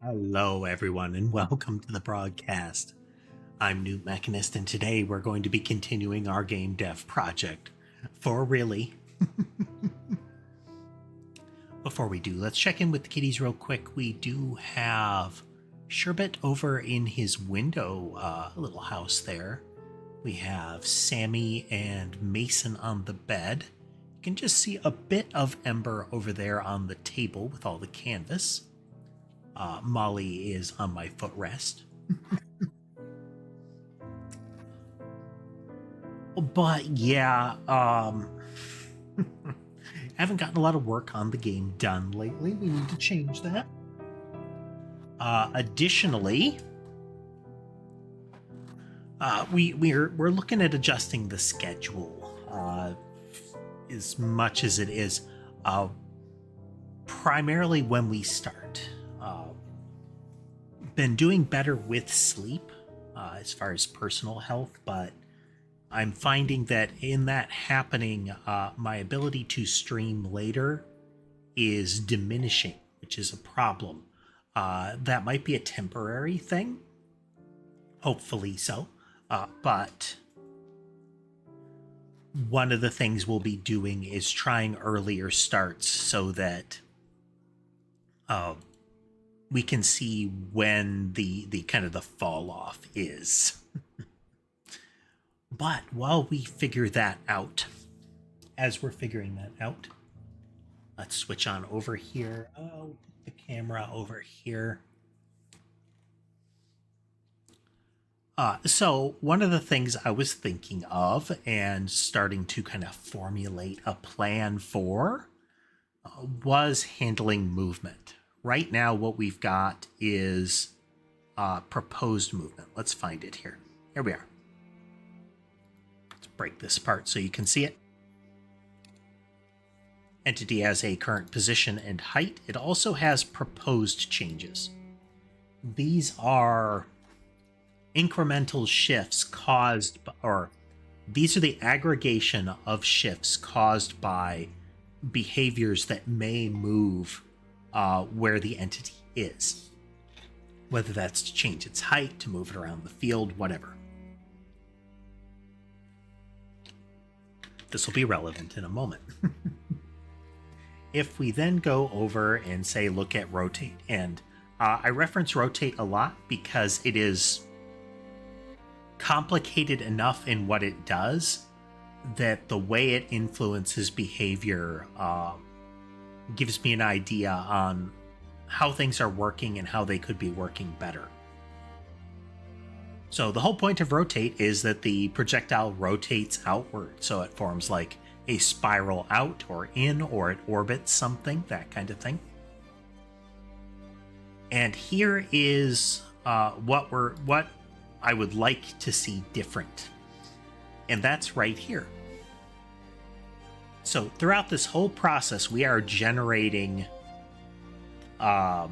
Hello, everyone, and welcome to the broadcast. I'm newtmechanist, and today we're going to be continuing our game dev project. For really. Before we do, let's check in with the kitties real quick. We do have Sherbet over in his window, little house there. We have Sammy and Mason on the bed. You can just see a bit of Ember over there on the table with all the canvas. Molly is on my footrest. But yeah, haven't gotten a lot of work on the game done lately. We need to change that. Additionally, we're looking at adjusting the schedule as much as it is primarily when we start. Been doing better with sleep as far as personal health, but I'm finding that in that happening, my ability to stream later is diminishing, which is a problem. That might be a temporary thing. Hopefully so. But one of the things we'll be doing is trying earlier starts so that we can see when the kind of the fall off is. But while we figure that out, as we're figuring that out, let's switch on over here. Oh, put the camera over here. So one of the things I was thinking of and starting to kind of formulate a plan for was handling movement. Right now, what we've got is proposed movement. Let's find it here. Here we are. Let's break this apart so you can see it. Entity has a current position and height. It also has proposed changes. These are incremental shifts caused by, or these are the aggregation of shifts caused by behaviors that may move where the entity is. Whether that's to change its height, to move it around the field, whatever. This will be relevant in a moment. If we then go over and say look at rotate, and I reference rotate a lot because it is complicated enough in what it does that the way it influences behavior gives me an idea on how things are working and how they could be working better. So the whole point of rotate is that the projectile rotates outward, so it forms like a spiral out or in, or it orbits something, that kind of thing. And here is what I would like to see different, and that's right here. So throughout this whole process, we are generating a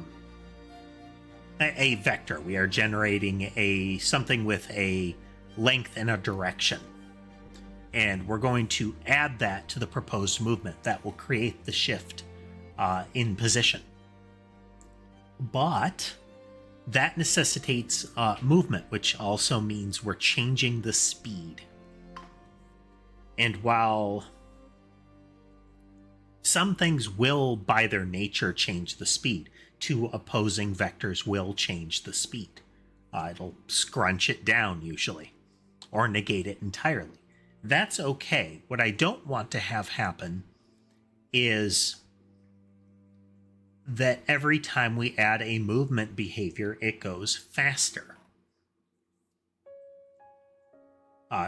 vector. We are generating something with a length and a direction. And we're going to add that to the proposed movement that will create the shift in position. But that necessitates movement, which also means we're changing the speed. And while some things will, by their nature, change the speed, two opposing vectors will change the speed. It'll scrunch it down, usually, or negate it entirely. That's okay. What I don't want to have happen is that every time we add a movement behavior, it goes faster.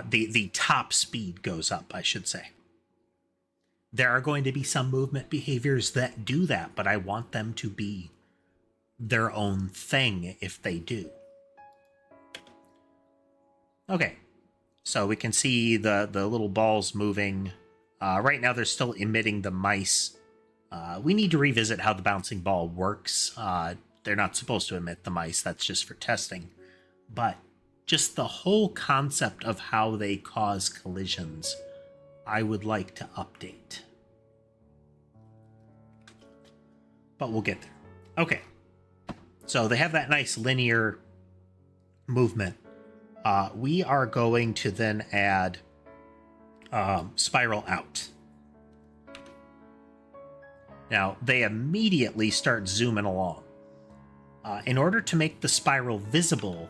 The top speed goes up, I should say. There are going to be some movement behaviors that do that, but I want them to be their own thing if they do. Okay, so we can see the little balls moving. Right now they're still emitting the mice. We need to revisit how the bouncing ball works. They're not supposed to emit the mice, that's just for testing. But just the whole concept of how they cause collisions, I would like to update. But we'll get there. Okay. So they have that nice linear movement. We are going to then add spiral out. Now, they immediately start zooming along. In order to make the spiral visible,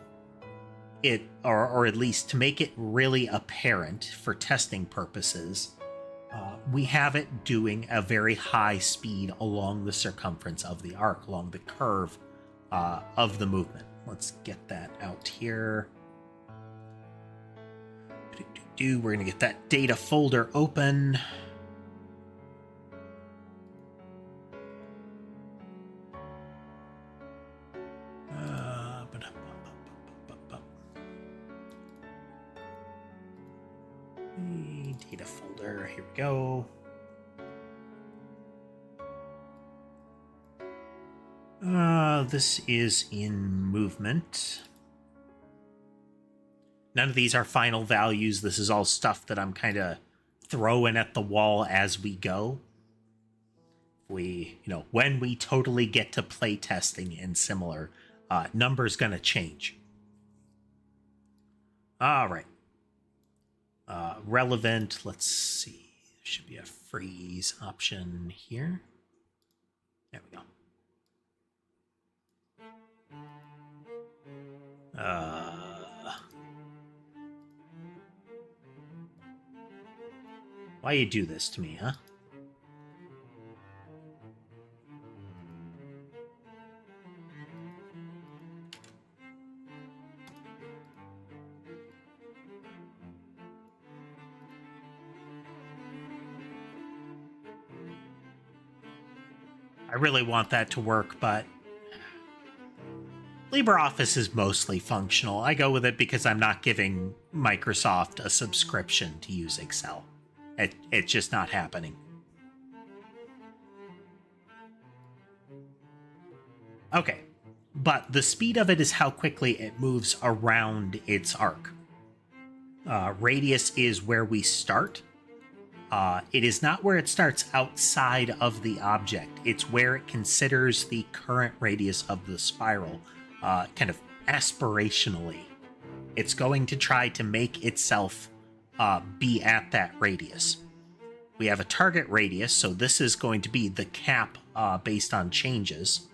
or at least to make it really apparent for testing purposes, we have it doing a very high speed along the circumference of the arc, along the curve of the movement. Let's get that out here. We're going to get that data folder open. Data folder, here we go. This is in movement. None of these are final values. This is all stuff that I'm kind of throwing at the wall as we go. When we totally get to play testing and similar, numbers gonna change. All right. Relevant, let's see. There should be a freeze option here. There we go. Why you do this to me, huh? I really want that to work, but LibreOffice is mostly functional. I go with it because I'm not giving Microsoft a subscription to use Excel. It's just not happening. Okay, but the speed of it is how quickly it moves around its arc. Radius is where we start. It is not where it starts outside of the object. It's where it considers the current radius of the spiral, kind of aspirationally. It's going to try to make itself be at that radius. We have a target radius, so this is going to be the cap based on changes.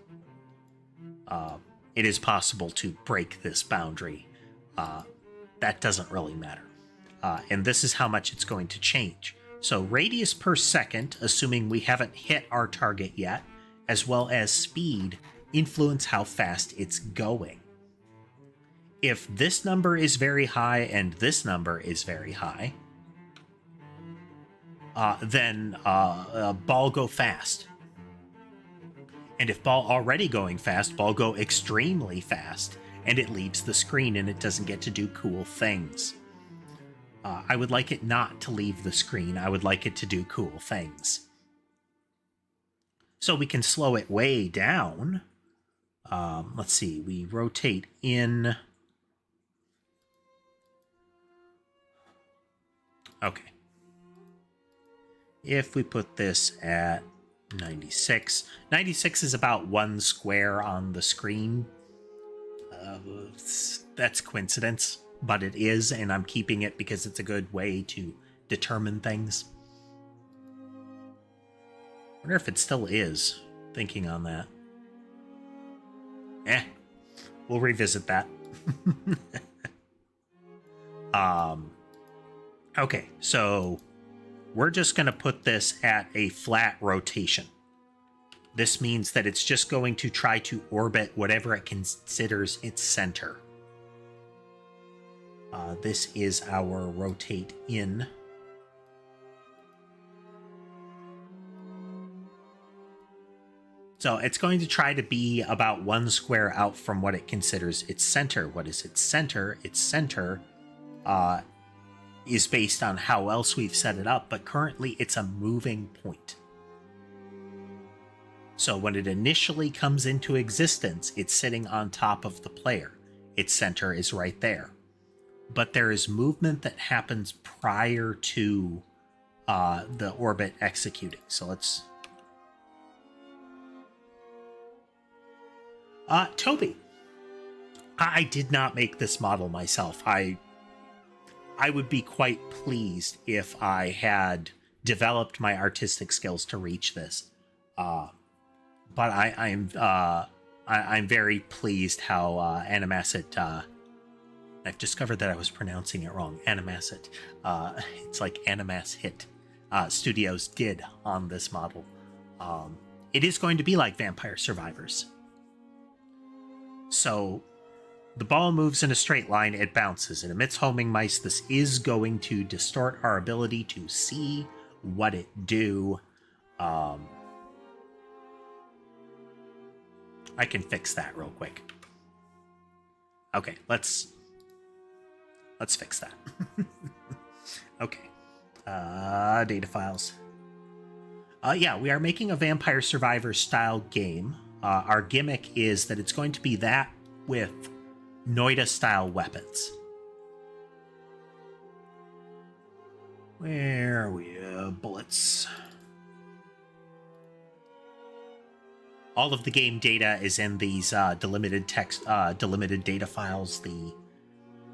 It is possible to break this boundary. That doesn't really matter. And this is how much it's going to change. So radius per second, assuming we haven't hit our target yet, as well as speed, influence how fast it's going. If this number is very high and this number is very high, then ball go fast. And if ball already going fast, ball go extremely fast, and it leaves the screen and it doesn't get to do cool things. I would like it not to leave the screen. I would like it to do cool things. So we can slow it way down. Let's see, we rotate in. Okay. If we put this at 96. 96 is about 1 square on the screen. That's coincidence, but it is, and I'm keeping it because it's a good way to determine things. I wonder if it still is, thinking on that. We'll revisit that. Okay, so we're just going to put this at a flat rotation. This means that it's just going to try to orbit whatever it considers its center. This is our rotate in. So it's going to try to be about 1 square out from what it considers its center. What is its center? Its center is based on how else we've set it up, but currently it's a moving point. So when it initially comes into existence, it's sitting on top of the player. Its center is right there. But there is movement that happens prior to the orbit executing. So let's... Toby, I did not make this model myself. I would be quite pleased if I had developed my artistic skills to reach this. But I'm very pleased how Animacit. I've discovered that I was pronouncing it wrong. Animacit. It's like Animas Hit. Studios did on this model. It is going to be like Vampire Survivors. So the ball moves in a straight line, it bounces, it emits homing mice. This is going to distort our ability to see what it do. I can fix that real quick. Okay, let's fix that. Okay. Data files. Yeah, we are making a Vampire Survivors style game. Our gimmick is that it's going to be that with Noita style weapons. Where are we? Bullets. All of the game data is in these delimited text, delimited data files.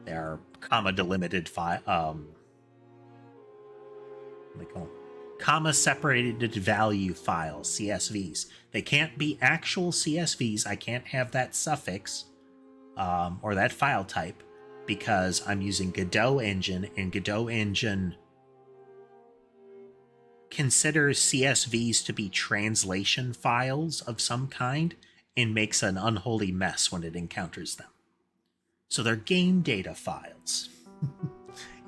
They're comma delimited file. What do they call them? Comma separated value files, CSVs. They can't be actual CSVs. I can't have that suffix or that file type because I'm using Godot engine, and Godot engine considers CSVs to be translation files of some kind and makes an unholy mess when it encounters them. So they're game data files.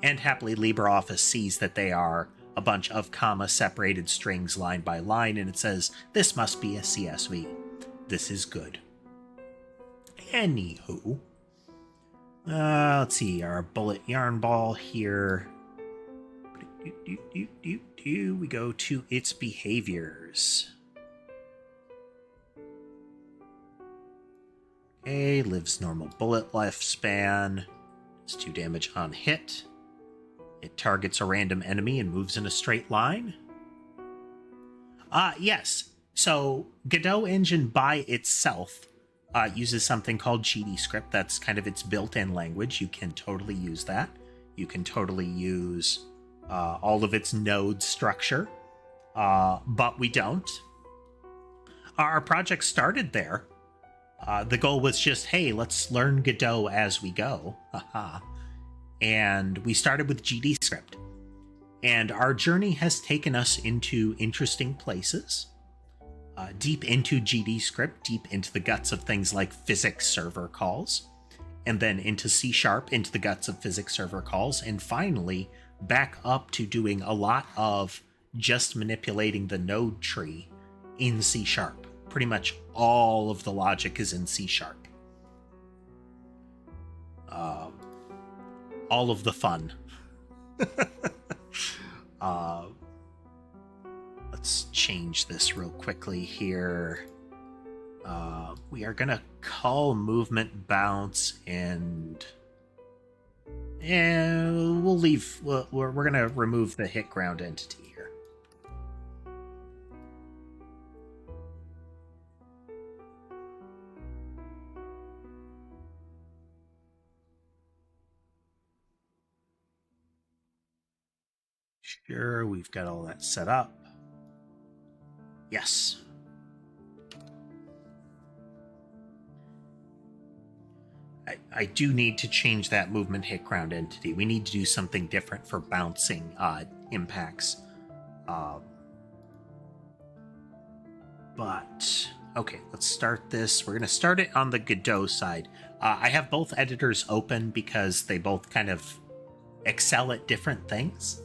And happily LibreOffice sees that they are a bunch of comma separated strings line by line, and it says this must be a CSV. This is good. Anywho, let's see, our bullet yarn ball here. We go to its behaviors. Okay, lives normal bullet lifespan. It's 2 damage on hit. It targets a random enemy and moves in a straight line. Yes. So Godot engine by itself uses something called GDScript. That's kind of its built-in language. You can totally use that. You can totally use all of its node structure, but we don't. Our project started there. The goal was just, hey, let's learn Godot as we go. Haha. And we started with GDScript. And our journey has taken us into interesting places. Deep into GDScript, deep into the guts of things like physics server calls. And then into C#, into the guts of physics server calls. And finally, back up to doing a lot of just manipulating the node tree in C#. Pretty much all of the logic is in C#. All of the fun. Let's change this real quickly here. We are gonna call movement bounce, and we'll leave. We're gonna remove the hit ground entity here. Sure, we've got all that set up. Yes. I do need to change that movement hit ground entity. We need to do something different for bouncing impacts. But, okay, let's start this. We're going to start it on the Godot side. I have both editors open because they both kind of excel at different things.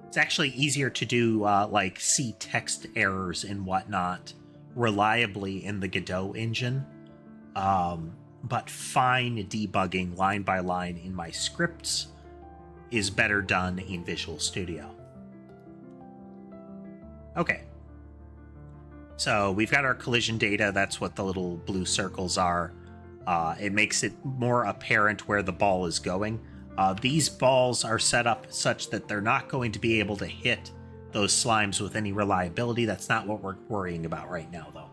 It's actually easier to do like see text errors and whatnot reliably in the Godot engine, but fine debugging line by line in my scripts is better done in Visual Studio. Okay, so we've got our collision data. That's what the little blue circles are. It makes it more apparent where the ball is going. These balls are set up such that they're not going to be able to hit those slimes with any reliability. That's not what we're worrying about right now, though.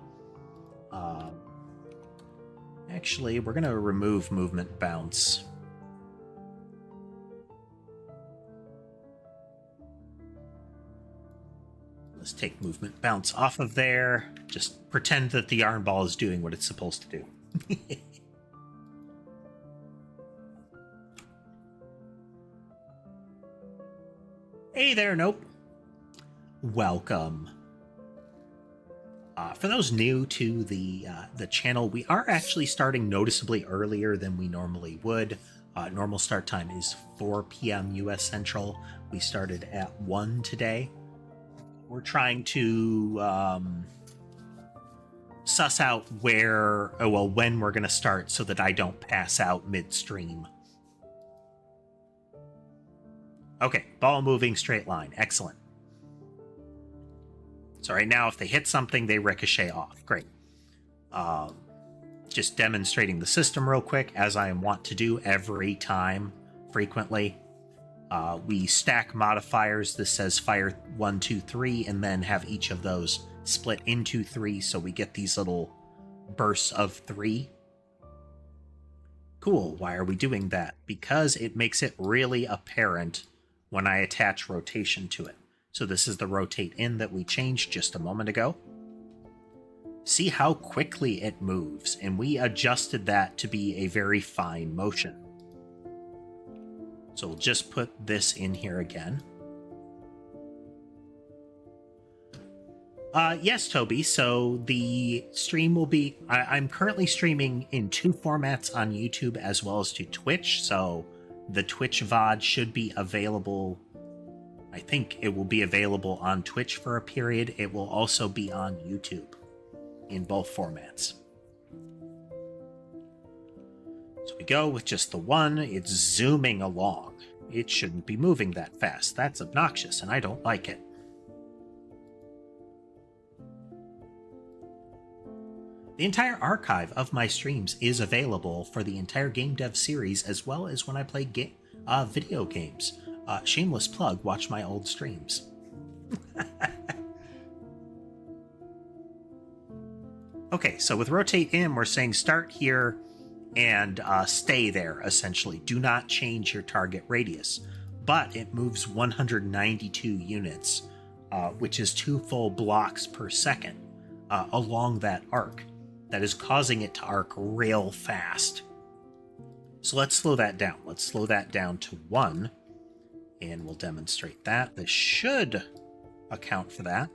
Actually, we're going to remove movement bounce. Let's take movement bounce off of there. Just pretend that the yarn ball is doing what it's supposed to do. Hey there, Nope. Welcome. For those new to the channel, we are actually starting noticeably earlier than we normally would. Normal start time is 4 p.m. U.S. Central. We started at 1 today. We're trying to suss out when we're going to start so that I don't pass out midstream. Okay, ball moving straight line. Excellent. So right now, if they hit something, they ricochet off. Great. Just demonstrating the system real quick, as I want to do every time, frequently. We stack modifiers. This says fire 1, 2, 3, and then have each of those split into 3, so we get these little bursts of 3. Cool. Why are we doing that? Because it makes it really apparent when I attach rotation to it. So this is the rotate in that we changed just a moment ago. See how quickly it moves, and we adjusted that to be a very fine motion. So we'll just put this in here again. Yes, Toby, so the stream will be... I'm currently streaming in 2 formats on YouTube as well as to Twitch, so the Twitch VOD should be available... I think it will be available on Twitch for a period. It will also be on YouTube in both formats. So we go with just the 1. It's zooming along. It shouldn't be moving that fast. That's obnoxious, and I don't like it. The entire archive of my streams is available for the entire game dev series, as well as when I play video games. Shameless plug, watch my old streams. Okay, so with rotate in, we're saying start here and stay there, essentially. Do not change your target radius. But it moves 192 units, which is 2 full blocks per second along that arc. That is causing it to arc real fast. So let's slow that down. Let's slow that down to 1. And we'll demonstrate that. This should account for that.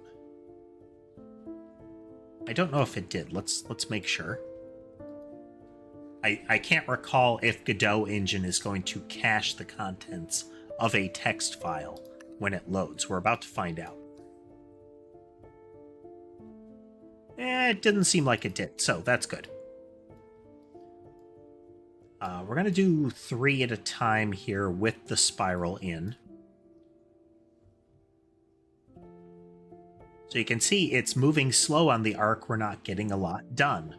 I don't know if it did. Let's make sure. I can't recall if Godot engine is going to cache the contents of a text file when it loads. We're about to find out. It didn't seem like it did, so that's good. We're going to do 3 at a time here with the spiral in. So you can see it's moving slow on the arc. We're not getting a lot done.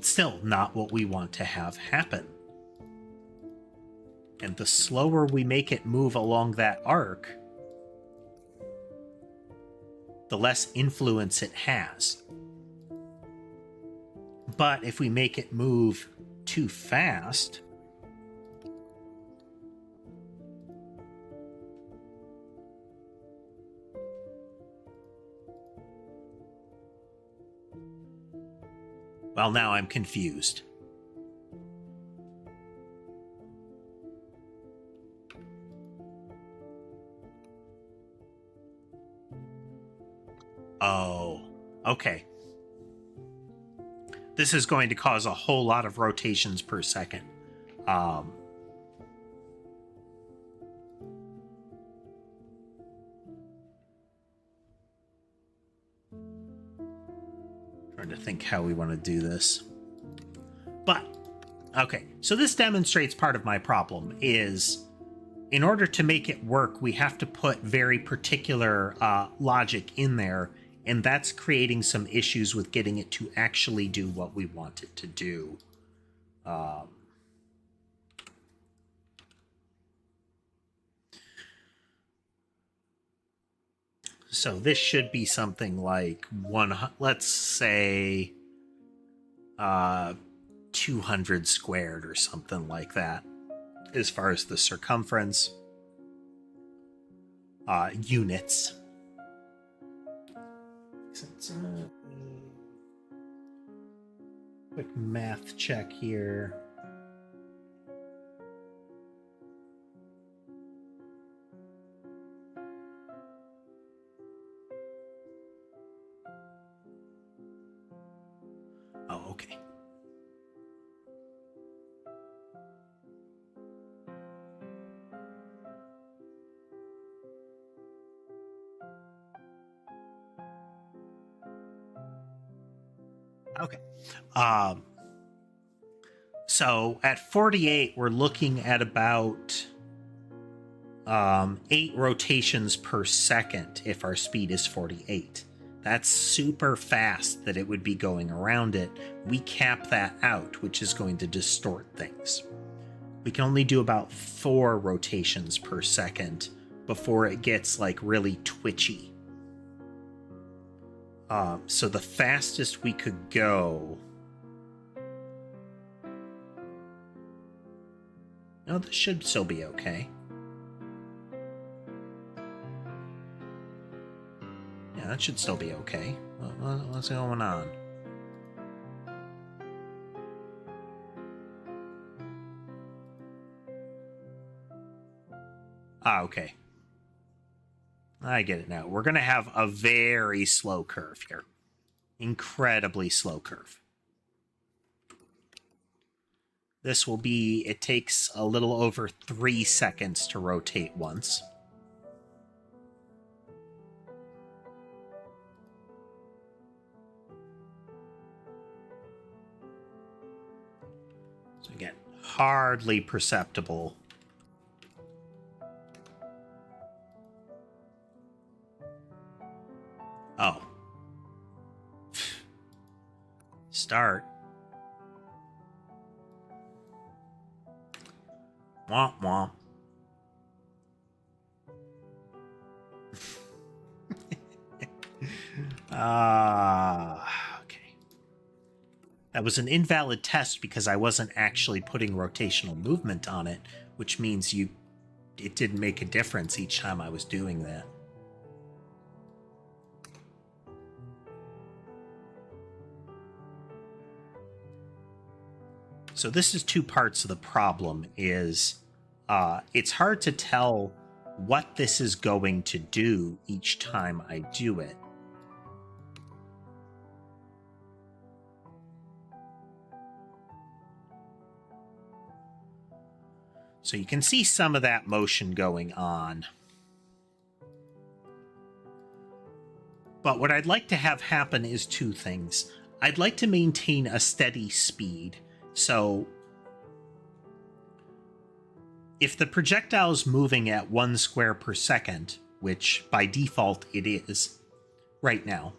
Still not what we want to have happen. And the slower we make it move along that arc, the less influence it has. But if we make it move too fast, well, now I'm confused. Oh, okay. This is going to cause a whole lot of rotations per second. Trying to think how we want to do this. But, okay, so this demonstrates part of my problem is, in order to make it work, we have to put very particular logic in there, and that's creating some issues with getting it to actually do what we want it to do. So this should be something like let's say 200 squared or something like that as far as the circumference. Units. Quick math check here. Oh, okay. Okay. So at 48, we're looking at about 8 rotations per second if our speed is 48. That's super fast that it would be going around it. We cap that out, which is going to distort things. We can only do about 4 rotations per second before it gets like really twitchy. So the fastest we could go... No, this should still be okay. Yeah, that should still be okay. What's going on? Ah, okay. I get it now. We're going to have a very slow curve here. Incredibly slow curve. This will be, it takes a little over 3 seconds to rotate once. So again, hardly perceptible. Oh. Start. Womp womp. Okay. That was an invalid test because I wasn't actually putting rotational movement on it, which means it didn't make a difference each time I was doing that. So this is 2 parts of the problem is it's hard to tell what this is going to do each time I do it. So you can see some of that motion going on. But what I'd like to have happen is 2 things. I'd like to maintain a steady speed. So if the projectile is moving at 1 square per second, which by default it is right now,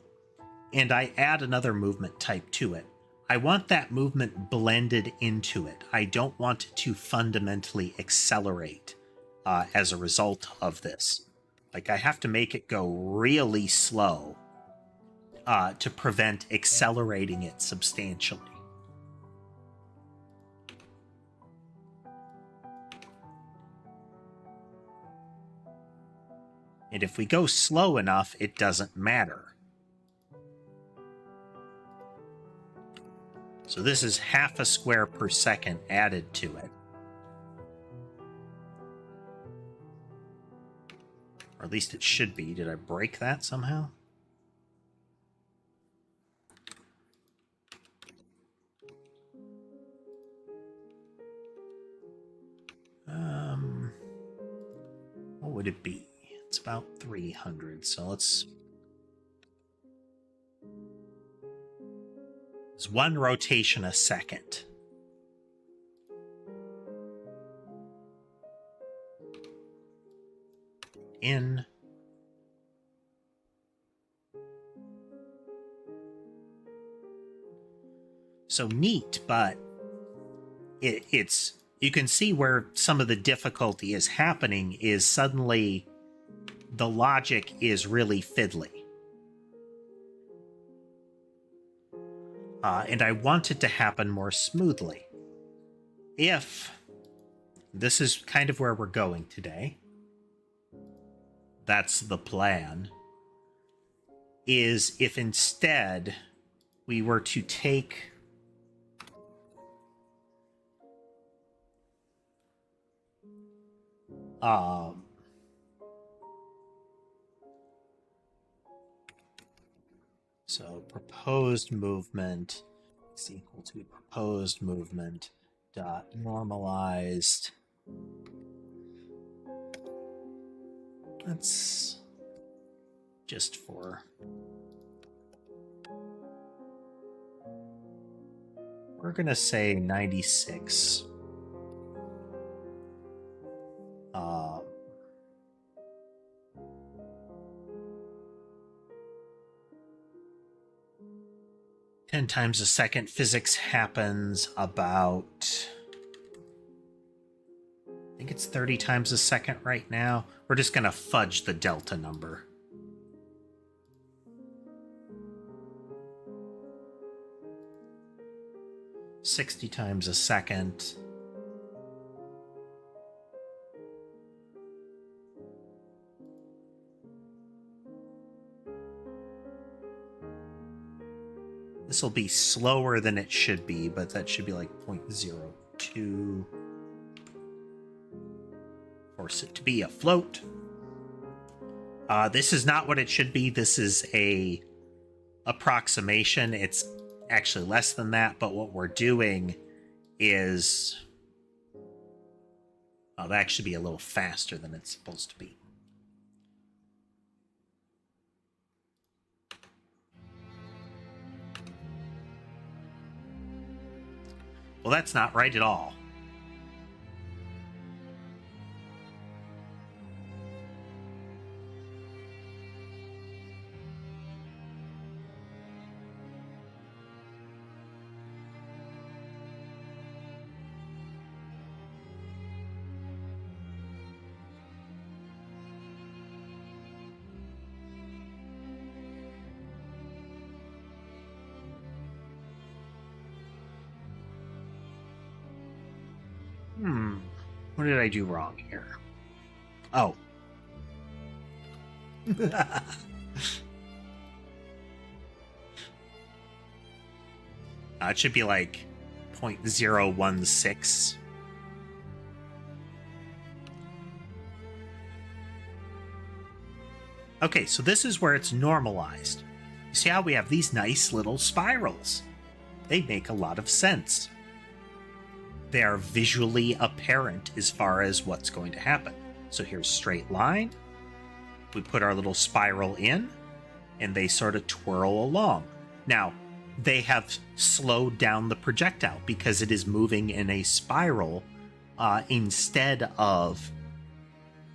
and I add another movement type to it, I want that movement blended into it. I don't want it to fundamentally accelerate as a result of this. Like, I have to make it go really slow to prevent accelerating it substantially. And if we go slow enough, it doesn't matter. So this is half a square per second added to it. Or at least it should be. Did I break that somehow? What would it be? It's about 300, so let's... It's 1 rotation a second. In. So neat, but it's... You can see where some of the difficulty is happening is suddenly the logic is really fiddly. And I want it to happen more smoothly. If this is kind of where we're going today, that's the plan, is if instead we were to take so proposed movement is equal to proposed movement dot normalized. That's just for, we're gonna say 96. 10 times a second physics happens about, I think it's 30 times a second right now. We're just going to fudge the delta number. $60 times a second. This will be slower than it should be, but that should be like 0.02. Force it to be afloat. This is not what it should be. This is a approximation. It's actually less than that, but what we're doing is... that should be a little faster than it's supposed to be. Well, that's not right at all. What did I do wrong here? Oh. It should be like 0.016. Okay, so this is where it's normalized. You see how we have these nice little spirals? They make a lot of sense. They are visually apparent as far as what's going to happen. So here's straight line. We put our little spiral in, and they sort of twirl along. Now, they have slowed down the projectile because it is moving in a spiral instead of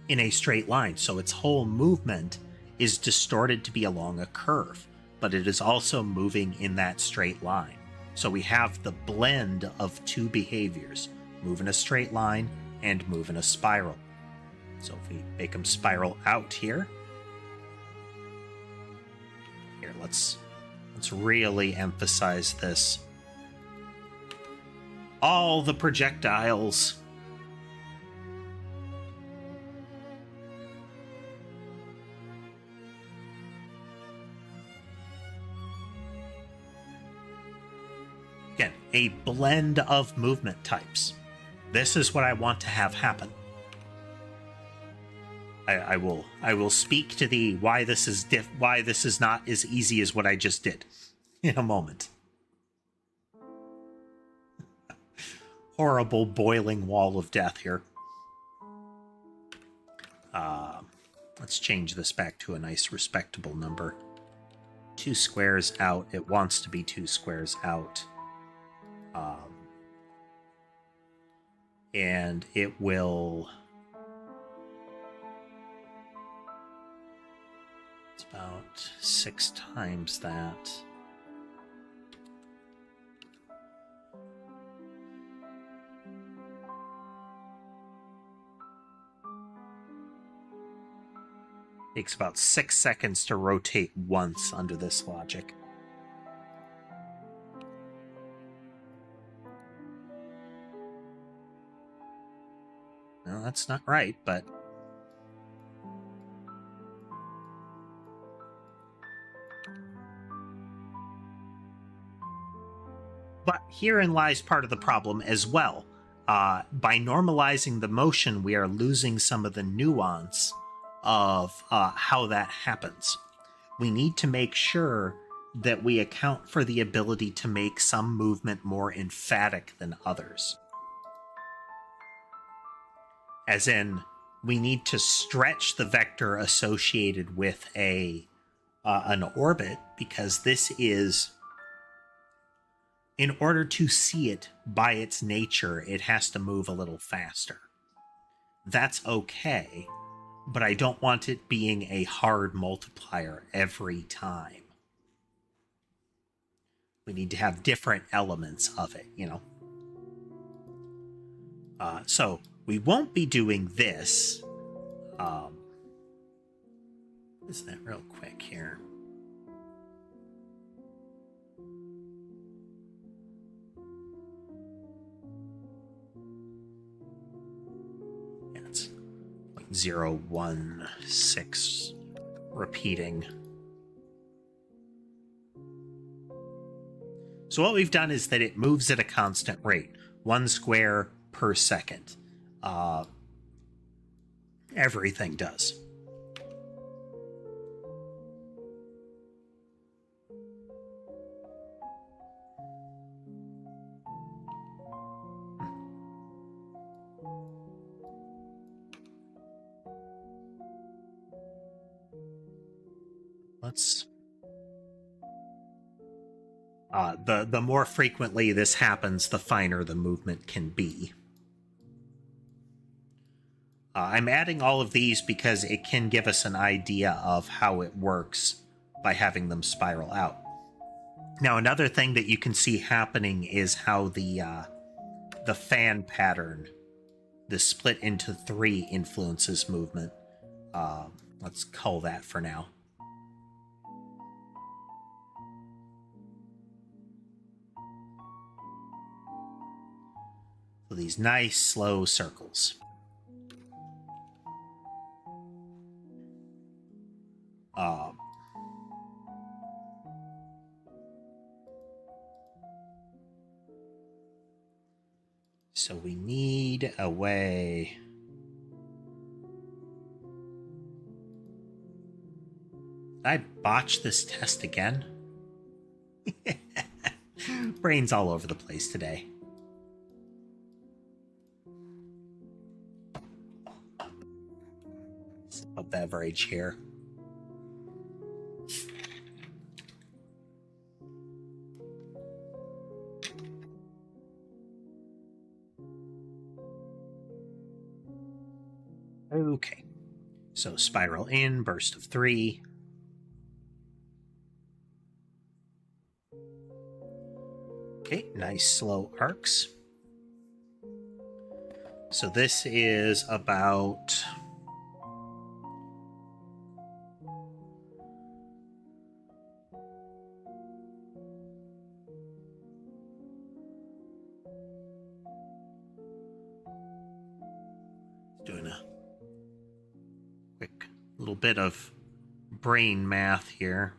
in a straight line. So its whole movement is distorted to be along a curve, but it is also moving in that straight line. So we have the blend of two behaviors, move in a straight line and move in a spiral. So if we make them spiral out here, let's really emphasize this. All the projectiles. Again, a blend of movement types. This is what I want to have happen. I will speak to the why this is not as easy as what I just did in a moment. Horrible boiling wall of death here. Let's change this back to a nice respectable number. 2 squares out. It wants to be 2 squares out. And it will... It's about 6 times that. Takes about 6 seconds to rotate once under this logic. No, that's not right, but... But herein lies part of the problem as well. By normalizing the motion, we are losing some of the nuance of how that happens. We need to make sure that we account for the ability to make some movement more emphatic than others. As in, we need to stretch the vector associated with an orbit, because this is... In order to see it by its nature, it has to move a little faster. That's okay, but I don't want it being a hard multiplier every time. We need to have different elements of it, you know? So we won't be doing this. Isn't that real quick here? Yeah, it's 0.016 repeating. So what we've done is that it moves at a constant rate, 1 square per second. Everything does. Let's... the more frequently this happens, the finer the movement can be. I'm adding all of these because it can give us an idea of how it works by having them spiral out. Now, another thing that you can see happening is how the fan pattern, the split into 3, influences movement. Let's cull that for now. So these nice slow circles. So we need a way... Did I botch this test again? Brain's all over the place today. A beverage here. Okay, so spiral in, burst of 3. Okay, nice slow arcs. So this is about... doing a quick little bit of brain math here.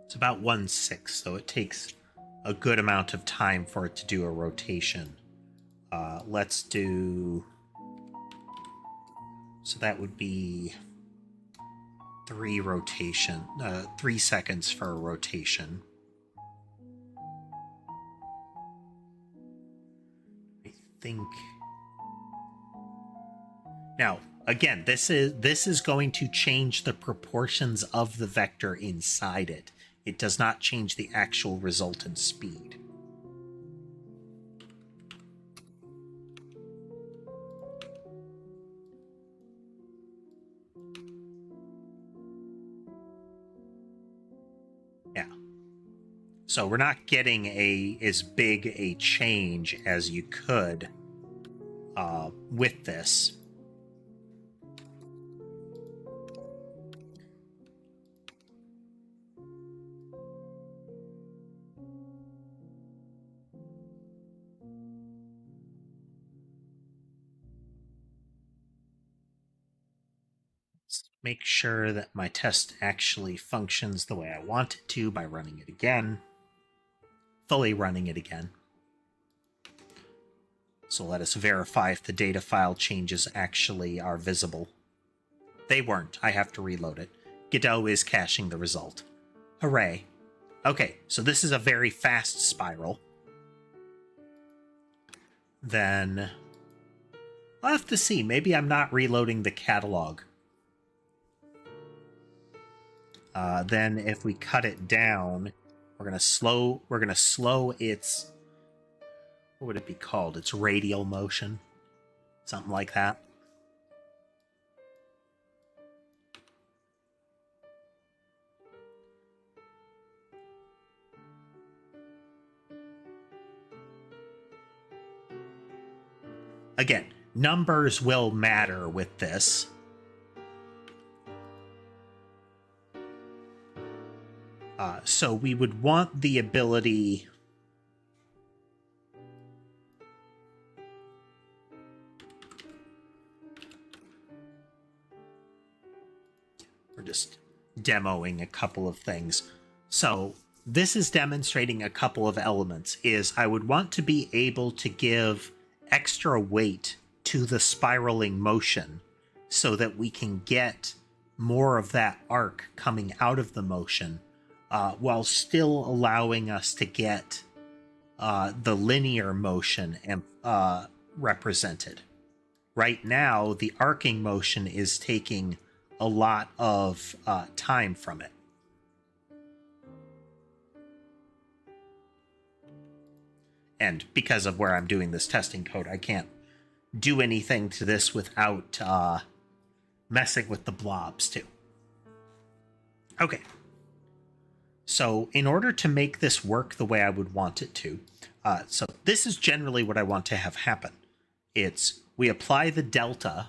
It's about 1/6, so it takes a good amount of time for it to do a rotation. Let's do... So that would be 3 seconds for a rotation. I think... Now, again, this is going to change the proportions of the vector inside it. It does not change the actual resultant speed. Yeah. So we're not getting as big a change as you could with this. Let's make sure that my test actually functions the way I want it to by running it again. Fully running it again. So let us verify if the data file changes actually are visible. They weren't. I have to reload it. Godot is caching the result. Hooray. Okay, so this is a very fast spiral. Then I'll have to see. Maybe I'm not reloading the catalog. Then if we cut it down, we're gonna slow its, what would it be called? Its radial motion. Something like that. Again, numbers will matter with this. So we would want the ability... We're just demoing a couple of things. So this is demonstrating a couple of elements. I would want to be able to give extra weight to the spiraling motion so that we can get more of that arc coming out of the motion, while still allowing us to get the linear motion represented. Right now, the arcing motion is taking a lot of time from it. And because of where I'm doing this testing code, I can't do anything to this without messing with the blobs too. Okay. So in order to make this work the way I would want it to, so this is generally what I want to have happen. We apply the delta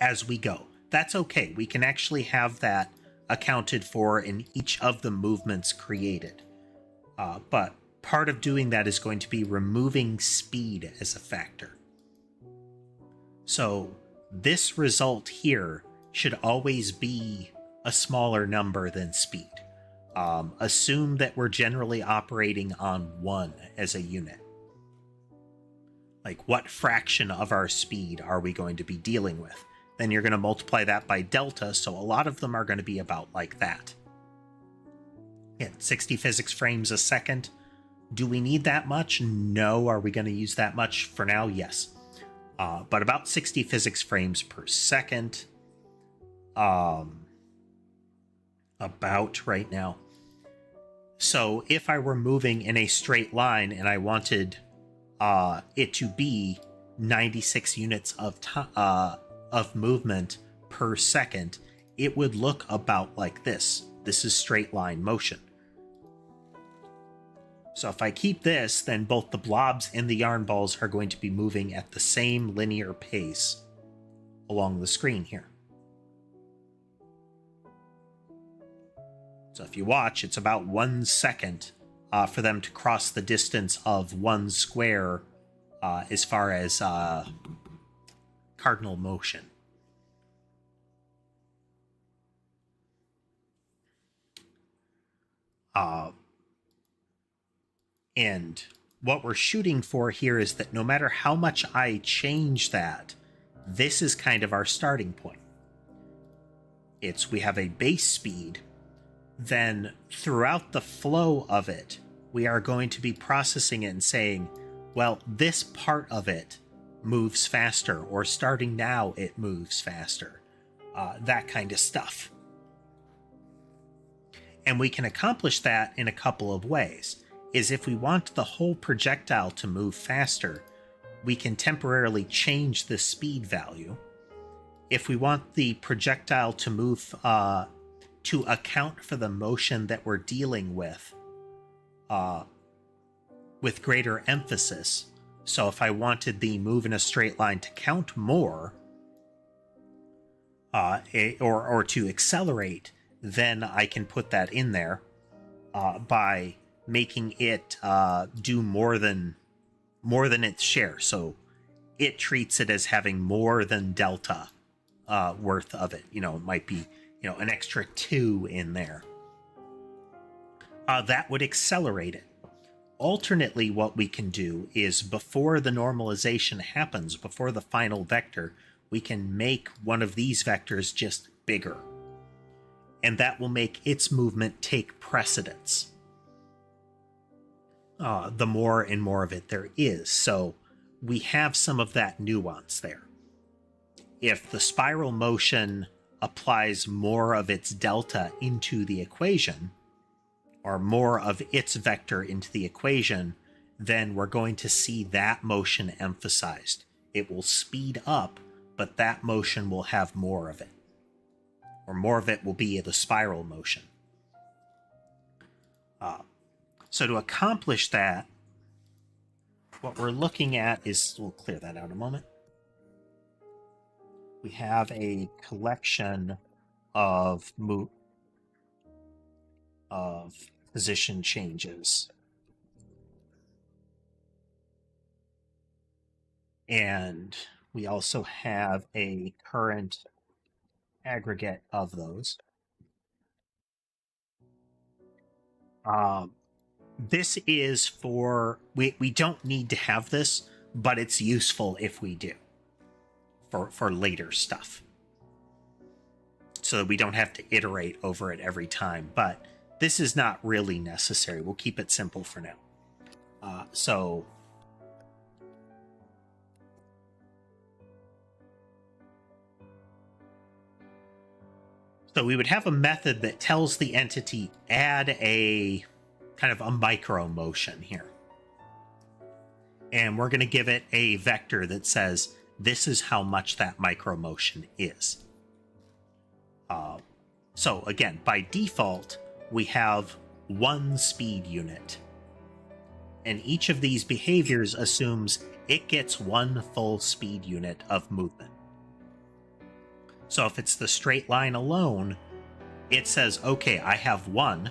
as we go. That's okay. We can actually have that accounted for in each of the movements created. But part of doing that is going to be removing speed as a factor. So this result here should always be a smaller number than speed. Assume that we're generally operating on 1 as a unit. Like, what fraction of our speed are we going to be dealing with? Then you're going to multiply that by delta, so a lot of them are going to be about like that. Yeah, 60 physics frames a second. Do we need that much? No. Are we going to use that much for now? Yes. But about 60 physics frames per second. About right now. So if I were moving in a straight line and I wanted it to be 96 units of movement per second, it would look about like this. This is straight line motion. So if I keep this, then both the blobs and the yarn balls are going to be moving at the same linear pace along the screen here. So if you watch, it's about 1 second for them to cross the distance of 1 square as far as cardinal motion. And what we're shooting for here is that no matter how much I change that, this is kind of our starting point. We have a base speed, then throughout the flow of it, we are going to be processing it and saying, well, this part of it moves faster, or starting now it moves faster. That kind of stuff. And we can accomplish that in a couple of ways. If we want the whole projectile to move faster, we can temporarily change the speed value. If we want the projectile to move to account for the motion that we're dealing with greater emphasis. So if I wanted the move in a straight line to count more, or to accelerate, then I can put that in there by making it do more than its share. So it treats it as having more than delta worth of it. It might be an extra 2 in there. That would accelerate it. Alternately, what we can do is before the normalization happens, before the final vector, we can make one of these vectors just bigger. And that will make its movement take precedence. The more and more of it there is. So we have some of that nuance there. If the spiral motion applies more of its delta into the equation, or more of its vector into the equation, then we're going to see that motion emphasized. It will speed up, but that motion will have more of it. Or more of it will be the spiral motion. So to accomplish that, what we're looking at is, we'll clear that out in a moment. We have a collection of position changes. And we also have a current aggregate of those. This is for, we don't need to have this, but it's useful if we do for later stuff. So that we don't have to iterate over it every time. But this is not really necessary. We'll keep it simple for now. So we would have a method that tells the entity add a kind of a micro motion here. And we're going to give it a vector that says this is how much that micro motion is. So again, by default, we have one speed unit. And each of these behaviors assumes it gets one full speed unit of movement. So if it's the straight line alone, it says, okay, I have 1,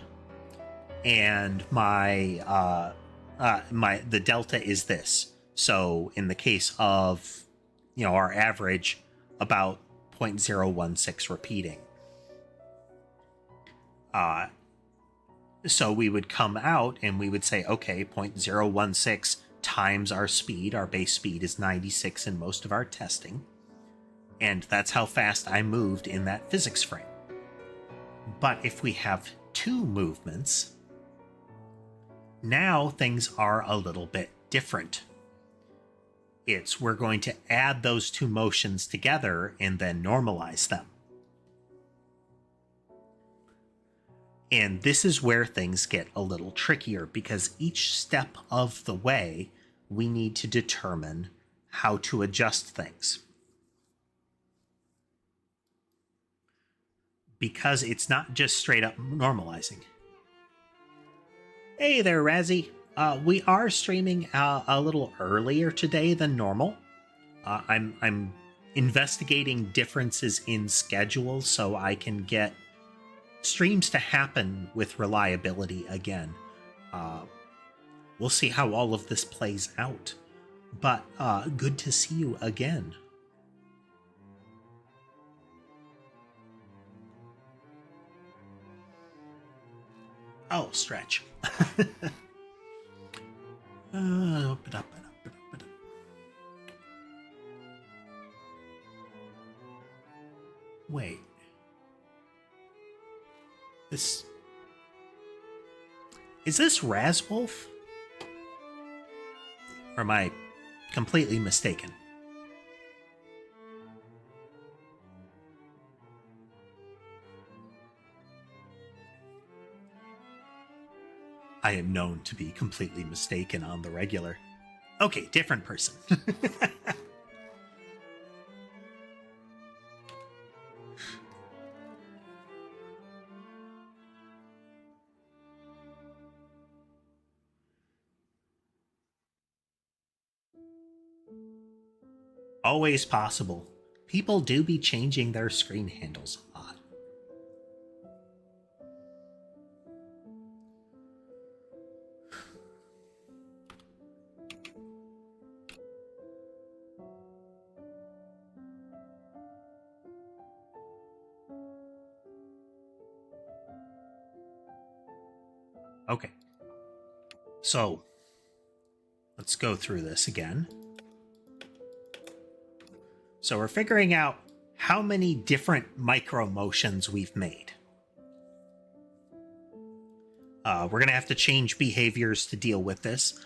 and the delta is this. So in the case of, our average, about 0.016 repeating. So we would come out and we would say, okay, 0.016 times our speed. Our base speed is 96 in most of our testing. And that's how fast I moved in that physics frame. But if we have 2 movements, now things are a little bit different. We're going to add those 2 motions together and then normalize them. And this is where things get a little trickier, because each step of the way, we need to determine how to adjust things. Because it's not just straight up normalizing. Hey there, Razzie. We are streaming a little earlier today than normal. I'm investigating differences in schedule so I can get streams to happen with reliability again. We'll see how all of this plays out. But good to see you again. Oh, stretch. Wait. Is this Razwolf? Or am I completely mistaken? I am known to be completely mistaken on the regular. Okay, different person. Always possible. People do be changing their screen handles a lot. Okay. So, let's go through this again. So we're figuring out how many different micro motions we've made. We're going to have to change behaviors to deal with this.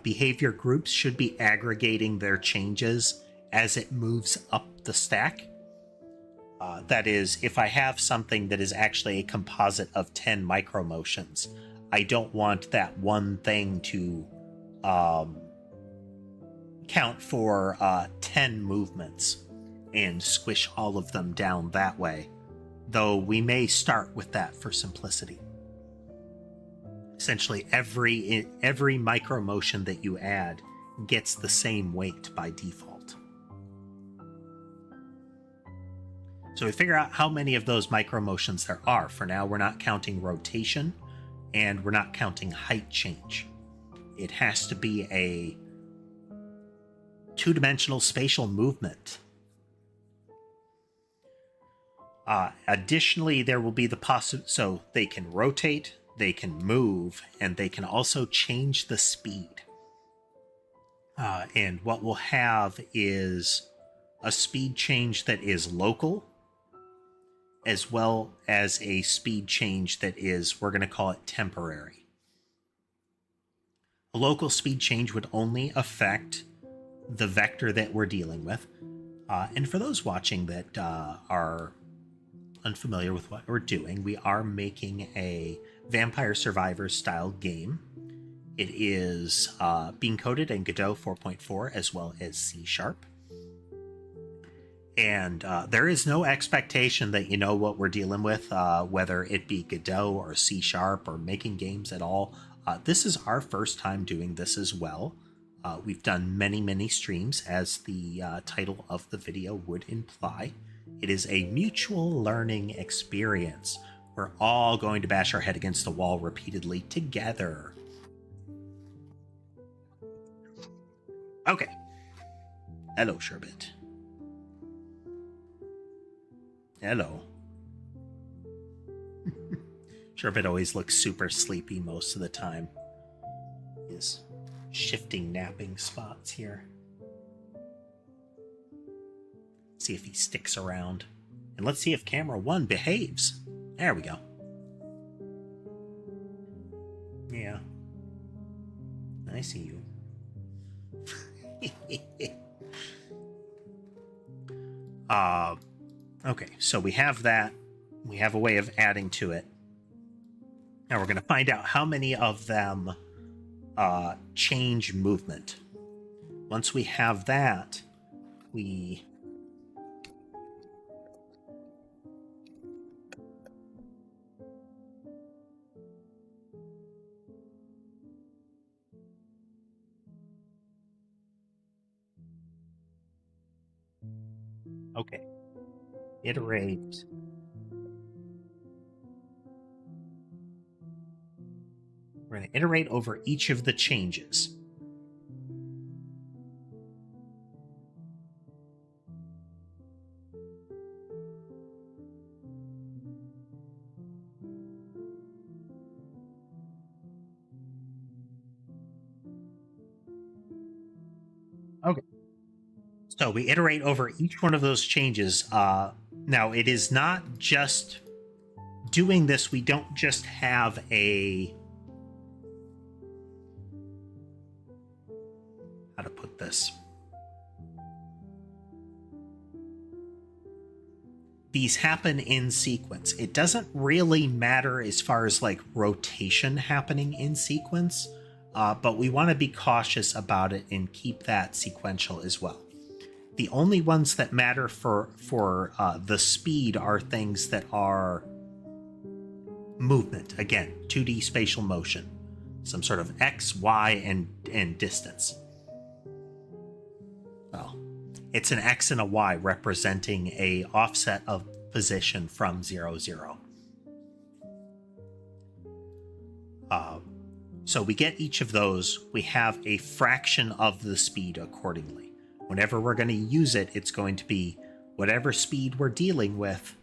Behavior groups should be aggregating their changes as it moves up the stack. That is, if I have something that is actually a composite of 10 micro motions, I don't want that one thing to count for 10 movements and squish all of them down that way, though we may start with that for simplicity. Essentially, every micro motion that you add gets the same weight by default. So we figure out how many of those micro motions there are. For now, we're not counting rotation, and we're not counting height change. It has to be a two-dimensional spatial movement. Additionally, there will be the so they can rotate, they can move, and they can also change the speed. And what we'll have is a speed change that is local, as well as a speed change that is, we're going to call it temporary. A local speed change would only affect the vector that we're dealing with. And for those watching that are unfamiliar with what we're doing, we are making a Vampire Survivors style game. It is being coded in Godot 4.4 as well as C#. And there is no expectation that you know what we're dealing with, whether it be Godot or C# or making games at all. This is our first time doing this as well. We've done many streams, as the title of the video would imply. It is a mutual learning experience. We're all going to bash our head against the wall repeatedly together. Okay. Hello, Sherbet. Hello. Sherbet always looks super sleepy most of the time. His shifting napping spots here. See if he sticks around. And let's see if camera 1 behaves. There we go. Yeah. I see you. Okay, so we have that. We have a way of adding to it. Now we're going to find out how many of them change movement. Once we have that, we... Okay. Iterate. We're going to iterate over each of the changes. Okay. So we iterate over each one of those changes. Now, it is not just doing this. We don't just have a... How to put this? These happen in sequence. It doesn't really matter as far as like rotation happening in sequence, but we want to be cautious about it and keep that sequential as well. The only ones that matter for the speed are things that are movement. Again, 2D spatial motion. Some sort of X, Y, and distance. Well, It's an X and a Y representing a offset of position from 0, 0. So we get each of those, we have a fraction of the speed accordingly. Whenever we're going to use it, it's going to be whatever speed we're dealing with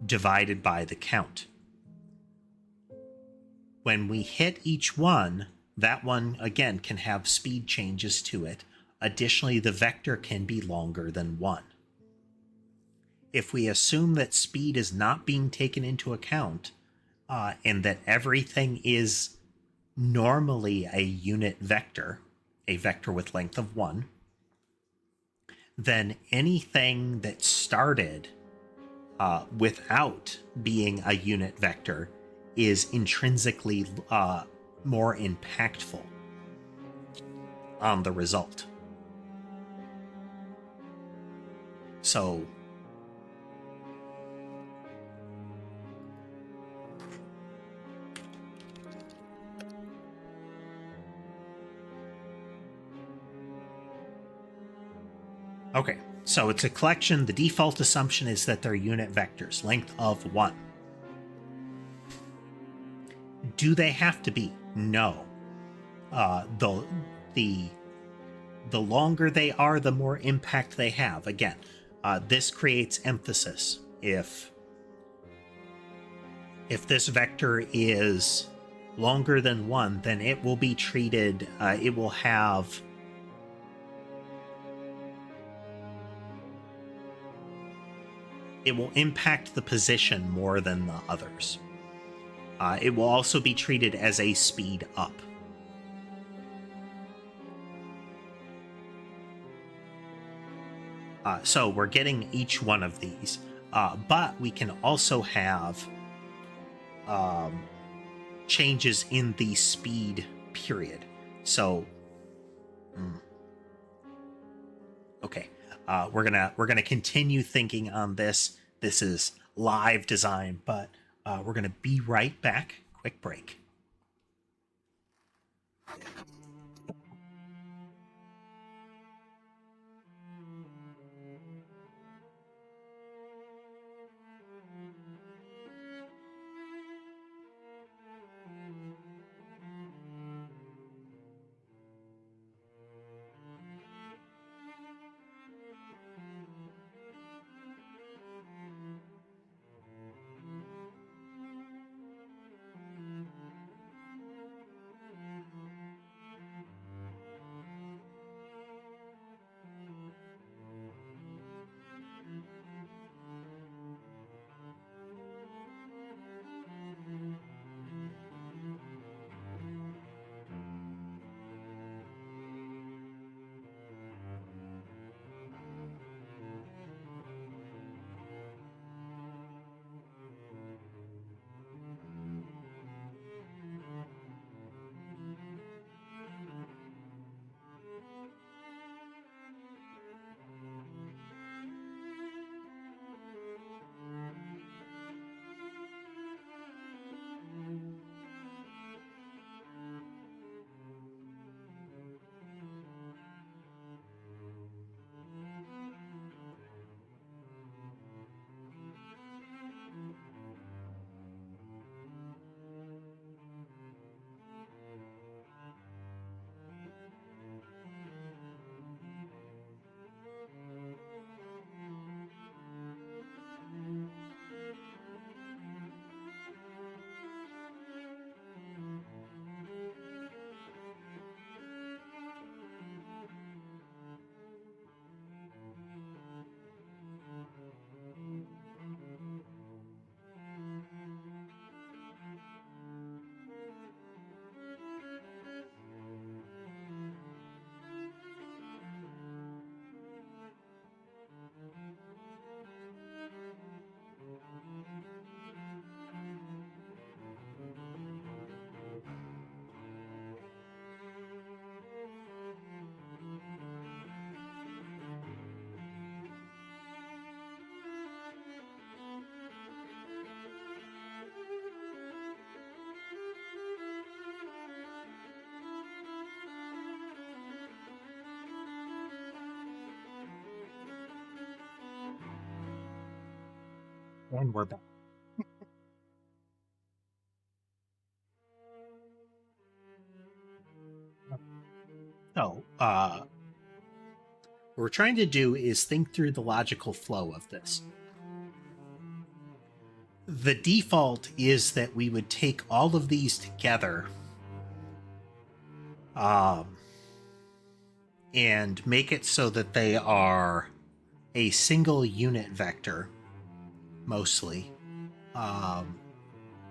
divided by the count. When we hit each one, that one, again, can have speed changes to it. Additionally, the vector can be longer than 1. If we assume that speed is not being taken into account, and that everything is normally a unit vector, a vector with length of 1, then anything that started without being a unit vector is intrinsically more impactful on the result. So okay, so it's a collection. The default assumption is that they're unit vectors, length of 1. Do they have to be? No. The longer they are, the more impact they have. Again, this creates emphasis. If this vector is longer than 1, then it will be treated, it will have it will impact the position more than the others. It will also be treated as a speed up. So we're getting each one of these, but we can also have changes in the speed period. So, okay, we're gonna continue thinking on this. This is live design, but we're gonna be right back. Quick break. And we're back. So, what we're trying to do is think through the logical flow of this. The default is that we would take all of these together and make it so that they are a single unit vector, mostly,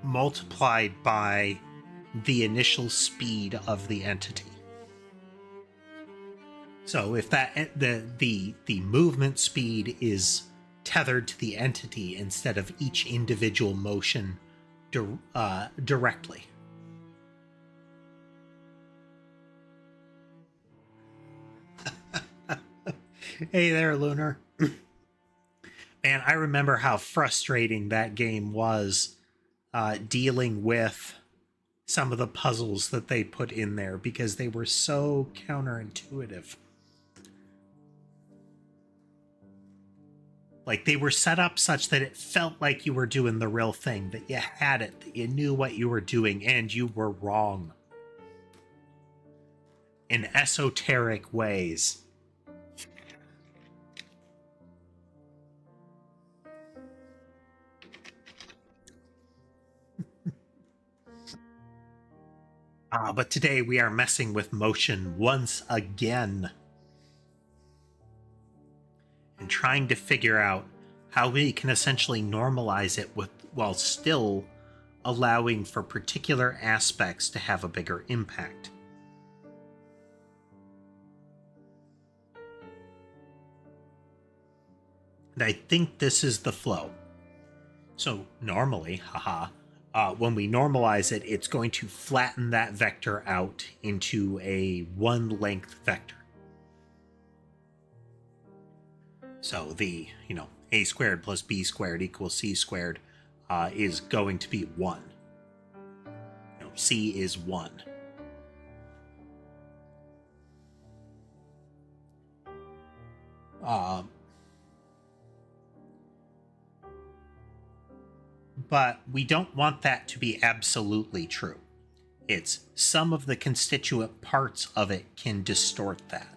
multiplied by the initial speed of the entity. So if that the movement speed is tethered to the entity instead of each individual motion directly. Hey there, Lunar. Man, I remember how frustrating that game was dealing with some of the puzzles that they put in there because they were so counterintuitive. Like, they were set up such that it felt like you were doing the real thing, that you had it, that you knew what you were doing, and you were wrong. In esoteric ways. But today we are messing with motion once again. And trying to figure out how we can essentially normalize it while still allowing for particular aspects to have a bigger impact. And I think this is the flow. So normally, when we normalize it, it's going to flatten that vector out into a one-length vector. So the, a squared plus b squared equals c squared is going to be 1. C is 1. But we don't want that to be absolutely true. It's some of the constituent parts of it can distort that.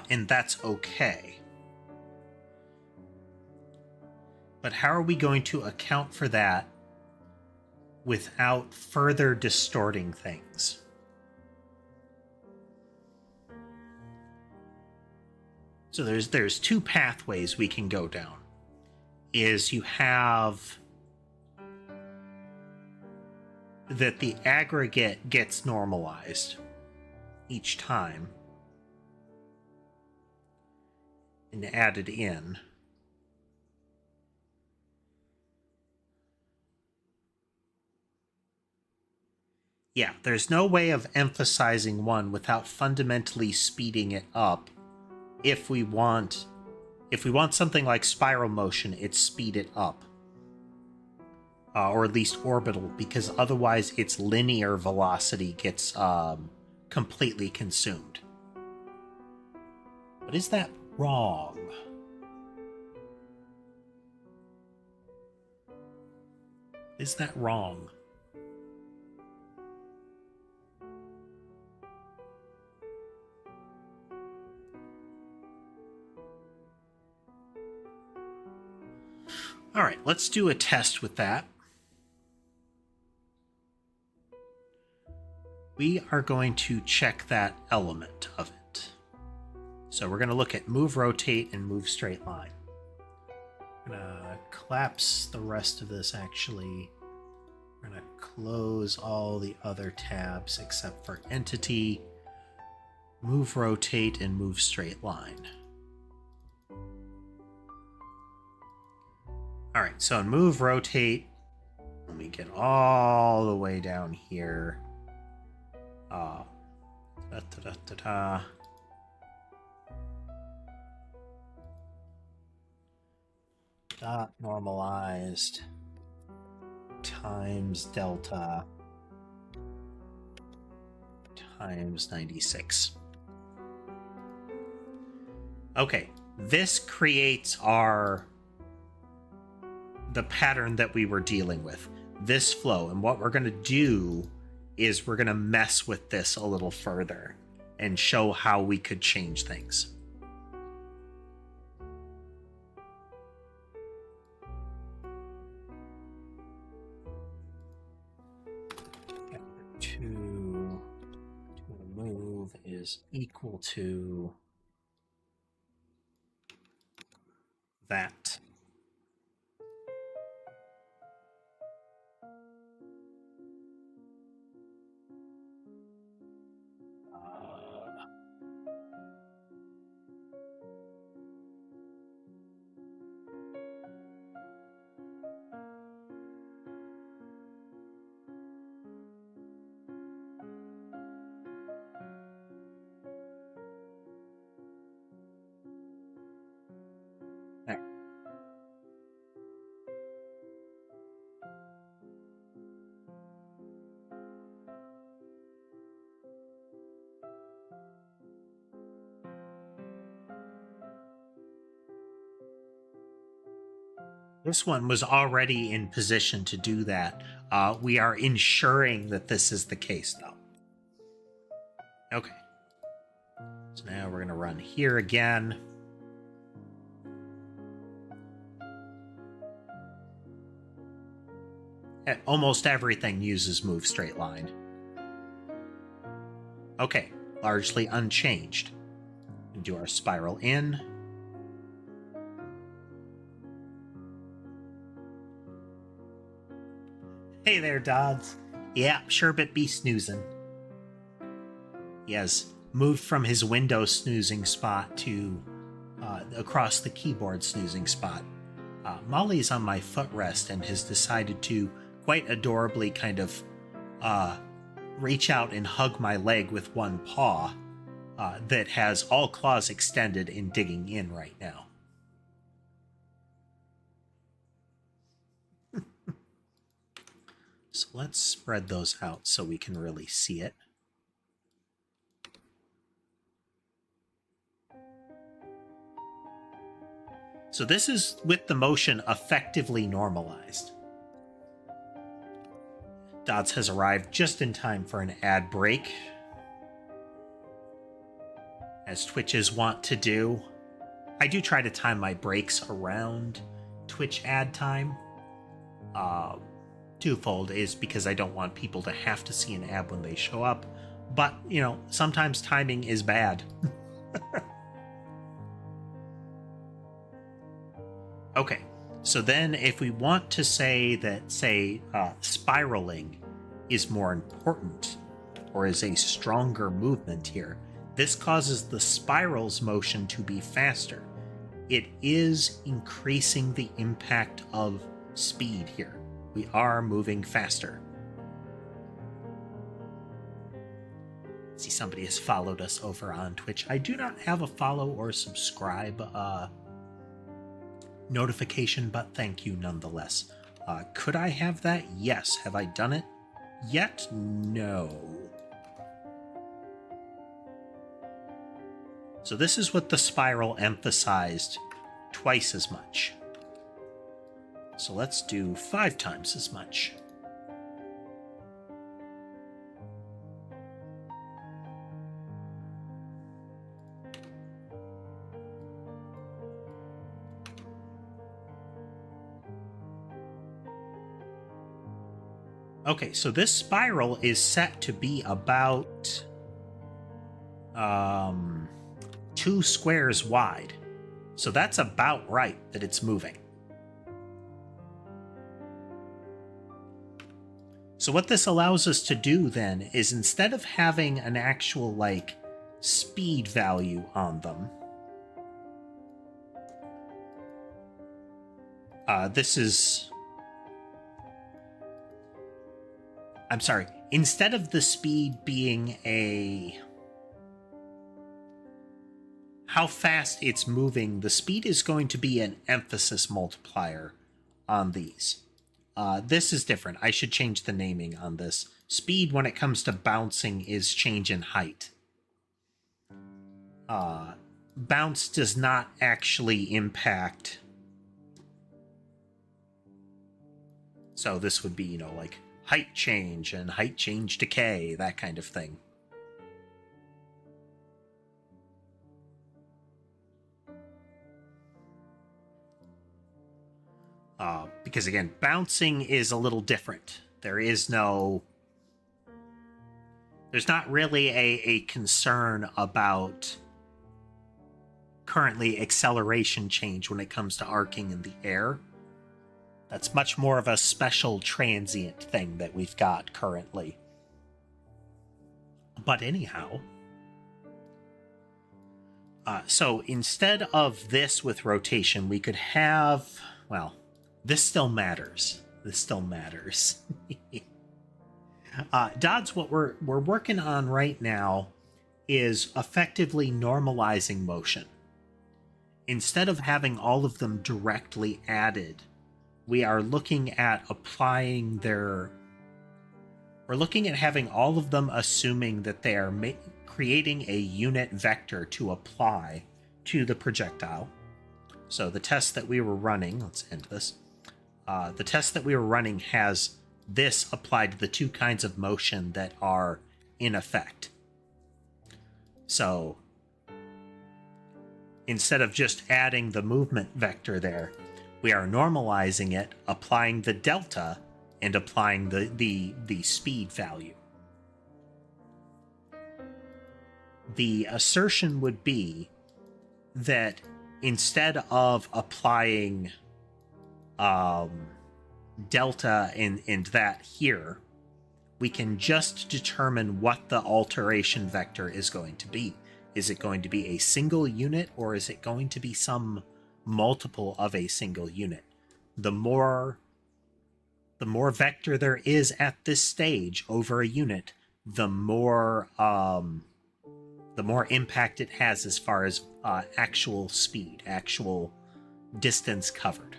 And that's okay. But how are we going to account for that without further distorting things? So there's two pathways we can go down. Is you have that the aggregate gets normalized each time and added in. Yeah, there's no way of emphasizing one without fundamentally speeding it up. If we want something like spiral motion, it's speed it up. Or at least orbital, because otherwise its linear velocity gets completely consumed. But is that wrong? Is that wrong? All right, let's do a test with that. We are going to check that element of it. So we're going to look at move, rotate, and move straight line. I'm going to collapse the rest of this, actually. We're going to close all the other tabs except for entity, move, rotate, and move straight line. All right, so in move, rotate, let me get all the way down here. Dot normalized times delta times 96. Okay, this creates our the pattern that we were dealing with, this flow. And what we're going to do is we're going to mess with this a little further and show how we could change things. To move is equal to that. This one was already in position to do that. We are ensuring that this is the case, though. Okay. So now we're going to run here again. Almost everything uses move straight line. Okay, largely unchanged. We do our spiral in. Hey there, Dodds. Yeah, Sherbet be snoozing. He has moved from his Windows snoozing spot to across the keyboard snoozing spot. Molly's on my footrest and has decided to quite adorably kind of reach out and hug my leg with one paw that has all claws extended and digging in right now. So let's spread those out so we can really see it. So this is with the motion effectively normalized. Dots has arrived just in time for an ad break, as Twitches want to do. I do try to time my breaks around Twitch ad time. Twofold is because I don't want people to have to see an ad when they show up, but, you know, sometimes timing is bad. Okay, so then if we want to say that, say, spiraling is more important or is a stronger movement here, this causes the spiral's motion to be faster. It is increasing the impact of speed here. We are moving faster. See, somebody has followed us over on Twitch. I do not have a follow or subscribe notification, but thank you nonetheless. Could I have that? Yes. Have I done it yet? No. So this is what the spiral emphasized twice as much. So let's do 5 times as much. Okay, so this spiral is set to be about 2 squares wide. So that's about right that it's moving. So what this allows us to do then is, instead of having an actual like speed value on them, instead of the speed being how fast it's moving, the speed is going to be an emphasis multiplier on these. This is different. I should change the naming on this. Speed, when it comes to bouncing, is change in height. Bounce does not actually impact So this would be, you know, like height change and height change decay, that kind of thing. Because again, bouncing is a little different. There's not really a concern about currently acceleration change when it comes to arcing in the air. That's much more of a special transient thing that we've got currently. But anyhow, so instead of this with rotation, we could have, well, this still matters. This still matters. Dodds, what we're working on right now is effectively normalizing motion. Instead of having all of them directly added, we are looking at applying their... We're looking at having all of them assuming that they are creating a unit vector to apply to the projectile. So the test that we were running, let's end this. The test that we were running has this applied to the two kinds of motion that are in effect. So instead of just adding the movement vector there, we are normalizing it, applying the delta, and applying the speed value. The assertion would be that instead of applying delta and that here, we can just determine what the alteration vector is going to be. Is it going to be a single unit, or is it going to be some multiple of a single unit? The more vector there is at this stage over a unit, the more impact it has as far as actual speed, actual distance covered.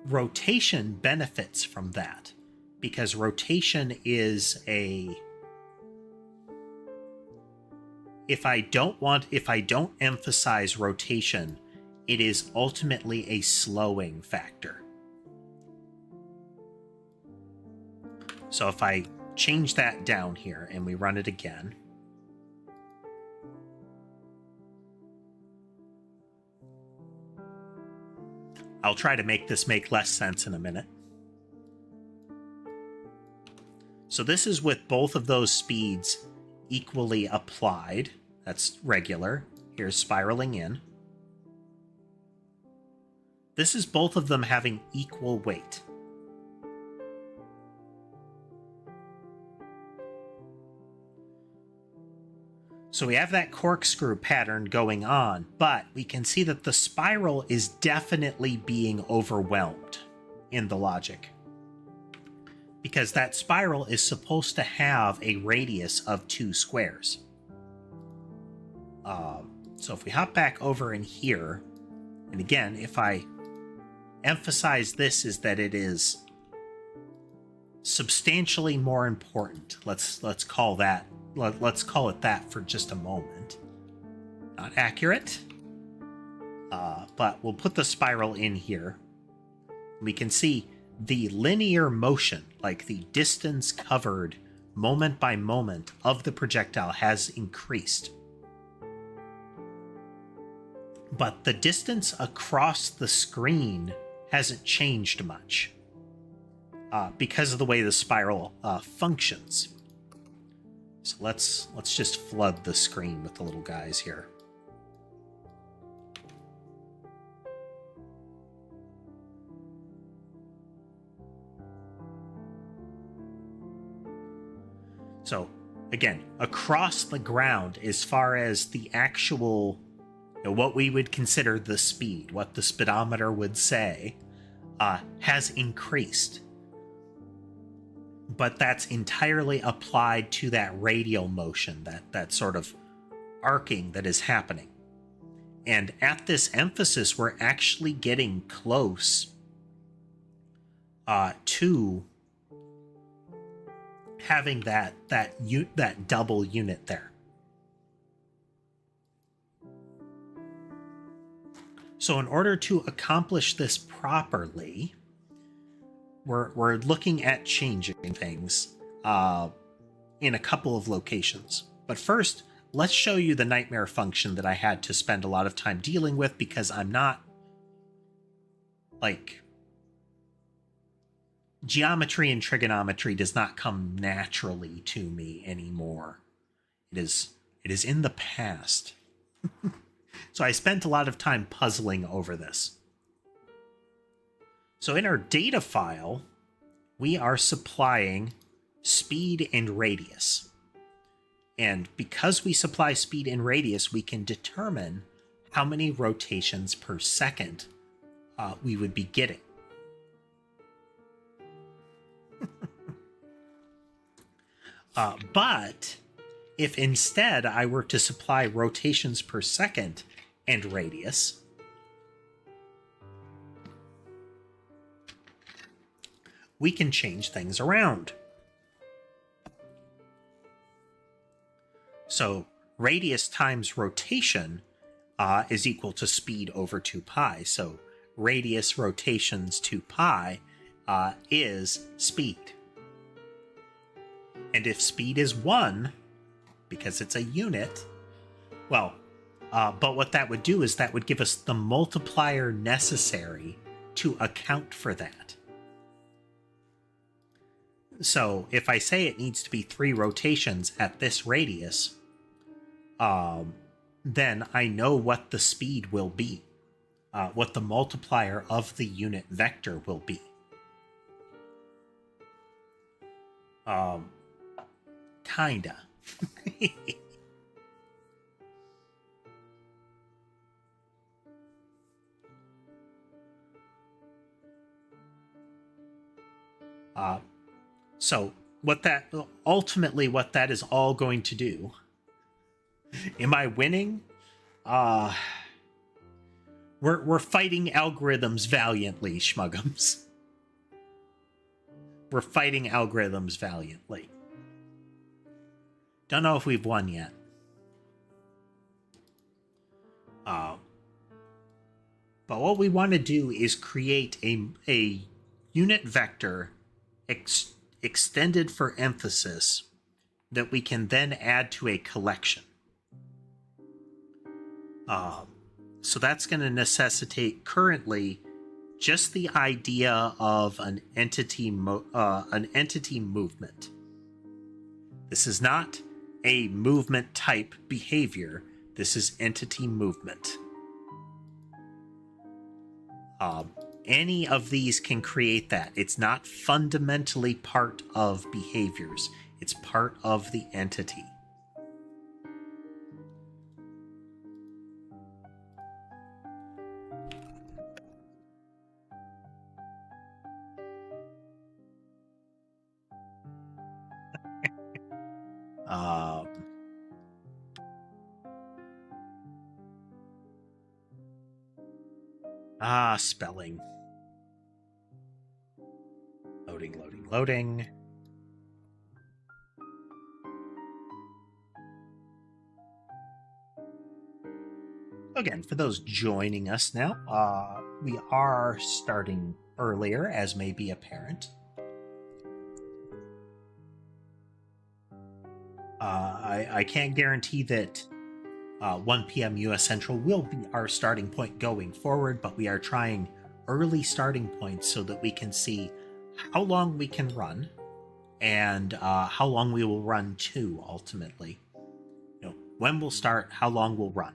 Rotation benefits from that, because rotation is a... If I don't emphasize rotation, it is ultimately a slowing factor. So if I change that down here and we run it again, I'll try to make this make less sense in a minute. So this is with both of those speeds equally applied. That's regular. Here's spiraling in. This is both of them having equal weight. So we have that corkscrew pattern going on, but we can see that the spiral is definitely being overwhelmed in the logic, because that spiral is supposed to have a radius of 2 squares. So if we hop back over in here, and again, if I emphasize this, is that it is substantially more important. Let's call that. Let's call it that for just a moment. Not accurate, but we'll put the spiral in here. We can see the linear motion, like the distance covered moment by moment of the projectile, has increased. But the distance across the screen hasn't changed much because of the way the spiral functions. So let's just flood the screen with the little guys here. So again, across the ground, as far as the actual, what we would consider the speed, what the speedometer would say, has increased. But that's entirely applied to that radial motion, that sort of arcing that is happening. And at this emphasis, we're actually getting close to having that double unit there. So in order to accomplish this properly, we're looking at changing things in a couple of locations. But first, let's show you the nightmare function that I had to spend a lot of time dealing with because I'm not like geometry and trigonometry does not come naturally to me anymore. It is in the past. So I spent a lot of time puzzling over this. So in our data file, we are supplying speed and radius. And because we supply speed and radius, we can determine how many rotations per second we would be getting. But if instead I were to supply rotations per second and radius, we can change things around. So radius times rotation is equal to speed over 2 pi. So radius rotations 2 pi is speed. And if speed is 1, because it's a unit, well, but what that would do is that would give us the multiplier necessary to account for that. So if I say it needs to be 3 rotations at this radius, then I know what the speed will be, what the multiplier of the unit vector will be. Kinda. So what that ultimately what that is all going to do. Am I winning? We're fighting algorithms valiantly, schmuggums. We're fighting algorithms valiantly. Don't know if we've won yet. But what we want to do is create a unit vector extended for emphasis that we can then add to a collection. So that's going to necessitate currently just the idea of an entity movement. This is not a movement type behavior. This is entity movement. Any of these can create that. It's not fundamentally part of behaviors. It's part of the entity. Spelling. Loading. Again, for those joining us now, we are starting earlier, as may be apparent. I can't guarantee that 1 p.m. U.S. Central will be our starting point going forward, but we are trying early starting points so that we can see how long we can run and how long we will run to ultimately. When we'll start, how long we'll run.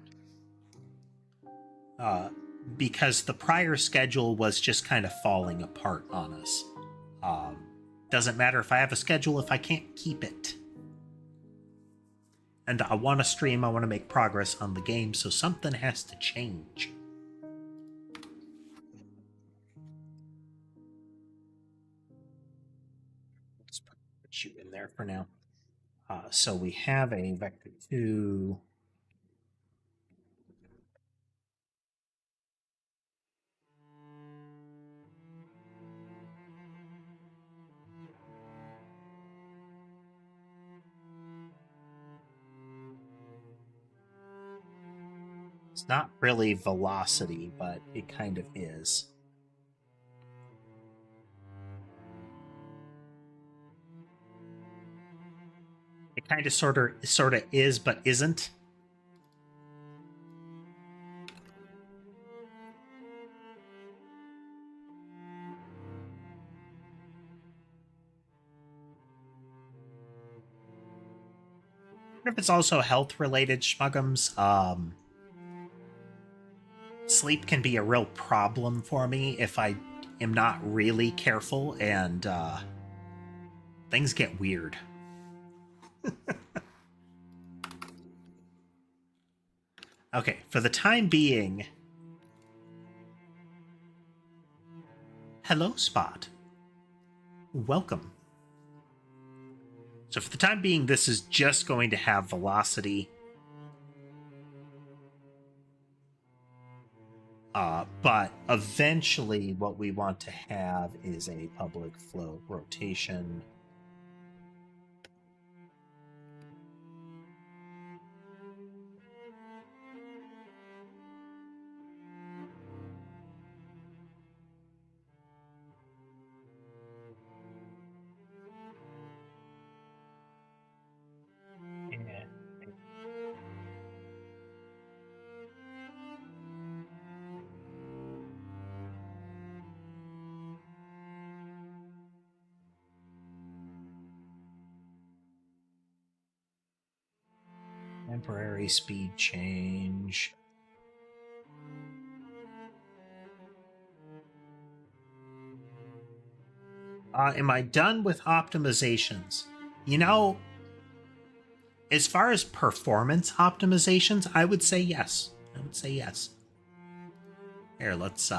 Because the prior schedule was just kind of falling apart on us. Doesn't matter if I have a schedule if I can't keep it. And I want to stream, I want to make progress on the game, so something has to change. Let's put you in there for now. So we have a vector 2. It's not really velocity, but it kind of is. It kind of sort of is, but isn't. I wonder if it's also health related, Schmuggums. Sleep can be a real problem for me if I am not really careful, and things get weird. Okay, for the time being... Hello, Spot. Welcome. So for the time being, this is just going to have velocity. But eventually what we want to have is a public flow rotation. Temporary speed change. Am I done with optimizations? You know, as far as performance optimizations, I would say yes. I would say yes. Here, let's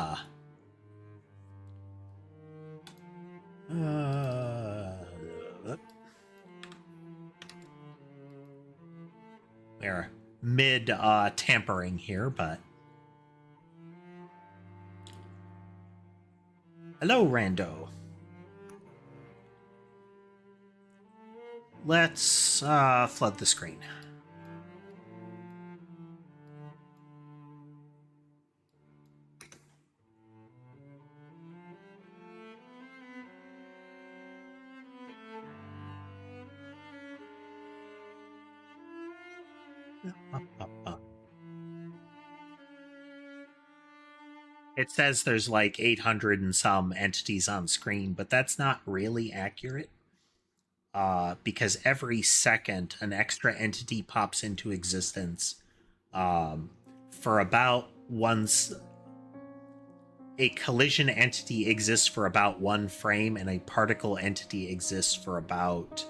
we're mid tampering here, but hello, Rando. Let's flood the screen. It says there's like 800 and some entities on screen, but that's not really accurate. Because every second an extra entity pops into existence. For about once a collision entity exists for about 1 frame, and a particle entity exists for about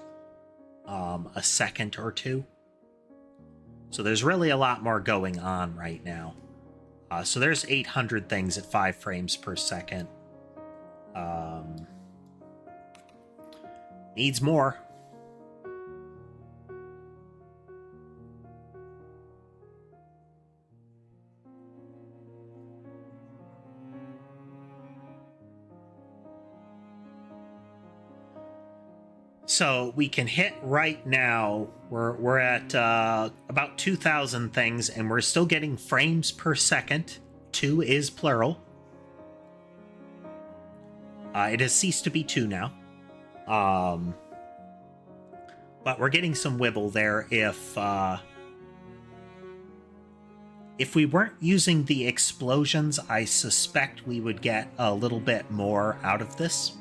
a second or 2. So there's really a lot more going on right now. So there's 800 things at 5 frames per second. Needs more. So we can hit right now, we're at about 2,000 things, and we're still getting frames per second. 2 is plural. It has ceased to be 2 now. But we're getting some wibble there. If we weren't using the explosions, I suspect we would get a little bit more out of this.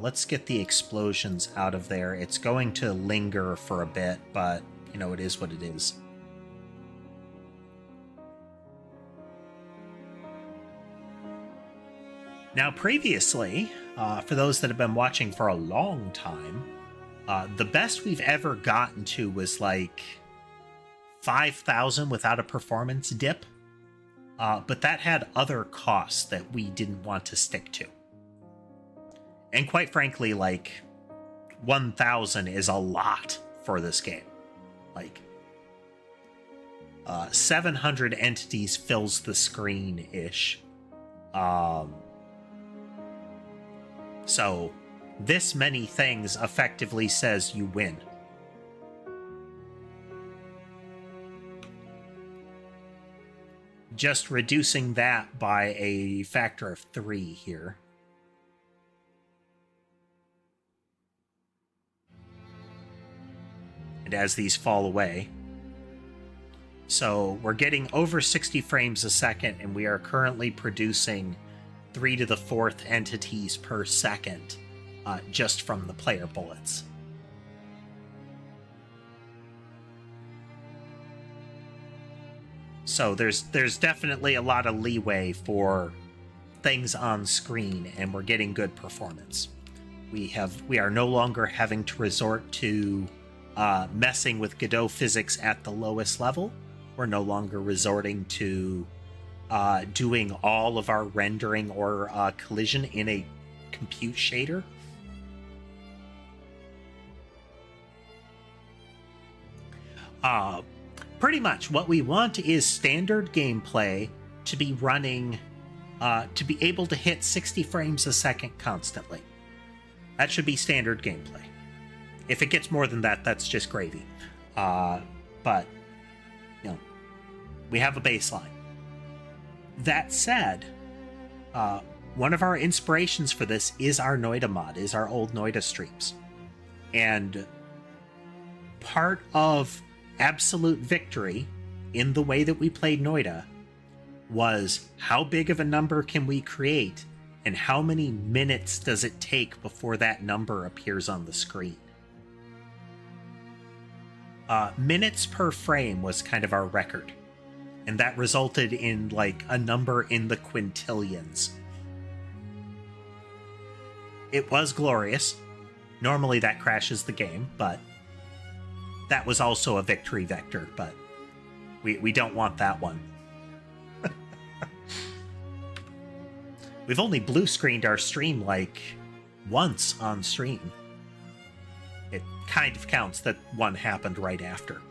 Let's get the explosions out of there. It's going to linger for a bit, but, you know, it is what it is. Now, previously, for those that have been watching for a long time, the best we've ever gotten to was like 5,000 without a performance dip. But that had other costs that we didn't want to stick to. And quite frankly, like, 1,000 is a lot for this game. Like, 700 entities fills the screen-ish. So, this many things effectively says you win. Just reducing that by a factor of 3 here. and as these fall away. So we're getting over 60 frames a second, and we are currently producing 3 to the 4th entities per second just from the player bullets. So there's definitely a lot of leeway for things on screen, and we're getting good performance. We are no longer having to resort to messing with Godot physics at the lowest level. We're no longer resorting to doing all of our rendering or collision in a compute shader. Pretty much what we want is standard gameplay to be running, to be able to hit 60 frames a second constantly. That should be standard gameplay. If it gets more than that, that's just gravy. But, you know, we have a baseline. That said, one of our inspirations for this is our Noida mod, is our old Noida streams. And part of absolute victory in the way that we played Noida was how big of a number can we create and how many minutes does it take before that number appears on the screen. Minutes per frame was kind of our record, and that resulted in like a number in the quintillions. It was glorious. Normally that crashes the game, but that was also a victory vector, but we don't want that one. We've only blue screened our stream like once on stream. It kind of counts that one happened right after.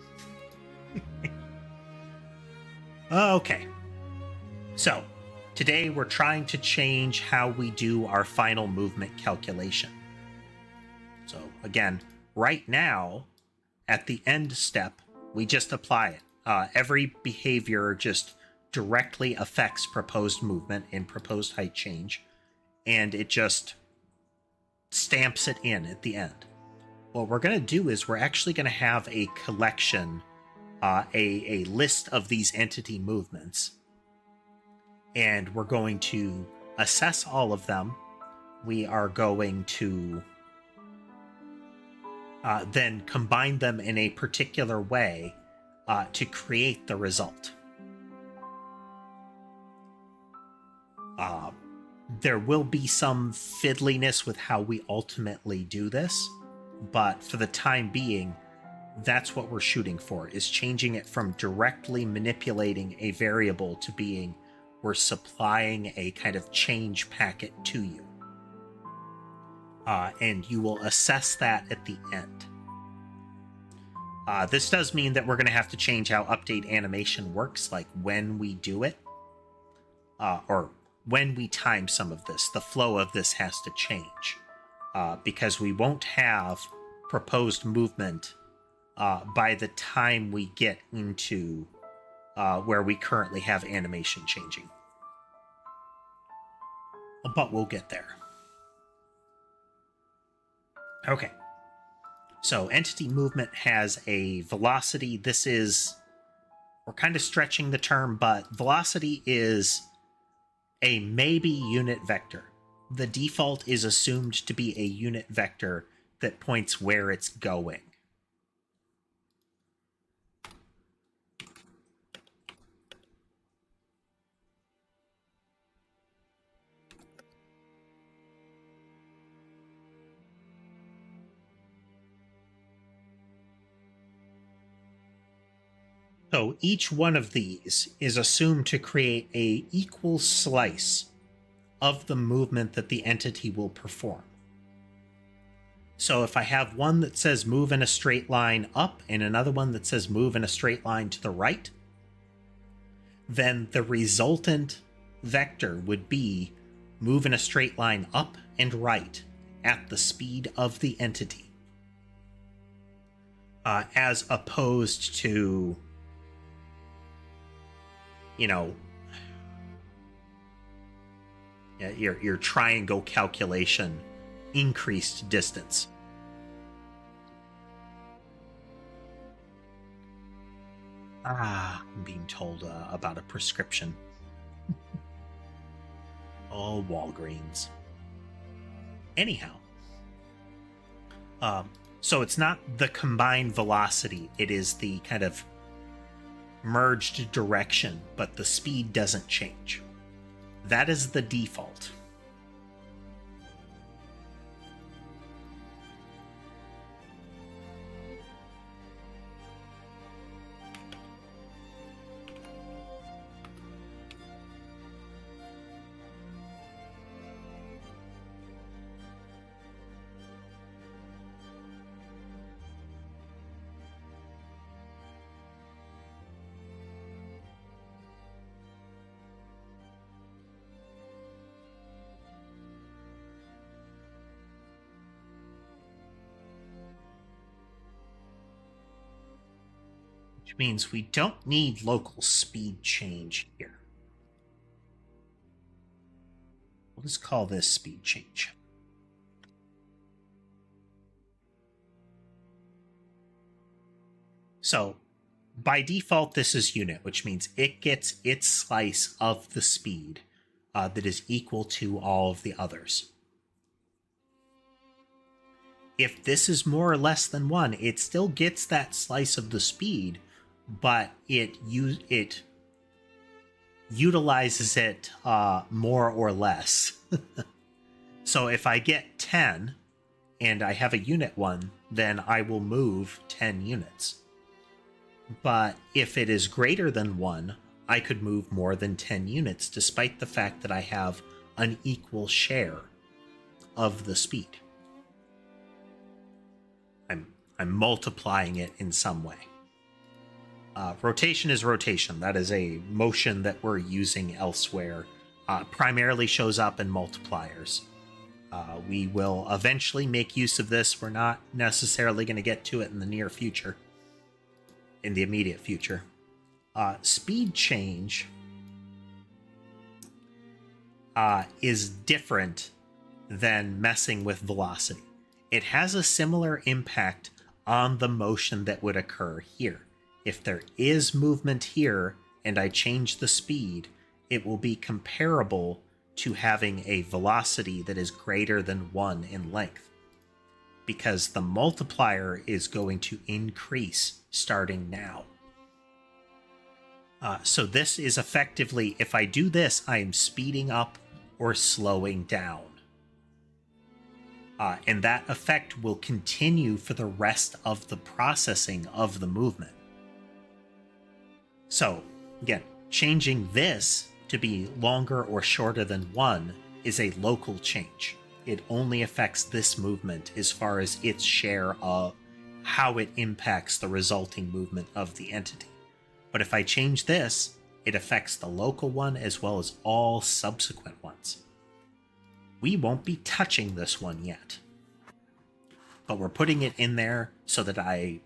Okay. So, today we're trying to change how we do our final movement calculation. So, again, right now, at the end step, we just apply it. Every behavior just directly affects proposed movement and proposed height change, and it just stamps it in at the end. What we're going to do is we're actually going to have a collection, a list of these entity movements, and we're going to assess all of them. We are going to then combine them in a particular way to create the result. There will be some fiddliness with how we ultimately do this, but for the time being, that's what we're shooting for, is changing it from directly manipulating a variable to being we're supplying a kind of change packet to you. And you will assess that at the end. This does mean that we're going to have to change how update animation works, like when we do it, or when we time some of this. The flow of this has to change, because we won't have proposed movement by the time we get into where we currently have animation changing. But we'll get there. Okay. So entity movement has a velocity. This is, we're kind of stretching the term, but velocity is a maybe unit vector. The default is assumed to be a unit vector that points where it's going. So each one of these is assumed to create an equal slice of the movement that the entity will perform. So if I have one that says move in a straight line up and another one that says move in a straight line to the right, then the resultant vector would be move in a straight line up and right at the speed of the entity, as opposed to, you know, your triangle calculation increased distance. I'm being told about a prescription. Oh, Walgreens. Anyhow, so it's not the combined velocity, it is the kind of merged direction, but the speed doesn't change. That is the default. Which means we don't need local speed change here. We'll just call this speed change. So by default, this is unit, which means it gets its slice of the speed that is equal to all of the others. If this is more or less than 1, it still gets that slice of the speed, but it utilizes it more or less. So if I get 10 and I have a unit 1, then I will move 10 units. But if it is greater than 1, I could move more than 10 units, despite the fact that I have an equal share of the speed. I'm multiplying it in some way. Rotation is rotation. That is a motion that we're using elsewhere. Primarily shows up in multipliers. We will eventually make use of this. We're not necessarily going to get to it in the near future. In the immediate future. Speed change is different than messing with velocity. It has a similar impact on the motion that would occur here. If there is movement here and I change the speed, it will be comparable to having a velocity that is greater than 1 in length, because the multiplier is going to increase starting now. So this is effectively, if I do this, I am speeding up or slowing down. And that effect will continue for the rest of the processing of the movement. So, again, changing this to be longer or shorter than 1 is a local change. It only affects this movement as far as its share of how it impacts the resulting movement of the entity. But if I change this, it affects the local one as well as all subsequent ones. We won't be touching this one yet, but we're putting it in there so that I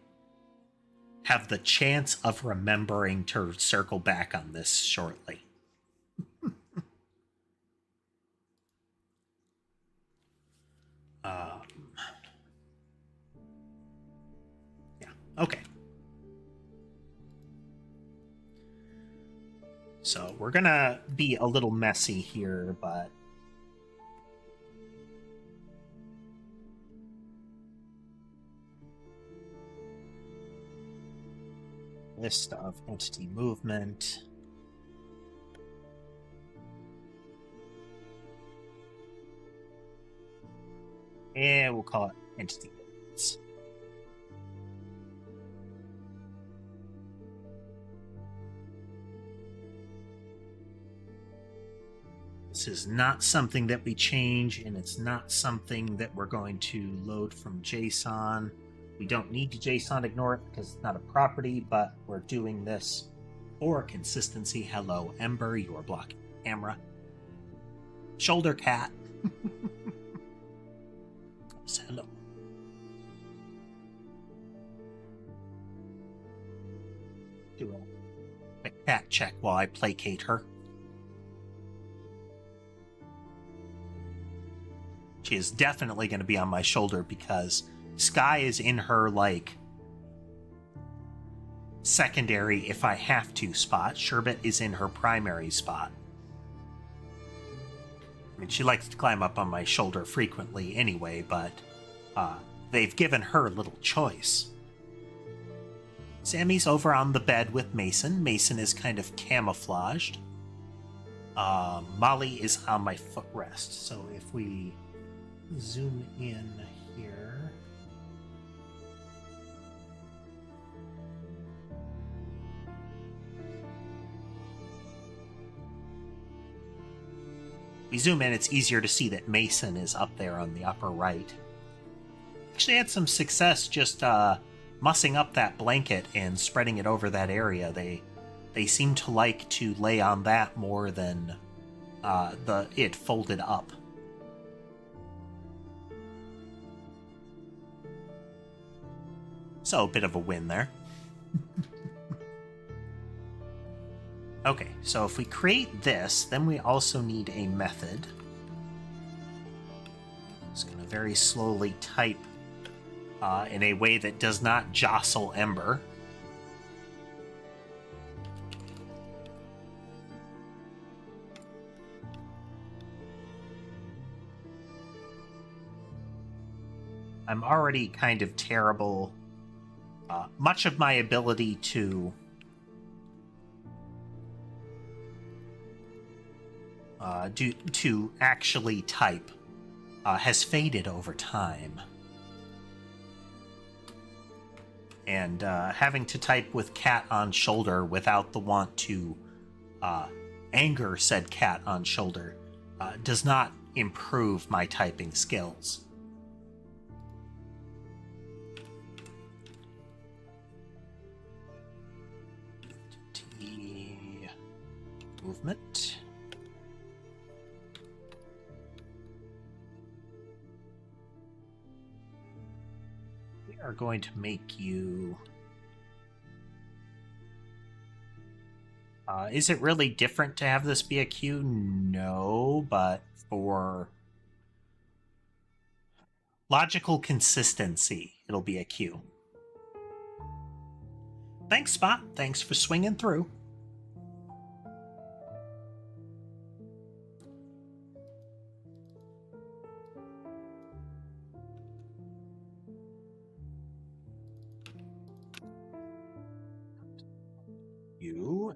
have the chance of remembering to circle back on this shortly. Okay. So we're gonna be a little messy here, but list of entity movement. And we'll call it entity movements. This is not something that we change, and it's not something that we're going to load from JSON. We don't need to JSON ignore it because it's not a property, but we're doing this for consistency. Hello, Ember, you are blocking the camera. Shoulder cat. Hello. Do a cat check while I placate her. She is definitely going to be on my shoulder because Sky is in her, like, secondary if I have to spot. Sherbet is in her primary spot. I mean, she likes to climb up on my shoulder frequently anyway, but they've given her little choice. Sammy's over on the bed with Mason. Mason is kind of camouflaged. Molly is on my footrest. So if we zoom in here... we zoom in, it's easier to see that Mason is up there on the upper right. Actually had some success just mussing up that blanket and spreading it over that area. They seem to like to lay on that more than it folded up. So a bit of a win there. Okay, so if we create this, then we also need a method. Just going to very slowly type in a way that does not jostle Ember. I'm already kind of terrible. Much of my ability to actually type has faded over time. And having to type with cat on shoulder without the want to anger said cat on shoulder does not improve my typing skills. Movement. We are going to make you... is it really different to have this be a queue? No, but for logical consistency, it'll be a queue. Thanks, Spot. Thanks for swinging through.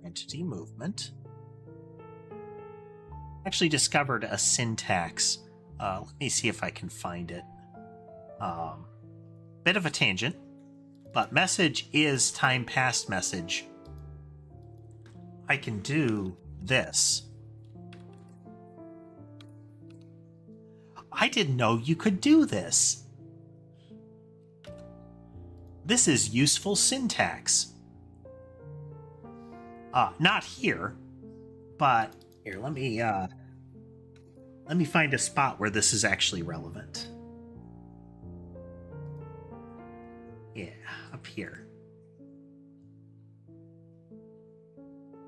Entity movement. Actually discovered a syntax. Let me see if I can find it. Bit of a tangent, but message is time past message. I can do this. I didn't know you could do this. This is useful syntax. Not here, but here, let me find a spot where this is actually relevant. Yeah, up here.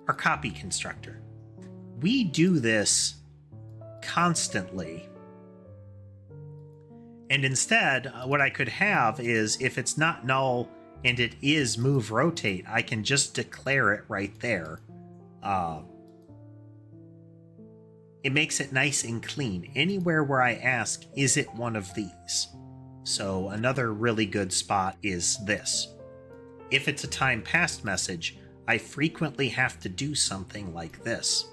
Our copy constructor. We do this constantly. And instead, what I could have is, if it's not null and it is move rotate, I can just declare it right there. It makes it nice and clean. Anywhere where I ask, is it one of these? So another really good spot is this. If it's a time past message, I frequently have to do something like this,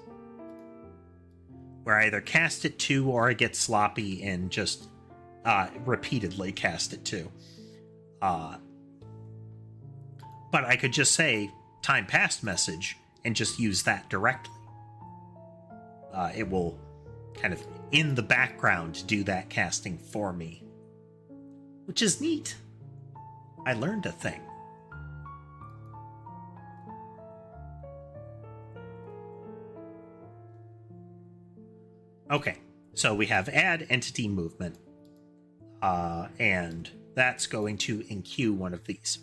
where I either cast it to or I get sloppy and just repeatedly cast it to. But I could just say time past message and just use that directly. It will kind of in the background do that casting for me, which is neat. I learned a thing. Okay, so we have add entity movement, and that's going to enqueue one of these.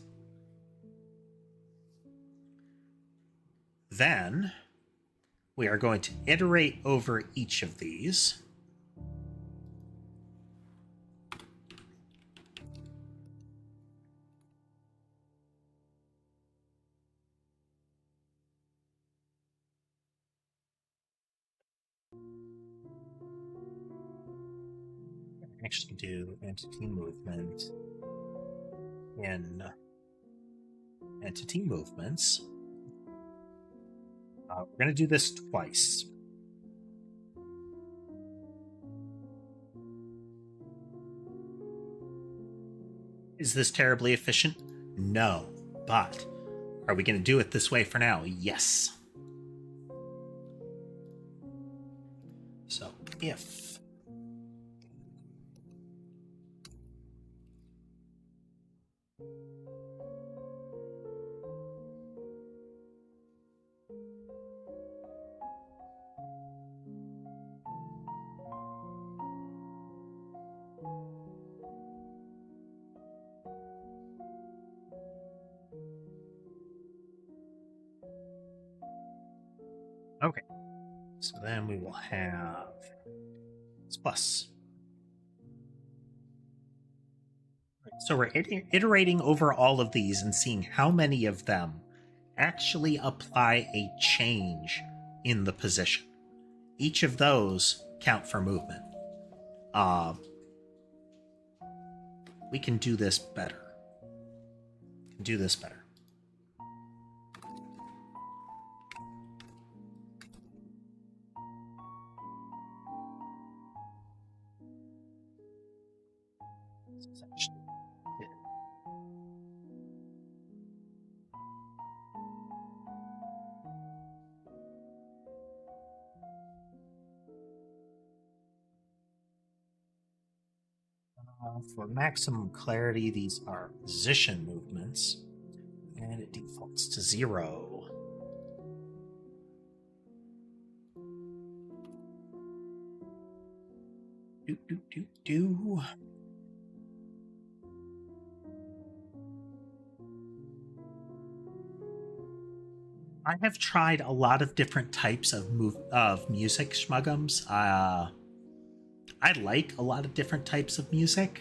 Then we are going to iterate over each of these. actually do entity movement in entity movements. We're going to do this twice. Is this terribly efficient? No. But are we going to do it this way for now? Yes. So if okay, so then we will have it's plus. So we're iterating over all of these and seeing how many of them actually apply a change in the position. Each of those count for movement. We can do this better. For maximum clarity, these are position movements, and it defaults to 0. Do. I have tried a lot of different types of music schmuggums. I like a lot of different types of music.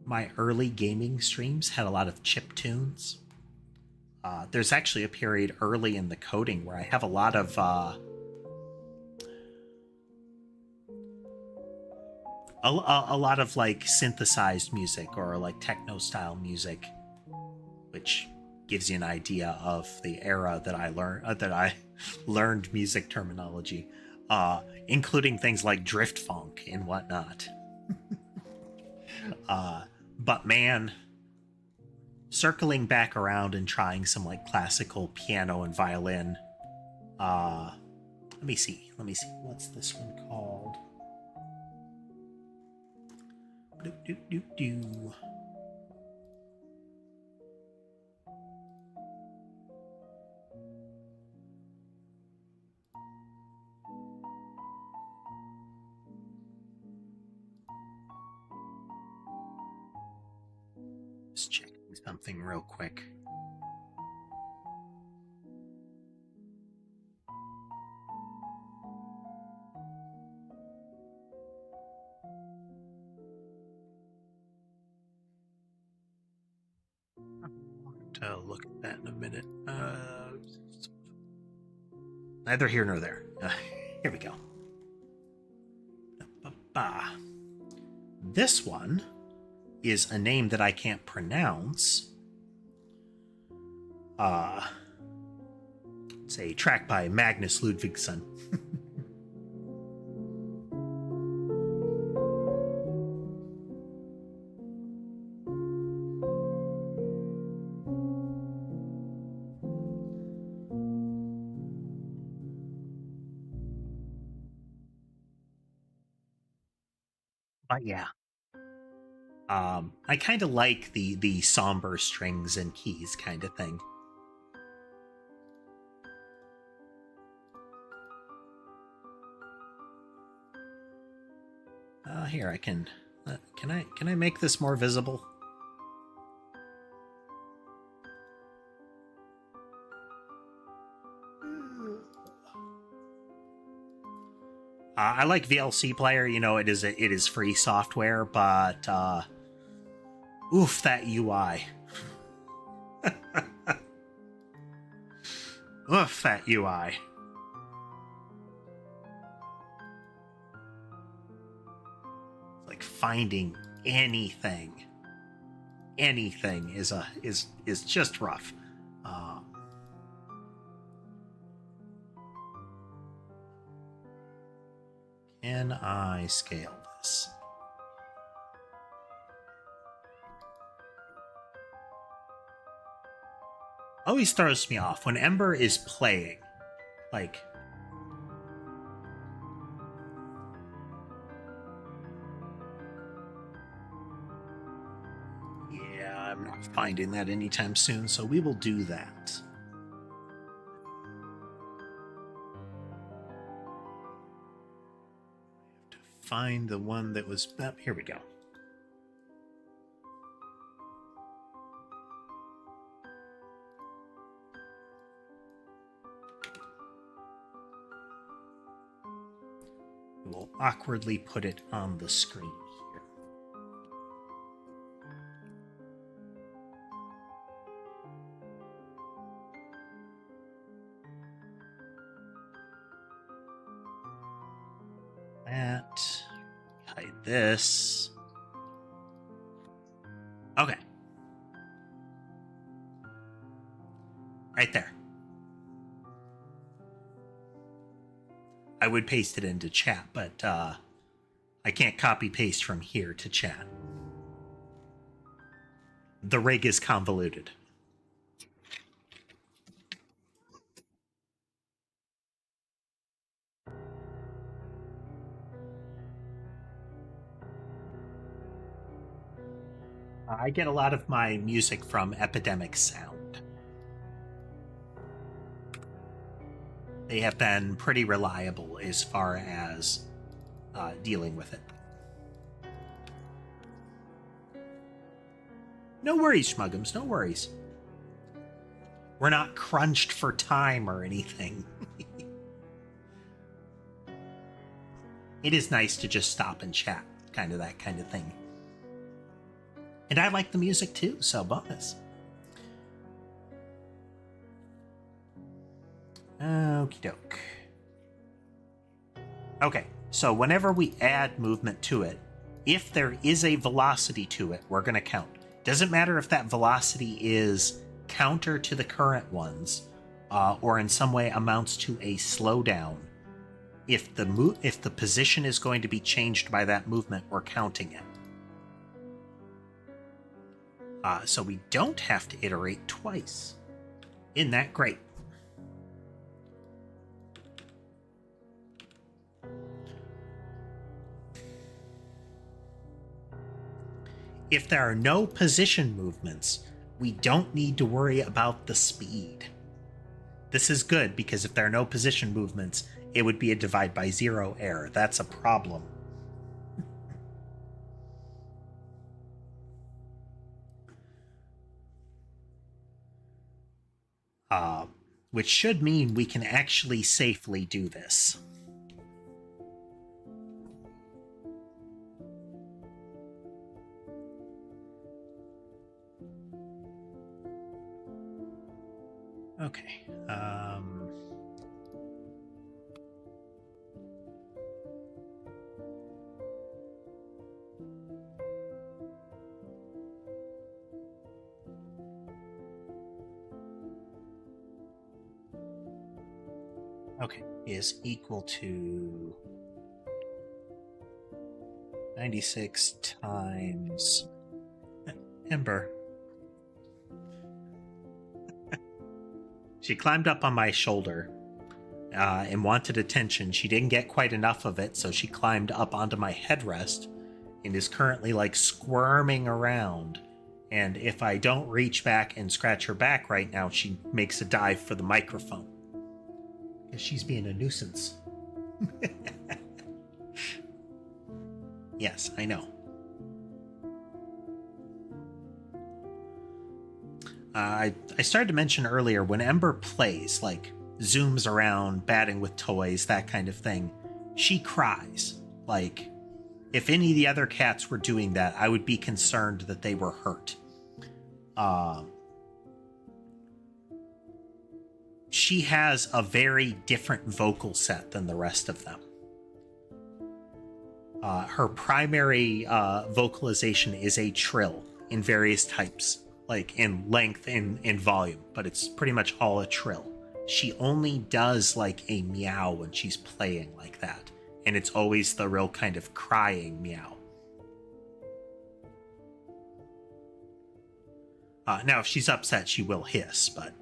My early gaming streams had a lot of chip tunes. There's actually a period early in the coding where I have a lot of a lot of like synthesized music or like techno style music, which gives you an idea of the era that I learned music terminology, including things like drift funk and whatnot. But man, circling back around and trying some like classical piano and violin. Let me see. What's this one called? Do. Just checking something real quick. To look at that in a minute. Neither here nor there. Here we go. This one is a name that I can't pronounce. It's a track by Magnus Ludvigsson. But yeah. I kind of like the somber strings and keys kind of thing. Here I can I make this more visible? I like VLC Player. You know, it is free software, but oof, that UI. Oof, that UI. Like finding anything is just rough. Can I scale this? Always throws me off when Ember is playing. Like, yeah, I'm not finding that anytime soon, so we will do that. I have to find the one that was... Oh, here we go. We'll awkwardly put it on the screen here. That. Hide this. Okay. Right there. I would paste it into chat, but I can't copy paste from here to chat. The rig is convoluted. I get a lot of my music from Epidemic Sound. They have been pretty reliable as far as dealing with it. No worries, Schmuggums, no worries. We're not crunched for time or anything. It is nice to just stop and chat, kind of that kind of thing. And I like the music too, so bonus. Okie doke. Okay, so whenever we add movement to it, if there is a velocity to it, we're going to count. Doesn't matter if that velocity is counter to the current ones, or in some way amounts to a slowdown. If the position is going to be changed by that movement, we're counting it. So we don't have to iterate twice. Isn't that great? If there are no position movements, we don't need to worry about the speed. This is good because if there are no position movements, it would be a divide by zero error. That's a problem. Which should mean we can actually safely do this. Okay. Okay, is equal to 96 times Ember. She climbed up on my shoulder and wanted attention. She didn't get quite enough of it, so she climbed up onto my headrest and is currently like squirming around. And if I don't reach back and scratch her back right now, she makes a dive for the microphone. Because she's being a nuisance. Yes, I know. I started to mention earlier, when Ember plays, like zooms around, batting with toys, that kind of thing, she cries. Like, if any of the other cats were doing that, I would be concerned that they were hurt. She has a very different vocal set than the rest of them. Her primary vocalization is a trill in various types, like in length and in volume, but it's pretty much all a trill. She only does like a meow when she's playing like that, and it's always the real kind of crying meow. Now, if she's upset, she will hiss, but...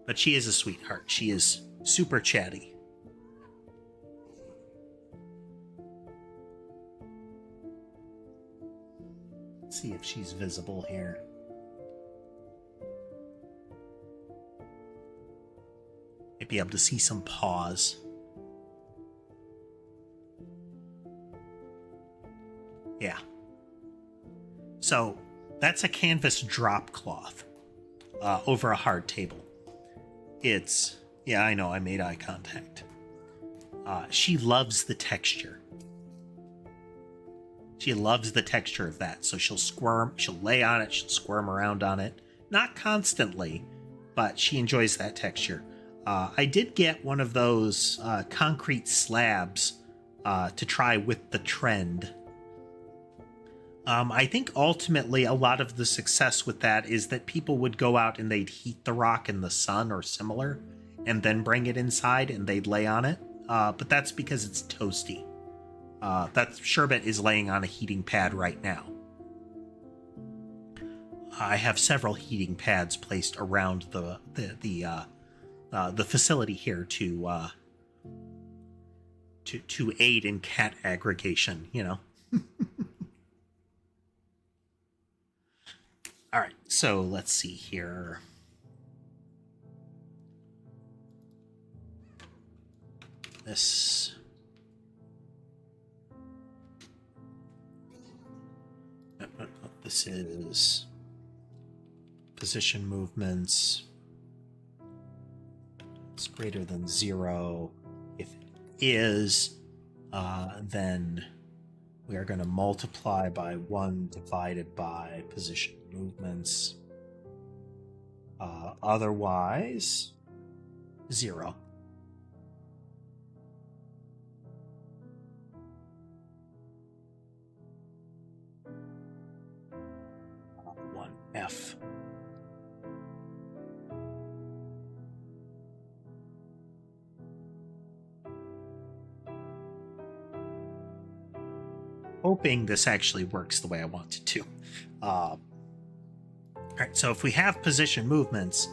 But she is a sweetheart. She is super chatty. Let's see if she's visible here. Might be able to see some paws. Yeah. So that's a canvas drop cloth over a hard table. It's... Yeah, I know, I made eye contact. She loves the texture. She loves the texture of that. So she'll squirm, she'll lay on it, she'll squirm around on it. Not constantly, but she enjoys that texture. I did get one of those concrete slabs to try with the trend. I think ultimately a lot of the success with that is that people would go out and they'd heat the rock in the sun or similar, and then bring it inside and they'd lay on it. But that's because it's toasty. That sherbet is laying on a heating pad right now. I have several heating pads placed around the facility here to aid in cat aggregation, you know. All right, so let's see here. This... This is position movements. It's greater than 0. If it is, then we are going to multiply by 1 divided by position movements. Otherwise, 0. F. Hoping this actually works the way I want it to. All right, so if we have position movements,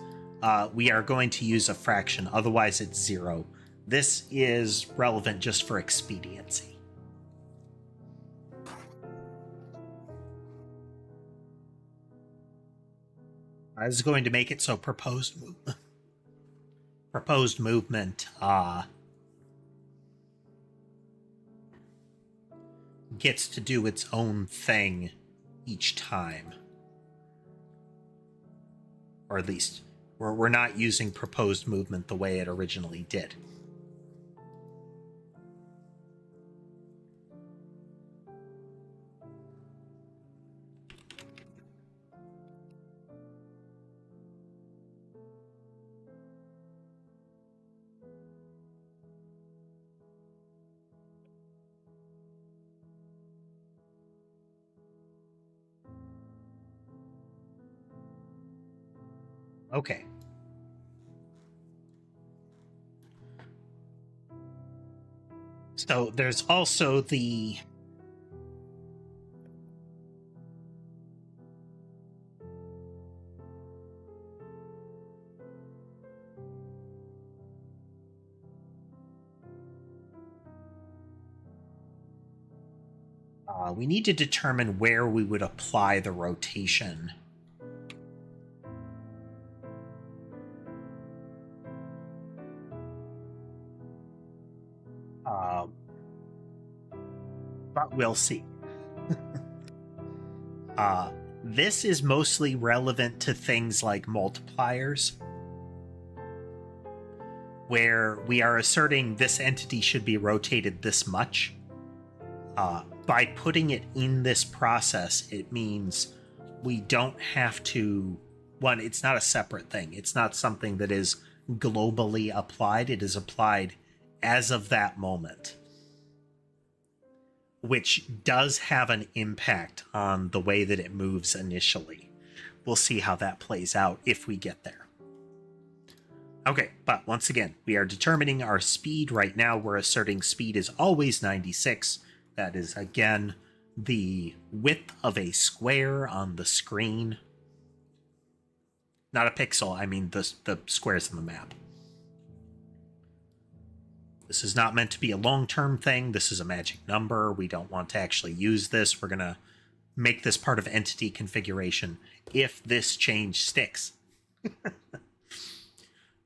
we are going to use a fraction, otherwise it's 0. This is relevant just for expediency. I was going to make it so proposed movement gets to do its own thing each time. Or at least we're not using proposed movement the way it originally did. Okay. So there's also the we need to determine where we would apply the rotation. But we'll see. This is mostly relevant to things like multipliers, where we are asserting this entity should be rotated this much. By putting it in this process, it means we don't have to... One, it's not a separate thing. It's not something that is globally applied. It is applied as of that moment, which does have an impact on the way that it moves initially. We'll see how that plays out if we get there. Okay, but once again, we are determining our speed. Right now, we're asserting speed is always 96. That is, again, the width of a square on the screen. Not a pixel, I mean the squares on the map. This is not meant to be a long-term thing. This is a magic number. We don't want to actually use this. We're going to make this part of entity configuration if this change sticks.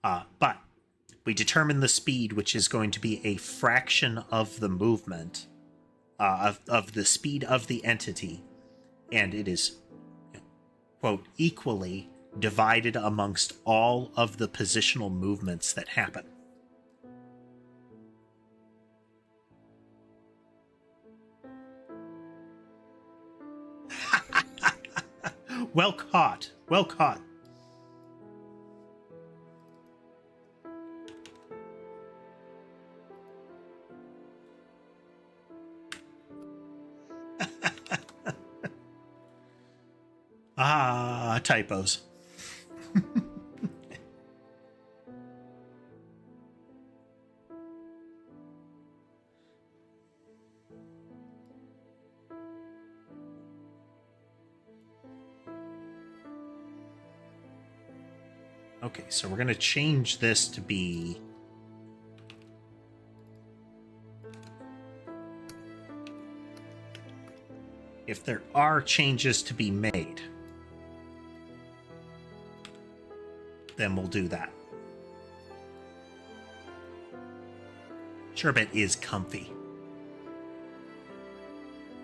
But we determine the speed, which is going to be a fraction of the movement, of the speed of the entity, and it is, quote, equally divided amongst all of the positional movements that happen. Well caught. Well caught. Typos. Okay, so we're going to change this to be if there are changes to be made, then we'll do that. Sherbet is comfy.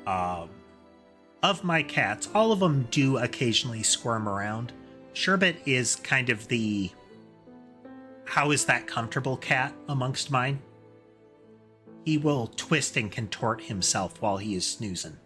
Of my cats, all of them do occasionally squirm around. Sherbet is kind of the how is that comfortable cat amongst mine. He will twist and contort himself while he is snoozing.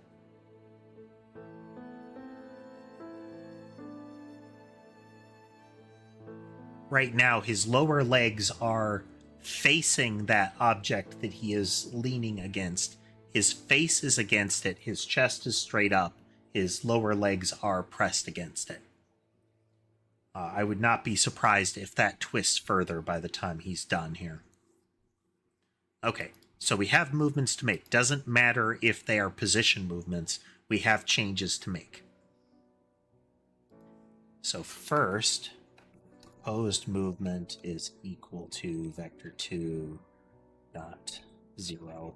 Right now, his lower legs are facing that object that he is leaning against. His face is against it, his chest is straight up, his lower legs are pressed against it. I would not be surprised if that twists further by the time he's done here. Okay, so we have movements to make. Doesn't matter if they are position movements, we have changes to make. So first, proposed movement is equal to vector2 dot 0.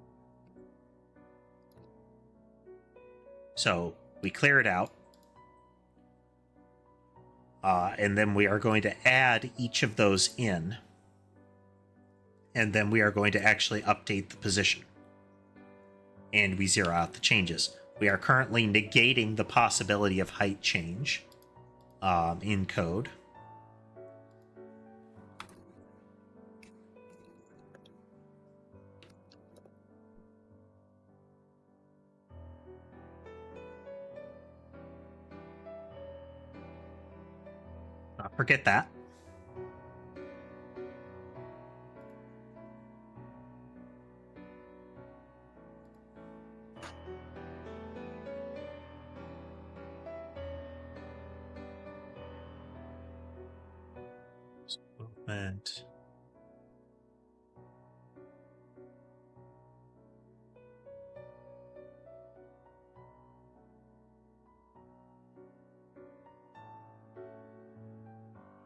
So we clear it out. And then we are going to add each of those in. And then we are going to actually update the position. And we zero out the changes. We are currently negating the possibility of height change in code. Forget that. Movement.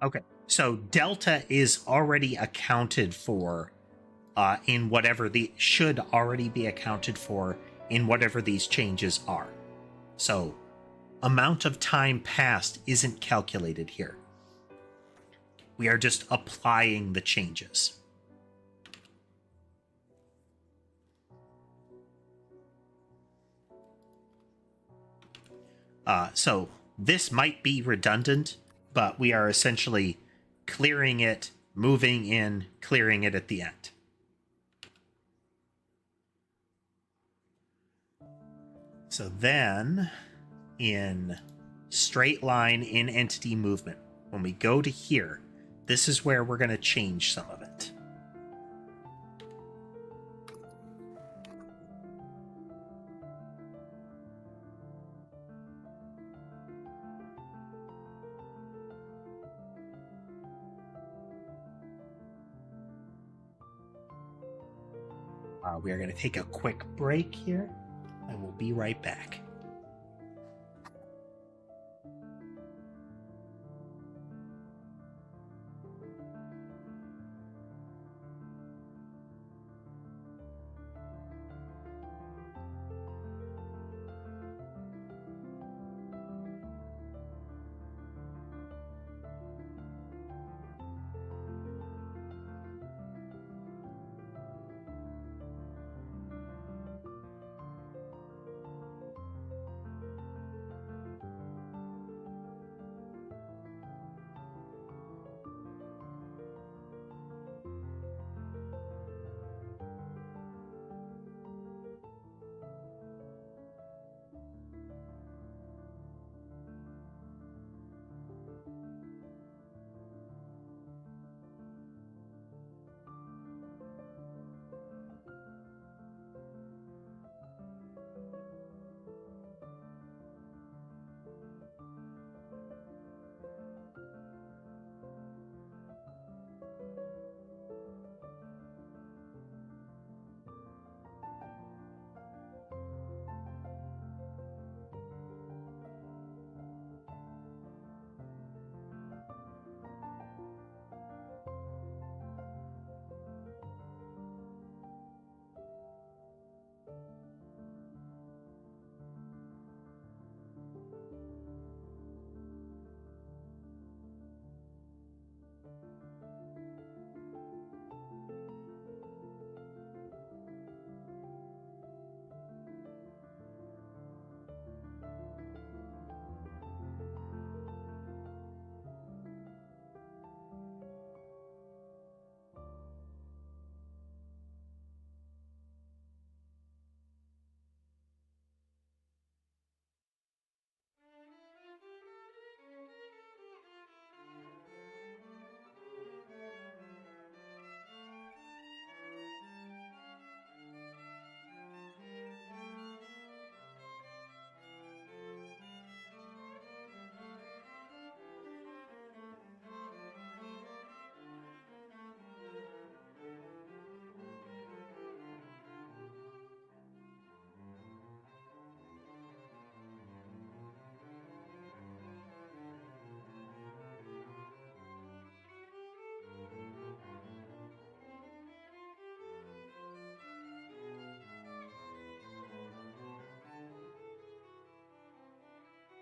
Okay, so delta is already accounted for in whatever should already be accounted for in whatever these changes are. So amount of time passed isn't calculated here. We are just applying the changes. So this might be redundant, but we are essentially clearing it, moving in, clearing it at the end. So then, in straight line in entity movement, when we go to here, this is where we're going to change some of it. We are going to take a quick break here, and we'll be right back.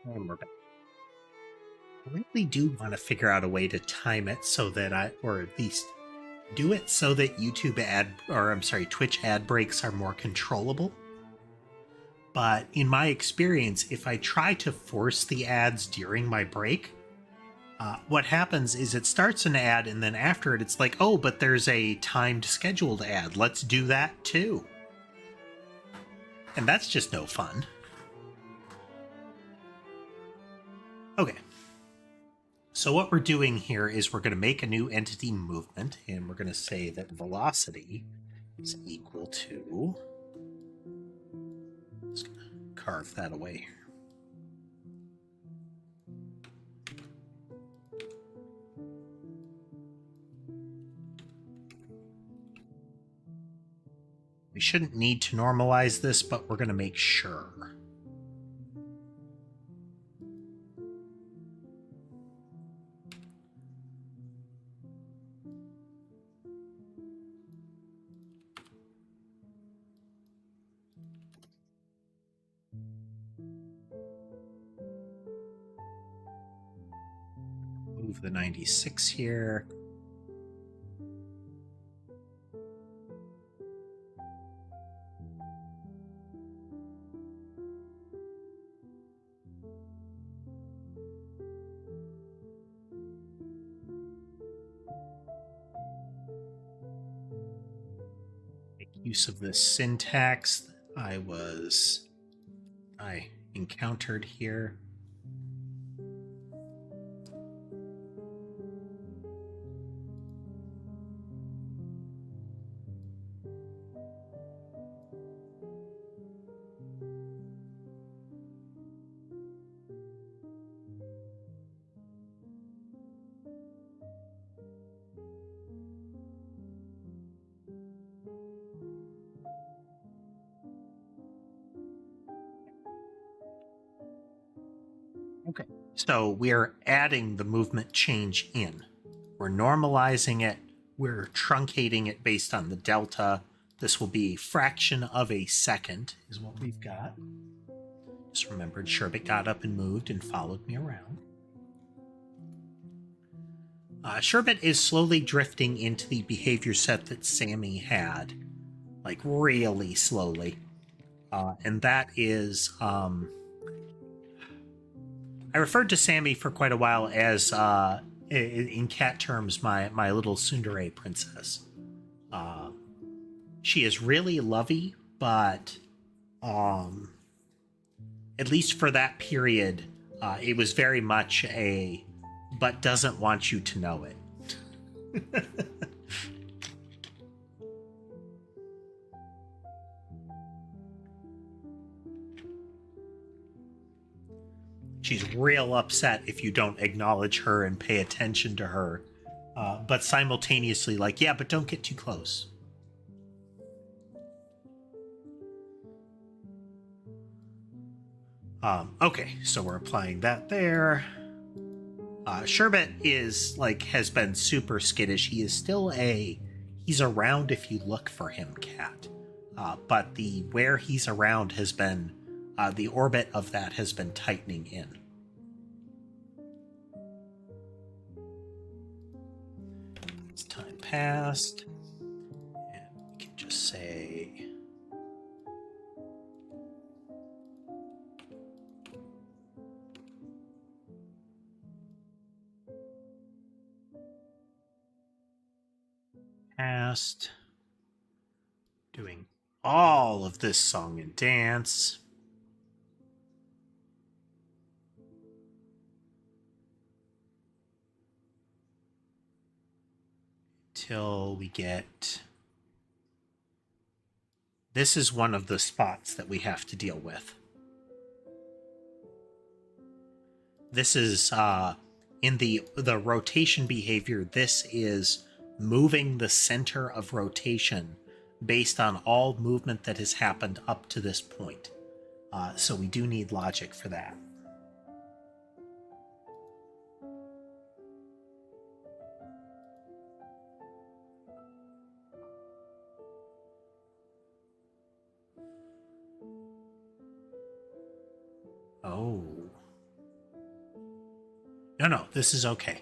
And we're back. I really do want to figure out a way to time it so that or at least do it so that Twitch ad breaks are more controllable. But in my experience, if I try to force the ads during my break, what happens is it starts an ad and then after it, it's like, oh, but there's a timed scheduled ad. Let's do that too. And that's just no fun. Okay. So what we're doing here is we're going to make a new entity movement, and we're going to say that velocity is equal to... Just going to carve that away. We shouldn't need to normalize this, but we're going to make sure. Move the 96 here. Make use of this syntax that I encountered here. So we're adding the movement change in. We're normalizing it. We're truncating it based on the delta. This will be a fraction of a second is what we've got. Just remembered Sherbet got up and moved and followed me around. Sherbet is slowly drifting into the behavior set that Sammy had, like really slowly. And that is, I referred to Sammy for quite a while as, in cat terms, my little tsundere princess. She is really lovey, but at least for that period, it was very much a but doesn't want you to know it. She's real upset if you don't acknowledge her and pay attention to her, but simultaneously like, yeah, but don't get too close. Okay, so we're applying that there. Sherbet is like has been super skittish. He is still he's around if you look for him cat, but the where he's around has been the orbit of that has been tightening in. As time passed, and we can just say past, doing all of this song and dance. Till we get... This is one of the spots that we have to deal with. This is, in the rotation behavior, this is moving the center of rotation based on all movement that has happened up to this point. So we do need logic for that. Oh. No, this is okay.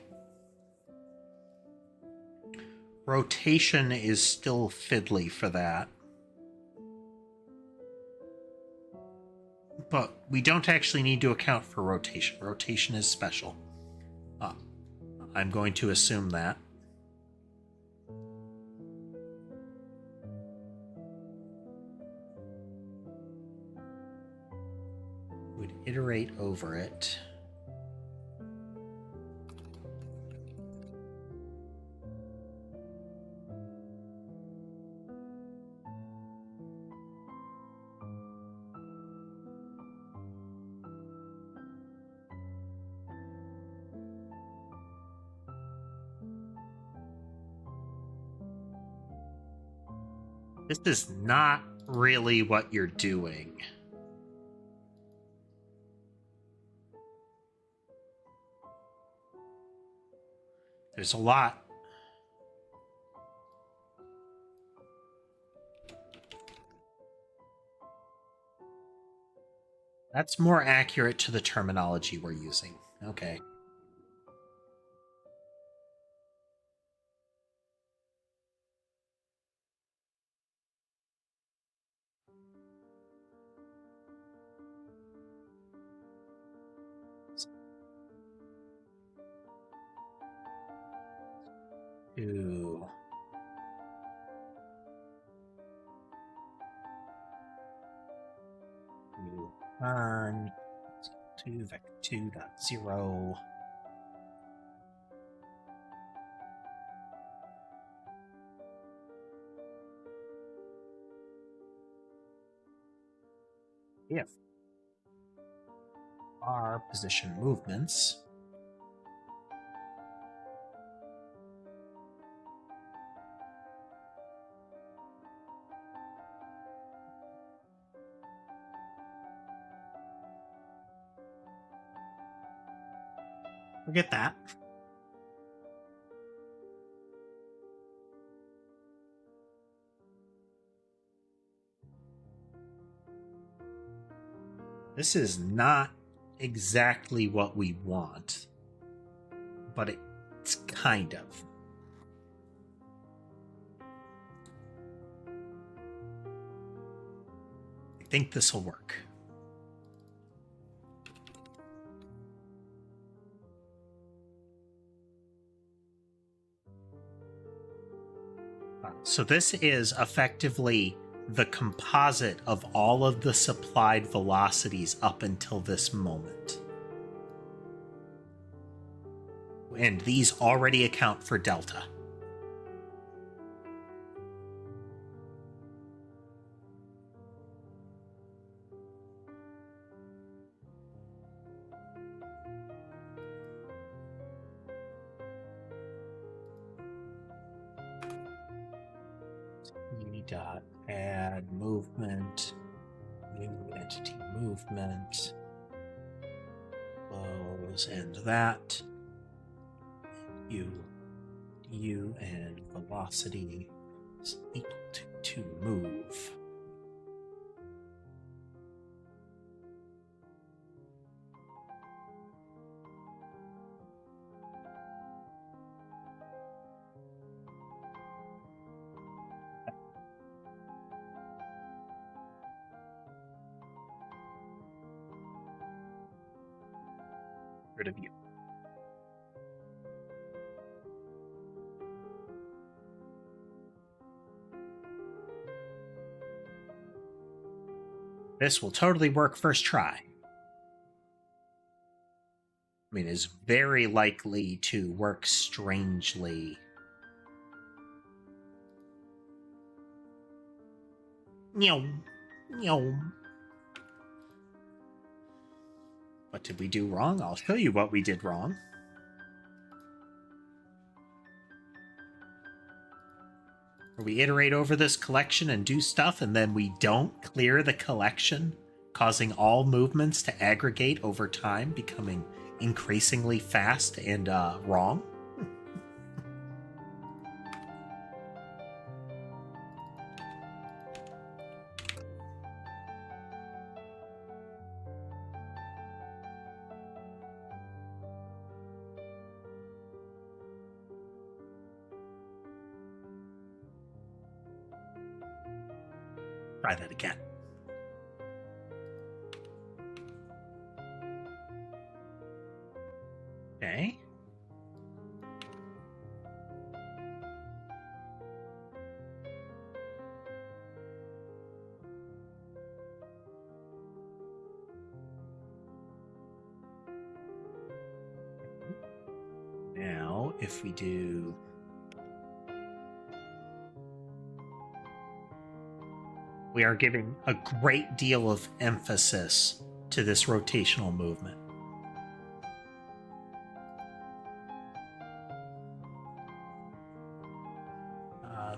Rotation is still fiddly for that. But we don't actually need to account for rotation. Rotation is special. I'm going to assume that. We'd iterate over it. This is not really what you're doing. There's a lot. That's more accurate to the terminology we're using. Okay. Ooh. Turn to vec2.0. If our position movements Forget that. This is not exactly what we want, but it's kind of. I think this will work. So this is effectively the composite of all of the supplied velocities up until this moment. And these already account for delta. Dot add movement, new entity movement, close, and that. U and velocity is equal to move. Rid of you. This will totally work first try. I mean, it's very likely to work strangely. What did we do wrong? I'll show you what we did wrong. We iterate over this collection and do stuff, and then we don't clear the collection, causing all movements to aggregate over time, becoming increasingly fast and wrong. Try that again. Okay. Now, if we do we are giving a great deal of emphasis to this rotational movement.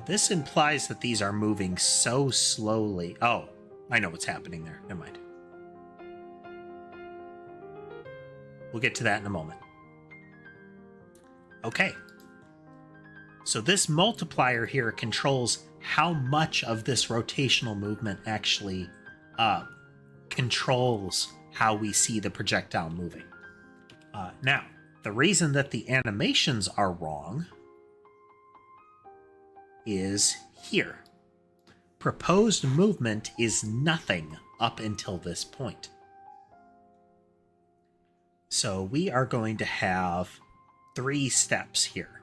This implies that these are moving so slowly. Oh, I know what's happening there. Never mind. We'll get to that in a moment. Okay. So this multiplier here controls how much of this rotational movement actually controls how we see the projectile moving. Now, the reason that the animations are wrong is here. Proposed movement is nothing up until this point. So we are going to have 3 steps here.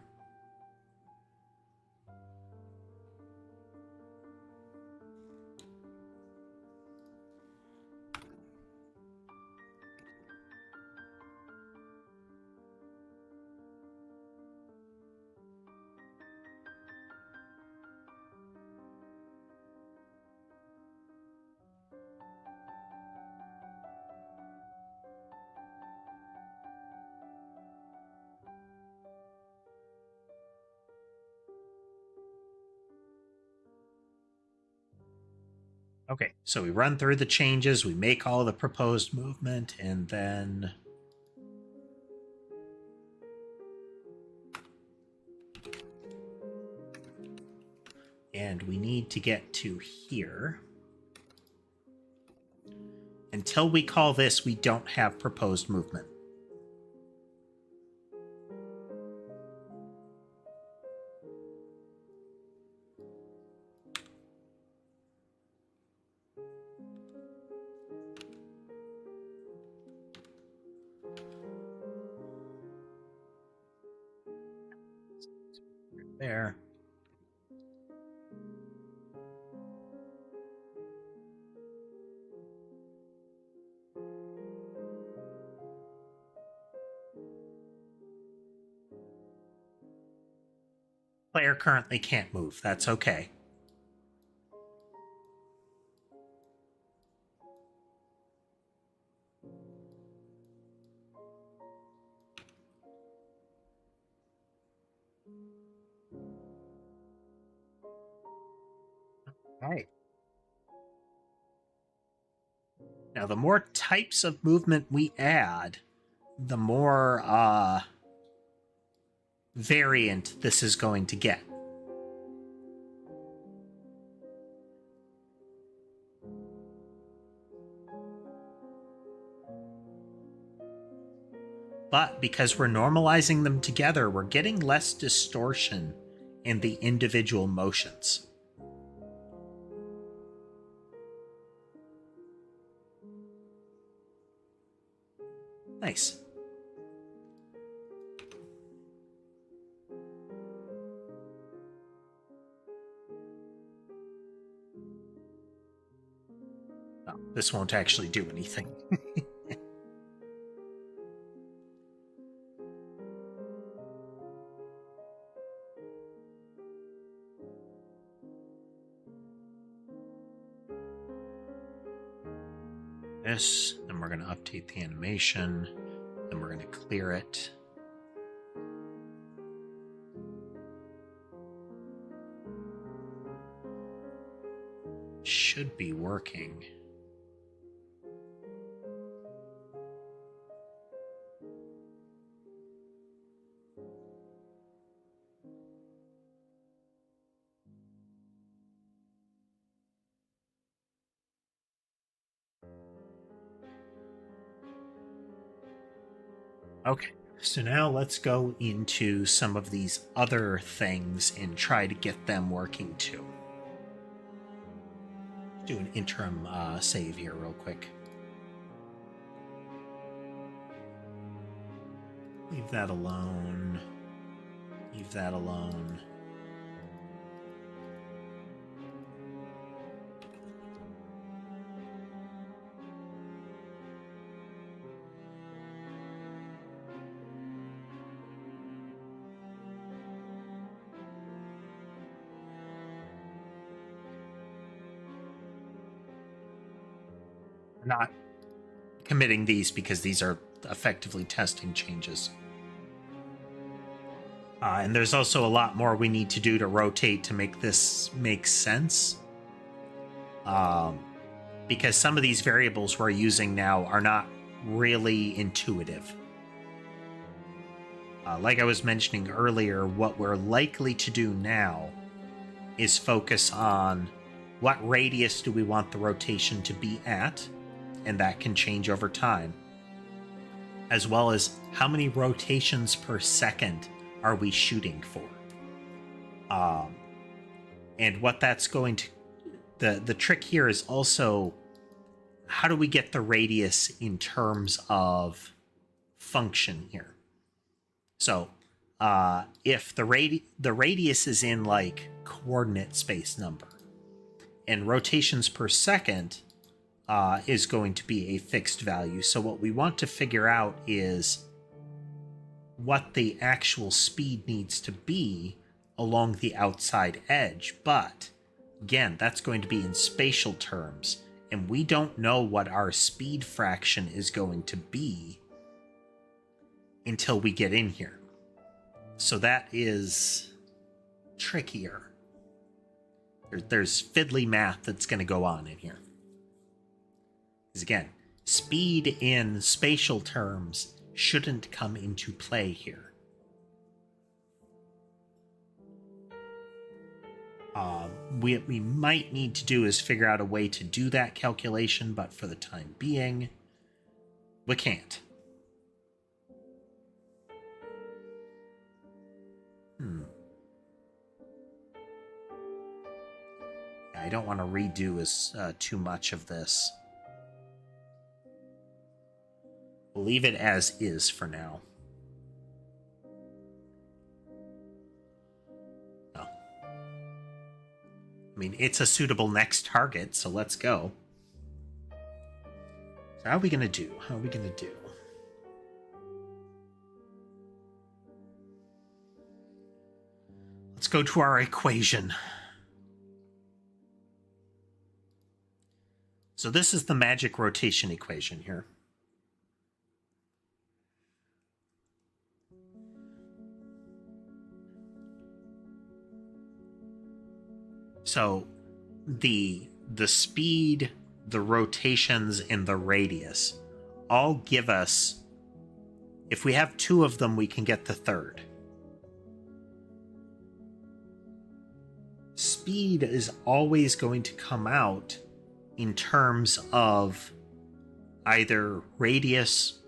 Okay, so we run through the changes, we make all the proposed movement, and then And we need to get to here. Until we call this, we don't have proposed movement. There. Player currently can't move. That's okay. All right. Now, the more types of movement we add, the more variant this is going to get. But because we're normalizing them together, we're getting less distortion in the individual motions. Nice. Oh, this won't actually do anything. This, then we're going to update the animation, then we're going to clear it. Should be working. Okay, so now let's go into some of these other things and try to get them working too. Do an interim save here real quick. Leave that alone. Leave that alone. Not committing these because these are effectively testing changes. And there's also a lot more we need to do to rotate to make this make sense. Because some of these variables we're using now are not really intuitive. Like I was mentioning earlier, what we're likely to do now is focus on what radius do we want the rotation to be at, and that can change over time, as well as how many rotations per second are we shooting for. And what that's going to... The trick here is also, how do we get the radius in terms of function here? So if the radius is in like coordinate space number, and rotations per second is going to be a fixed value. So what we want to figure out is what the actual speed needs to be along the outside edge. But again, that's going to be in spatial terms, and we don't know what our speed fraction is going to be until we get in here. So that is trickier. There's fiddly math that's going to go on in here. Because again, speed in spatial terms shouldn't come into play here. we might need to do is figure out a way to do that calculation, but for the time being, we can't. I don't want to redo too much of this. We'll leave it as is for now. Oh. I mean, it's a suitable next target, so let's go. So how are we going to do? How are we going to do? Let's go to our equation. So this is the magic rotation equation here. So the speed, the rotations, and the radius all give us, if we have two of them, we can get the third. Speed is always going to come out in terms of either radius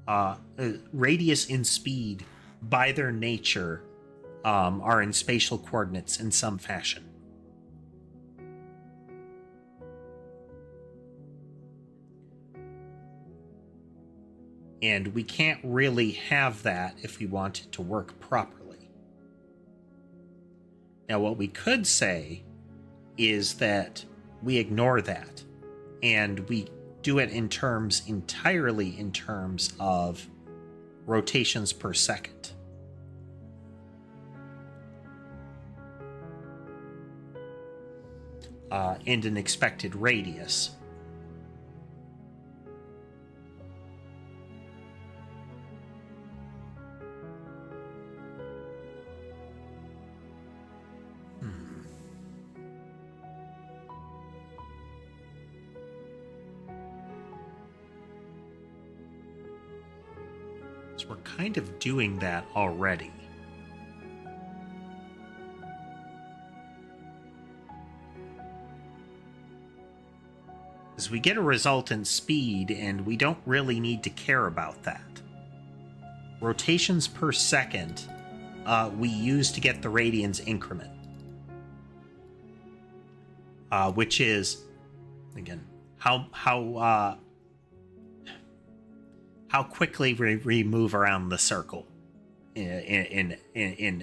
and speed by their nature are in spatial coordinates in some fashion. And we can't really have that if we want it to work properly. Now, what we could say is that we ignore that and we do it entirely in terms of rotations per second. And an expected radius. So we're kind of doing that already. As we get a resultant speed, and we don't really need to care about that. Rotations per second we use to get the radians increment. Which is, again, how quickly we move around the circle in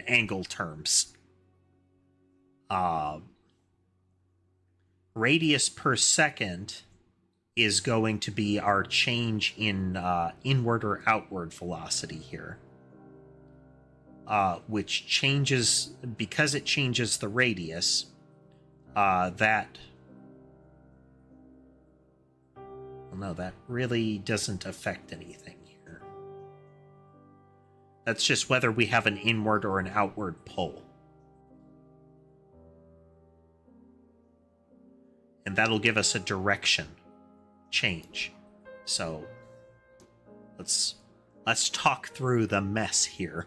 angle terms. Radius per second is going to be our change in inward or outward velocity here, which changes because it changes the radius. That really doesn't affect anything here. That's just whether we have an inward or an outward pull. And that'll give us a direction change. So let's talk through the mess here.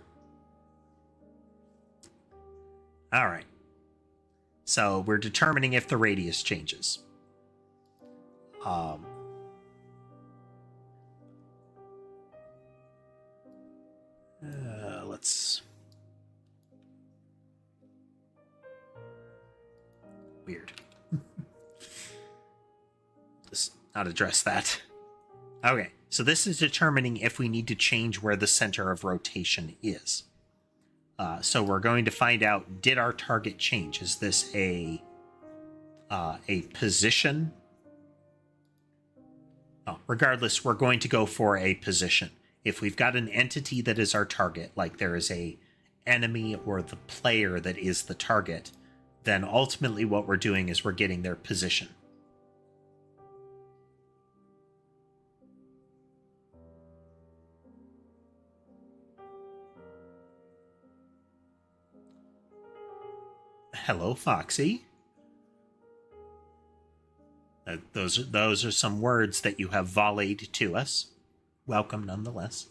All right. So we're determining if the radius changes. Let's... Weird. Let's not address that. Okay, so this is determining if we need to change where the center of rotation is. So we're going to find out, did our target change? Is this a position? Oh, regardless, we're going to go for a position. If we've got an entity that is our target, like there is a enemy or the player that is the target, then ultimately what we're doing is we're getting their position. Hello, Foxy. Those are some words that you have volleyed to us. Welcome, nonetheless.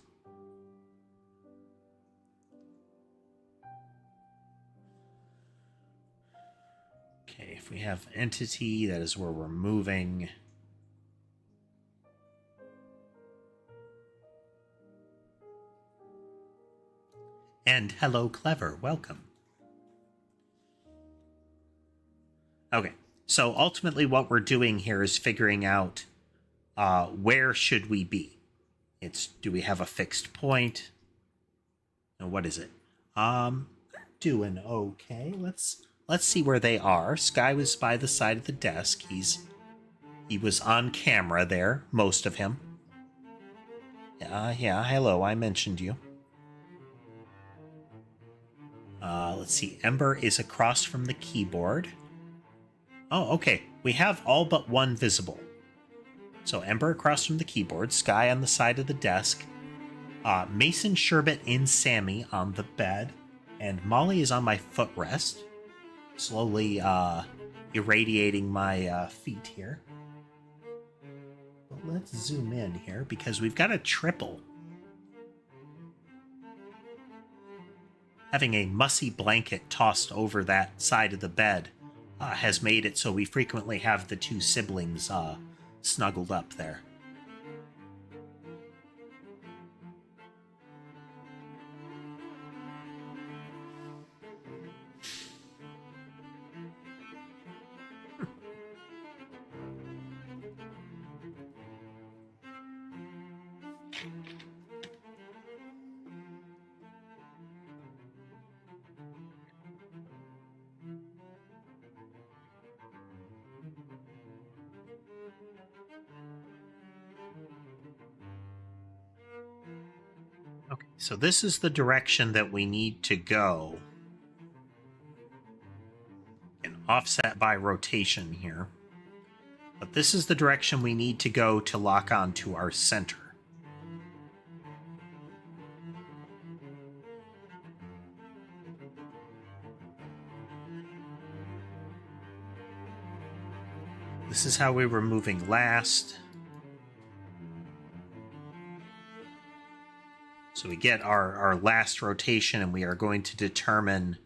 Okay, if we have entity, that is where we're moving. And hello, Clever. Welcome. Okay, so ultimately what we're doing here is figuring out where should we be. Do we have a fixed point? No, what is it? Doing okay. Let's see where they are. Sky was by the side of the desk. He was on camera there, most of him. Yeah, hello, I mentioned you. Let's see. Ember is across from the keyboard. Oh, okay. We have all but one visible. So Ember across from the keyboard, Sky on the side of the desk, Mason, Sherbet, and Sammy on the bed, and Molly is on my footrest, slowly irradiating my feet here. But let's zoom in here because we've got a triple. Having a mussy blanket tossed over that side of the bed has made it so we frequently have the two siblings snuggled up there. Okay, so this is the direction that we need to go. And offset by rotation here. But this is the direction we need to go to lock on to our center. This is how we were moving last. So we get our last rotation, and we are going to determine,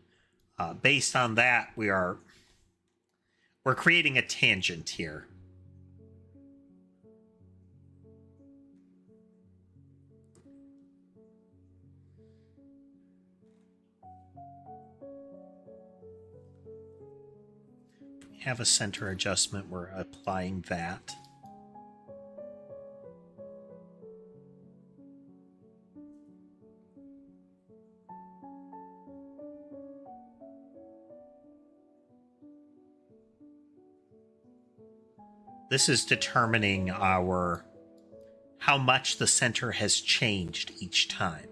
based on that, we're creating a tangent here. We have a center adjustment, we're applying that. This is determining how much the center has changed each time.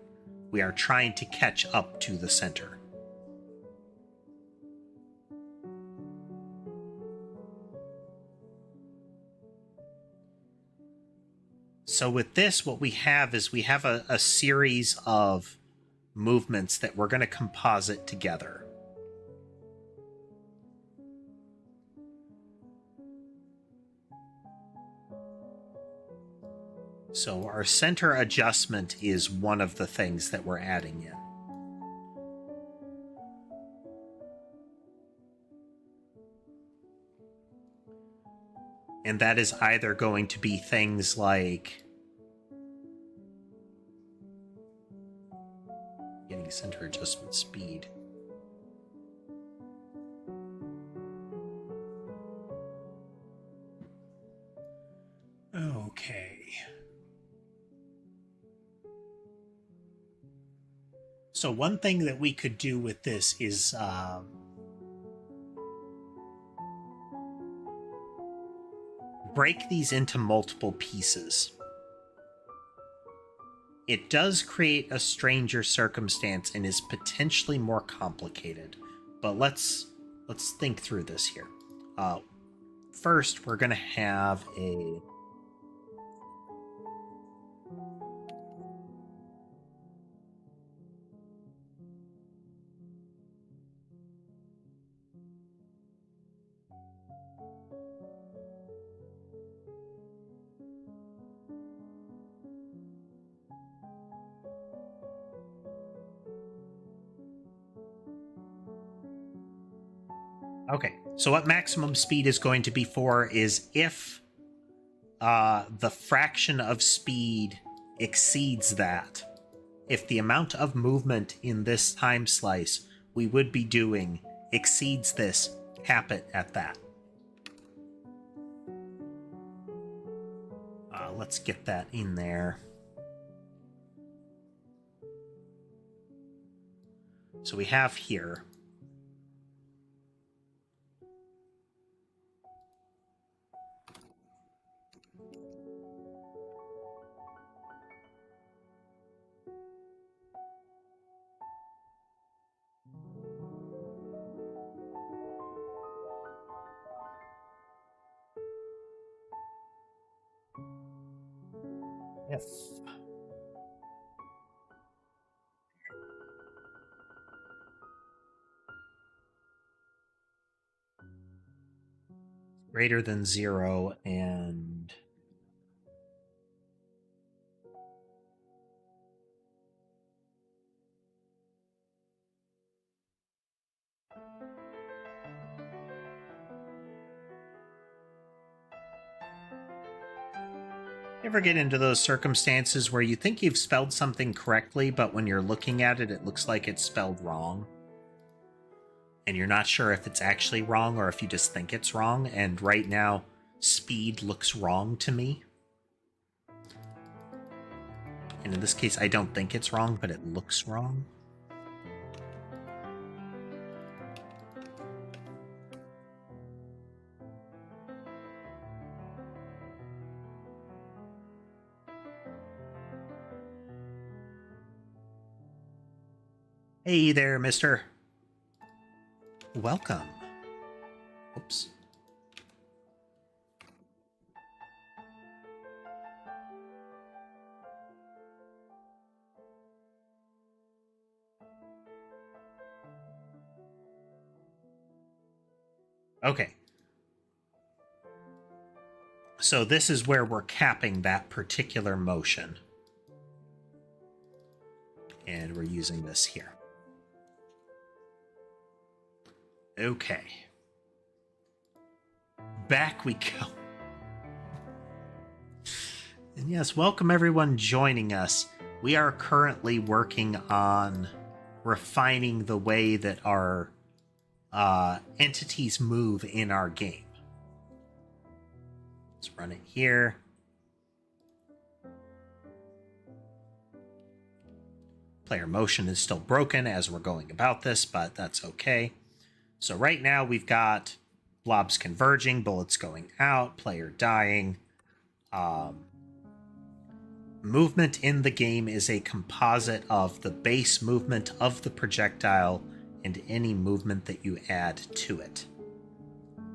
We are trying to catch up to the center. So with this, what we have is we have a series of movements that we're going to composite together. So our center adjustment is one of the things that we're adding in. And that is either going to be things like getting center adjustment speed. Okay. So one thing that we could do with this is break these into multiple pieces. It does create a stranger circumstance and is potentially more complicated, but let's think through this here. First, we're going to have a Okay, so what maximum speed is going to be for is if the fraction of speed exceeds that. If the amount of movement in this time slice we would be doing exceeds this, cap it at that. Let's get that in there. So we have here. If greater than 0 and ever get into those circumstances where you think you've spelled something correctly, but when you're looking at it, it looks like it's spelled wrong? And you're not sure if it's actually wrong or if you just think it's wrong. And right now, speed looks wrong to me. And in this case, I don't think it's wrong, but it looks wrong. Hey there, mister. Welcome. Oops. Okay. So this is where we're capping that particular motion. And we're using this here. Okay. Back we go. And yes, welcome everyone joining us. We are currently working on refining the way that our entities move in our game. Let's run it here. Player motion is still broken as we're going about this, but that's okay. So right now we've got blobs converging, bullets going out, player dying. Movement in the game is a composite of the base movement of the projectile and any movement that you add to it,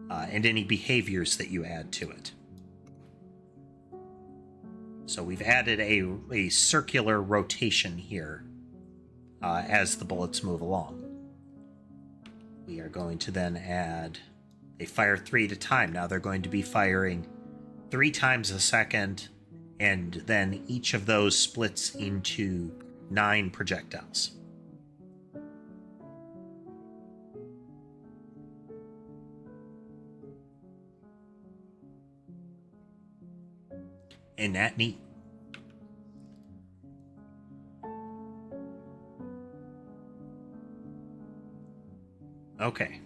and any behaviors that you add to it. So we've added a circular rotation here as the bullets move along. We are going to then add, they fire 3 at a time. Now they're going to be firing 3 times a second, and then each of those splits into 9 projectiles. Isn't that neat? Okay.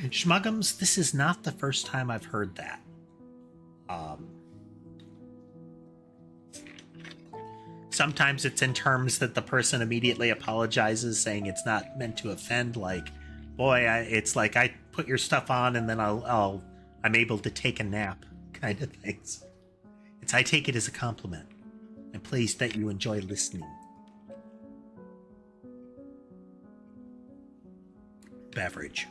Schmuggums, this is not the first time I've heard that. Sometimes it's in terms that the person immediately apologizes, saying it's not meant to offend. Like, boy, it's like I put your stuff on and then I'm able to take a nap, kind of things. I take it as a compliment. I'm pleased that you enjoy listening. Beverage.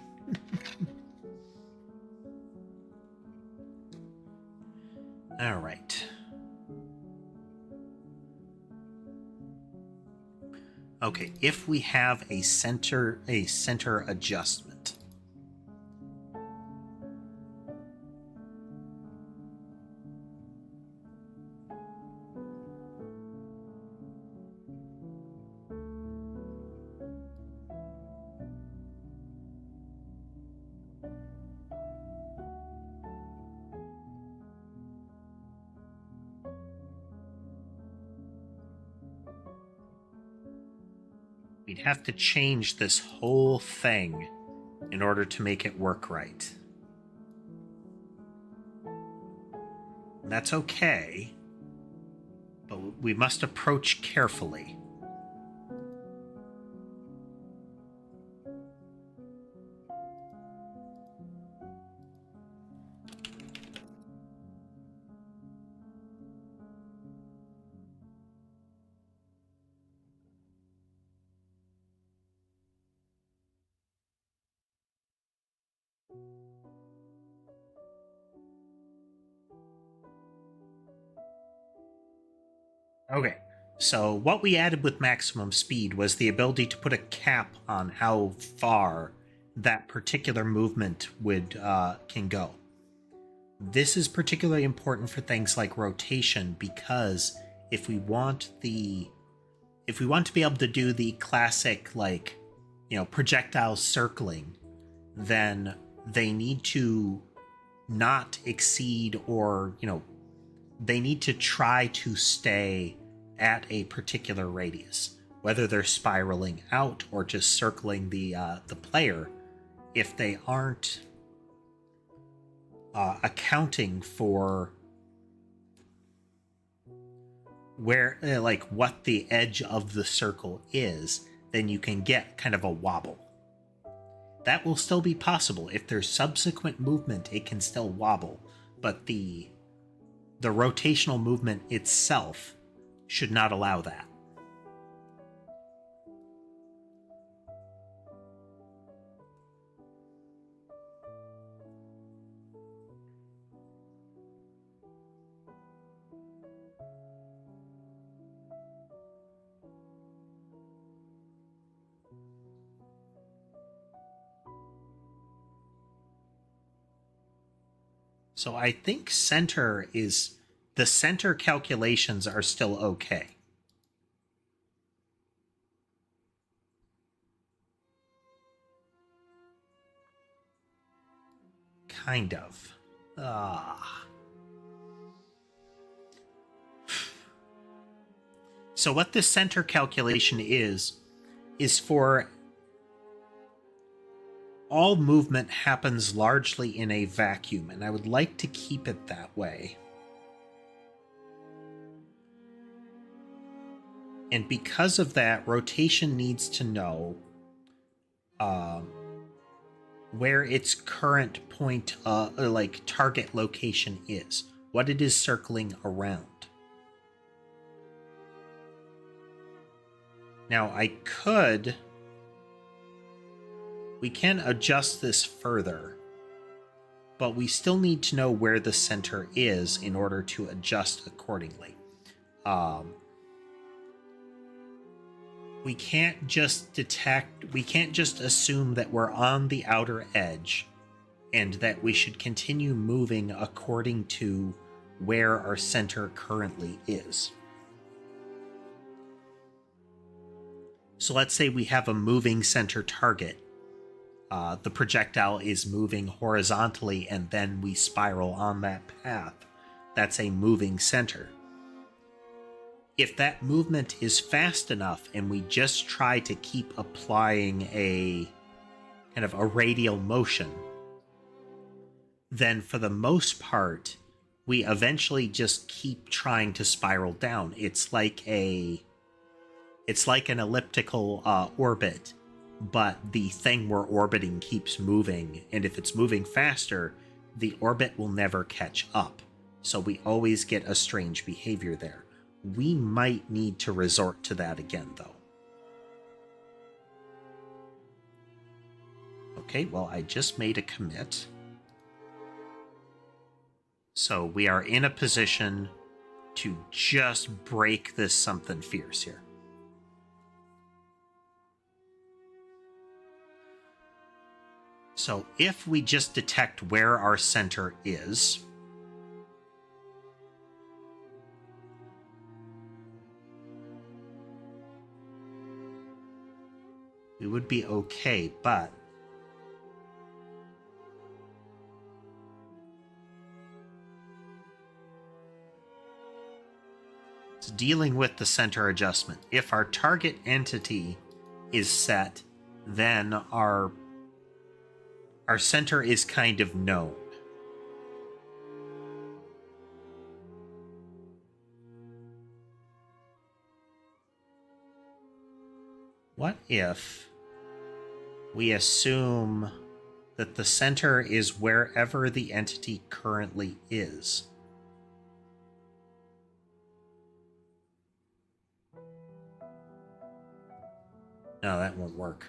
All right. Okay, if we have a center adjustment, We'd have to change this whole thing in order to make it work right. And that's okay, but we must approach carefully. Okay, so what we added with maximum speed was the ability to put a cap on how far that particular movement would can go. This is particularly important for things like rotation, because if we want to be able to do the classic, like, projectile circling, then they need to not exceed, or they need to try to stay at a particular radius, whether they're spiraling out or just circling the player. If they aren't accounting for where, like, what the edge of the circle is, then you can get kind of a wobble. That will still be possible. If there's subsequent movement, it can still wobble, but the rotational movement itself should not allow that. So I think the center calculations are still okay. Kind of. So what this center calculation is for all movement happens largely in a vacuum, and I would like to keep it that way. And because of that, rotation needs to know where its current point, like target location is, what it is circling around. Now we can adjust this further, but we still need to know where the center is in order to adjust accordingly. We can't just assume that we're on the outer edge and that we should continue moving according to where our center currently is. So let's say we have a moving center target. The projectile is moving horizontally and then we spiral on that path. That's a moving center. If that movement is fast enough and we just try to keep applying a kind of a radial motion, then for the most part, we eventually just keep trying to spiral down. It's like an elliptical orbit, but the thing we're orbiting keeps moving, and if it's moving faster, the orbit will never catch up. So we always get a strange behavior there. We might need to resort to that again, though. Okay, well, I just made a commit. So we are in a position to just break this something fierce here. So if we just detect where our center is, we would be okay, but it's dealing with the center adjustment. If our target entity is set, then our center is kind of known. What if we assume that the center is wherever the entity currently is? No, that won't work.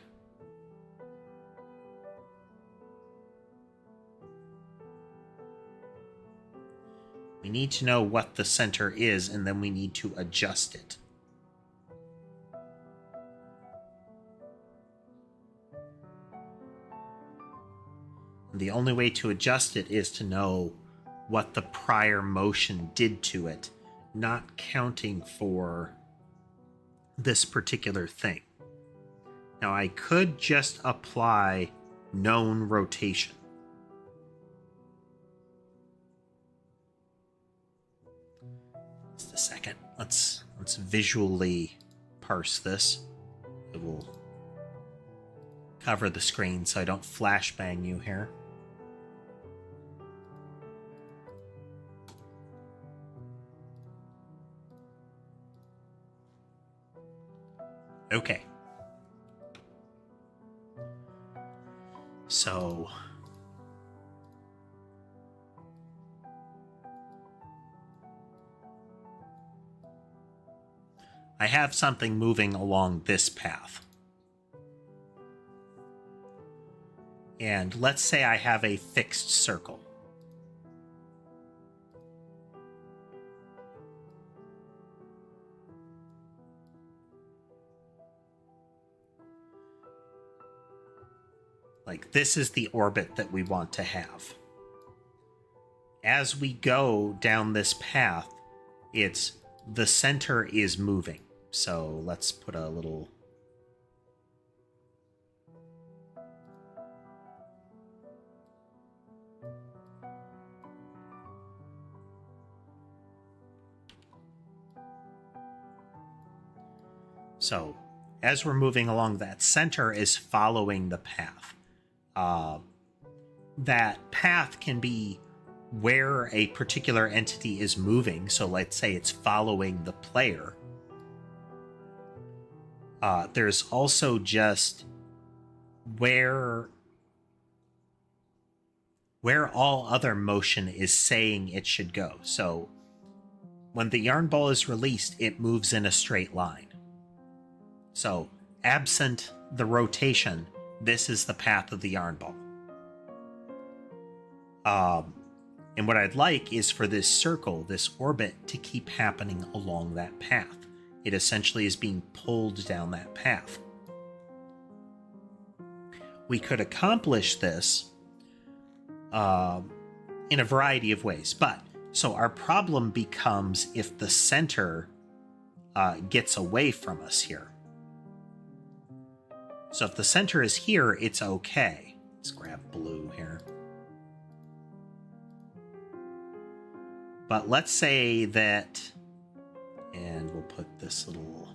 We need to know what the center is, and then we need to adjust it. The only way to adjust it is to know what the prior motion did to it, not counting for this particular thing. Now, I could just apply known rotation. Just a second. Let's visually parse this. It will cover the screen so I don't flashbang you here. Okay. So I have something moving along this path. And let's say I have a fixed circle. Like, this is the orbit that we want to have. As we go down this path, the center is moving. So let's put a little... So as we're moving along, that center is following the path. That path can be where a particular entity is moving. So let's say it's following the player. There's also just where all other motion is saying it should go. So when the yarn ball is released, it moves in a straight line. So absent the rotation, this is the path of the yarn ball. And what I'd like is for this circle, this orbit, to keep happening along that path. It essentially is being pulled down that path. We could accomplish this in a variety of ways. So our problem becomes if the center gets away from us here. So if the center is here, it's okay. Let's grab blue here. But let's say that, and we'll put this little...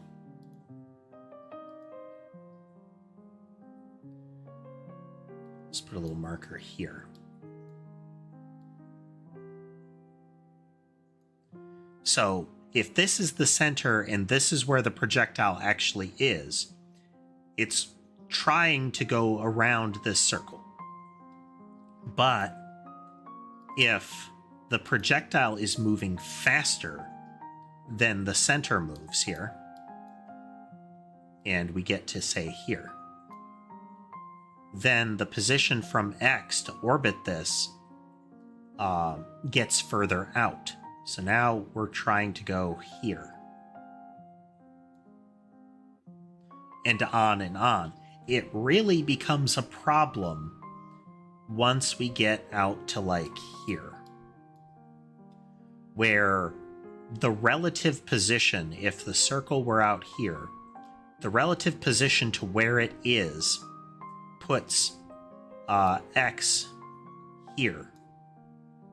Let's put a little marker here. So if this is the center and this is where the projectile actually is, it's trying to go around this circle. But if the projectile is moving faster than the center moves here, and we get to say here, then the position from X to orbit this gets further out. So now we're trying to go here. And on and on. It really becomes a problem once we get out to like here, where the relative position, if the circle were out here, the relative position to where it is puts X here.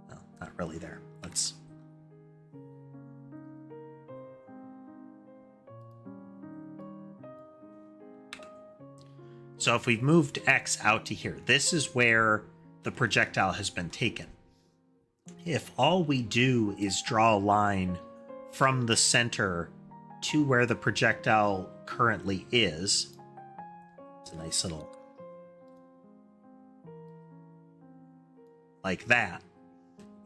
No, not really there. Let's... So if we've moved X out to here, this is where the projectile has been taken. If all we do is draw a line from the center to where the projectile currently is, it's a nice little, like that,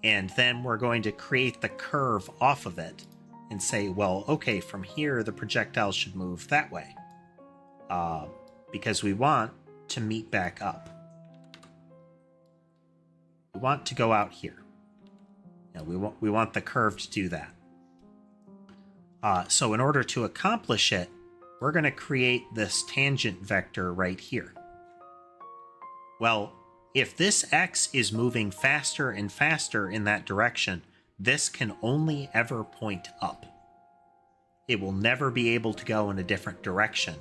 and then we're going to create the curve off of it and say, well, okay, from here the projectile should move that way, because we want to meet back up. We want to go out here. We want the curve to do that. So in order to accomplish it, we're going to create this tangent vector right here. Well, if this X is moving faster and faster in that direction, this can only ever point up. It will never be able to go in a different direction.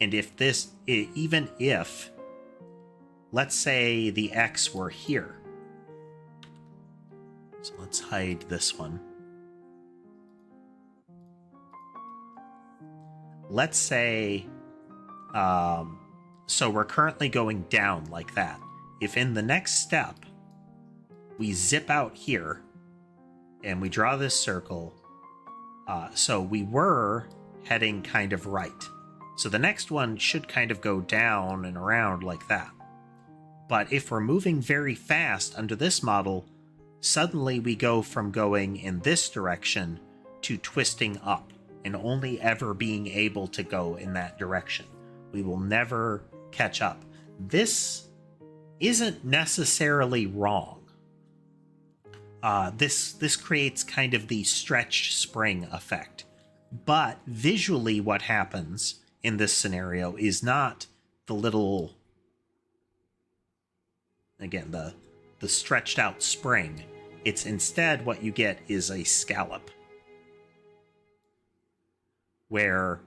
And if this, even if, let's say the X were here. So let's hide this one. Let's say, so we're currently going down like that. If in the next step, we zip out here and we draw this circle, so we were heading kind of right. So the next one should kind of go down and around like that. But if we're moving very fast under this model, suddenly we go from going in this direction to twisting up and only ever being able to go in that direction. We will never catch up. This isn't necessarily wrong. This creates kind of the stretched spring effect. But visually what happens in this scenario is not the little, again, the stretched out spring. It's instead what you get is a scallop, where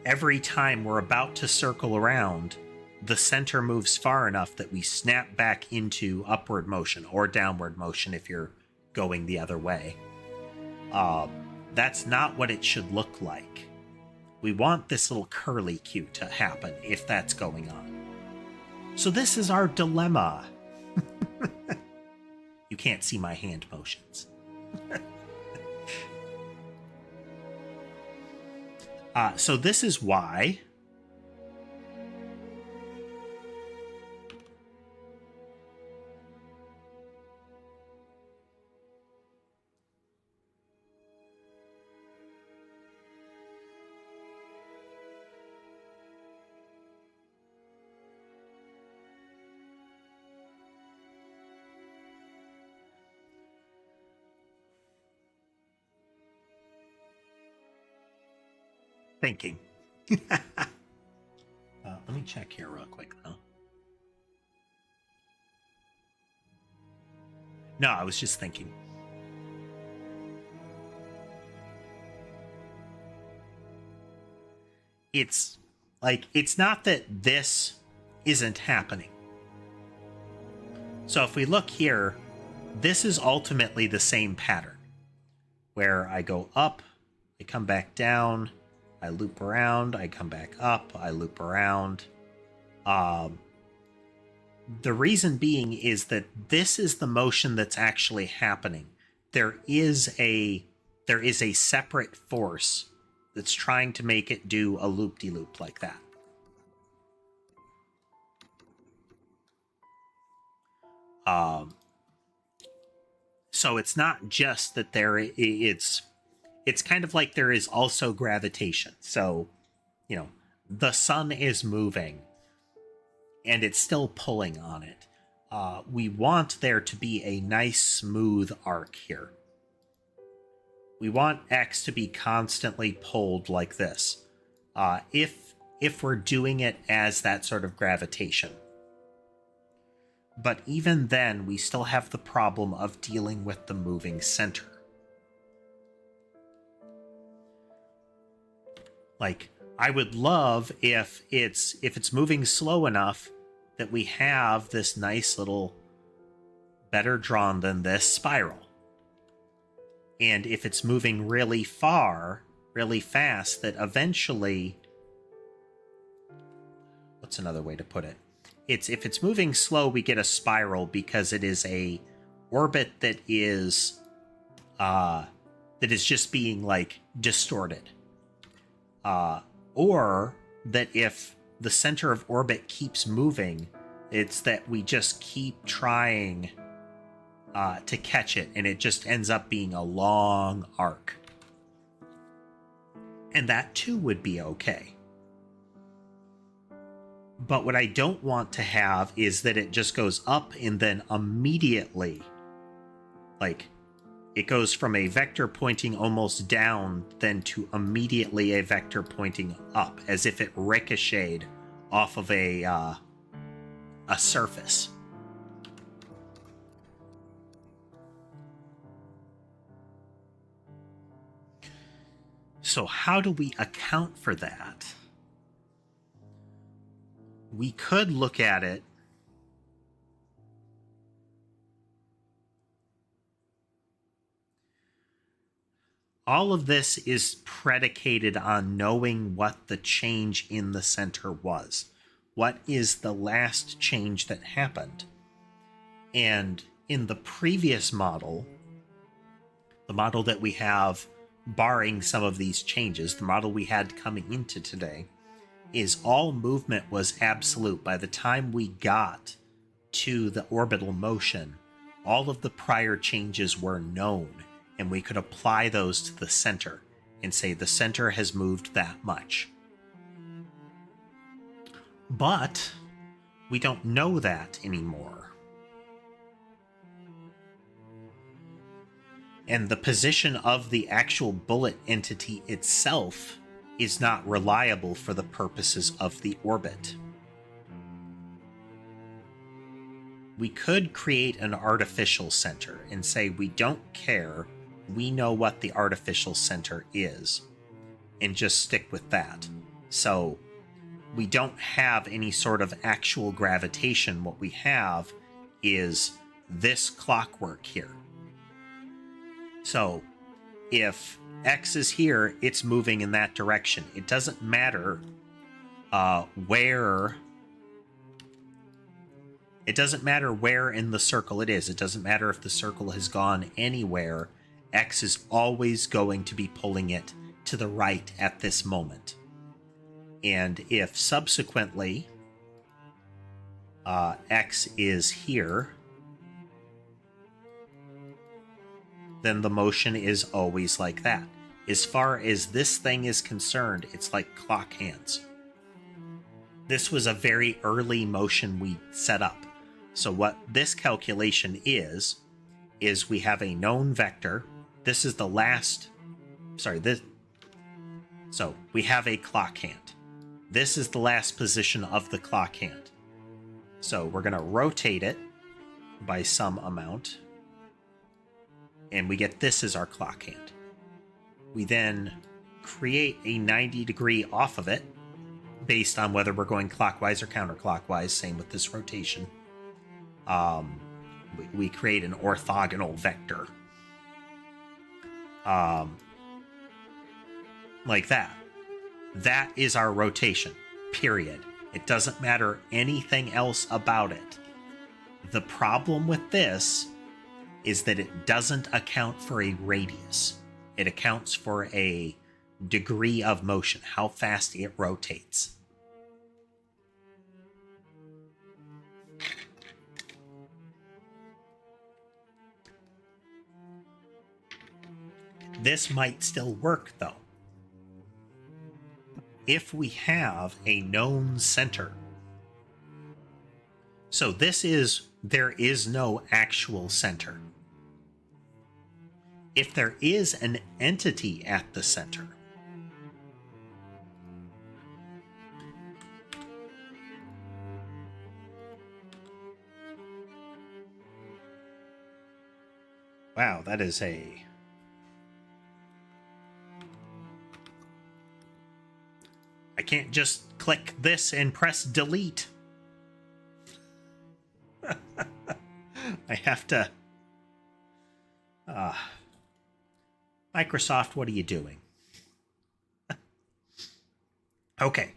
every time we're about to circle around, the center moves far enough that we snap back into upward motion or downward motion if you're going the other way. That's not what it should look like. We want this little curly cue to happen if that's going on. So this is our dilemma. You can't see my hand motions. So this is why thinking. Let me check here real quick, though. No, I was just thinking. It's like, it's not that this isn't happening. So if we look here, this is ultimately the same pattern, where I go up, I come back down, I loop around, I come back up, I loop around. The reason being is that this is the motion that's actually happening. There is a separate force that's trying to make it do a loop-de-loop like that. So it's not just that it's kind of like there is also gravitation. So, you know, the sun is moving and it's still pulling on it. We want there to be a nice smooth arc here. We want X to be constantly pulled like this. If we're doing it as that sort of gravitation. But even then, we still have the problem of dealing with the moving center. Like, I would love if it's moving slow enough that we have this nice little, better drawn than this spiral. And if it's moving really far, really fast, that eventually what's another way to put it? If it's moving slow, we get a spiral because it is a orbit that is just being like distorted. Or that if the center of orbit keeps moving, it's that we just keep trying to catch it, and it just ends up being a long arc. And that too would be okay. But what I don't want to have is that it just goes up and then immediately, like, it goes from a vector pointing almost down then to immediately a vector pointing up, as if it ricocheted off of a surface. So how do we account for that? We could look at it all of this is predicated on knowing what the change in the center was. What is the last change that happened? And in the previous model, the model that we have barring some of these changes, the model we had coming into today, is all movement was absolute. By the time we got to the orbital motion, all of the prior changes were known, and we could apply those to the center and say the center has moved that much. But we don't know that anymore. And the position of the actual bullet entity itself is not reliable for the purposes of the orbit. We could create an artificial center and say we don't care, we know what the artificial center is, and just stick with that. So we don't have any sort of actual gravitation. What we have is this clockwork here. So if X is here, it's moving in that direction. It doesn't matter where. It doesn't matter where in the circle it is. It doesn't matter if the circle has gone anywhere. X is always going to be pulling it to the right at this moment. And if subsequently X is here, then the motion is always like that. As far as this thing is concerned, it's like clock hands. This was a very early motion we set up. So what this calculation is we have a known vector. This is the last, so we have a clock hand. This is the last position of the clock hand. So we're going to rotate it by some amount, and we get this as our clock hand. We then create a 90-degree off of it based on whether we're going clockwise or counterclockwise. Same with this rotation. We create an orthogonal vector. Like that. That is our rotation, period. It doesn't matter anything else about it. The problem with this is that it doesn't account for a radius. It accounts for a degree of motion, how fast it rotates. This might still work, though. If we have a known center. So there is no actual center. If there is an entity at the center, wow, that is a... I can't just click this and press delete. I have to... Microsoft, what are you doing? Okay.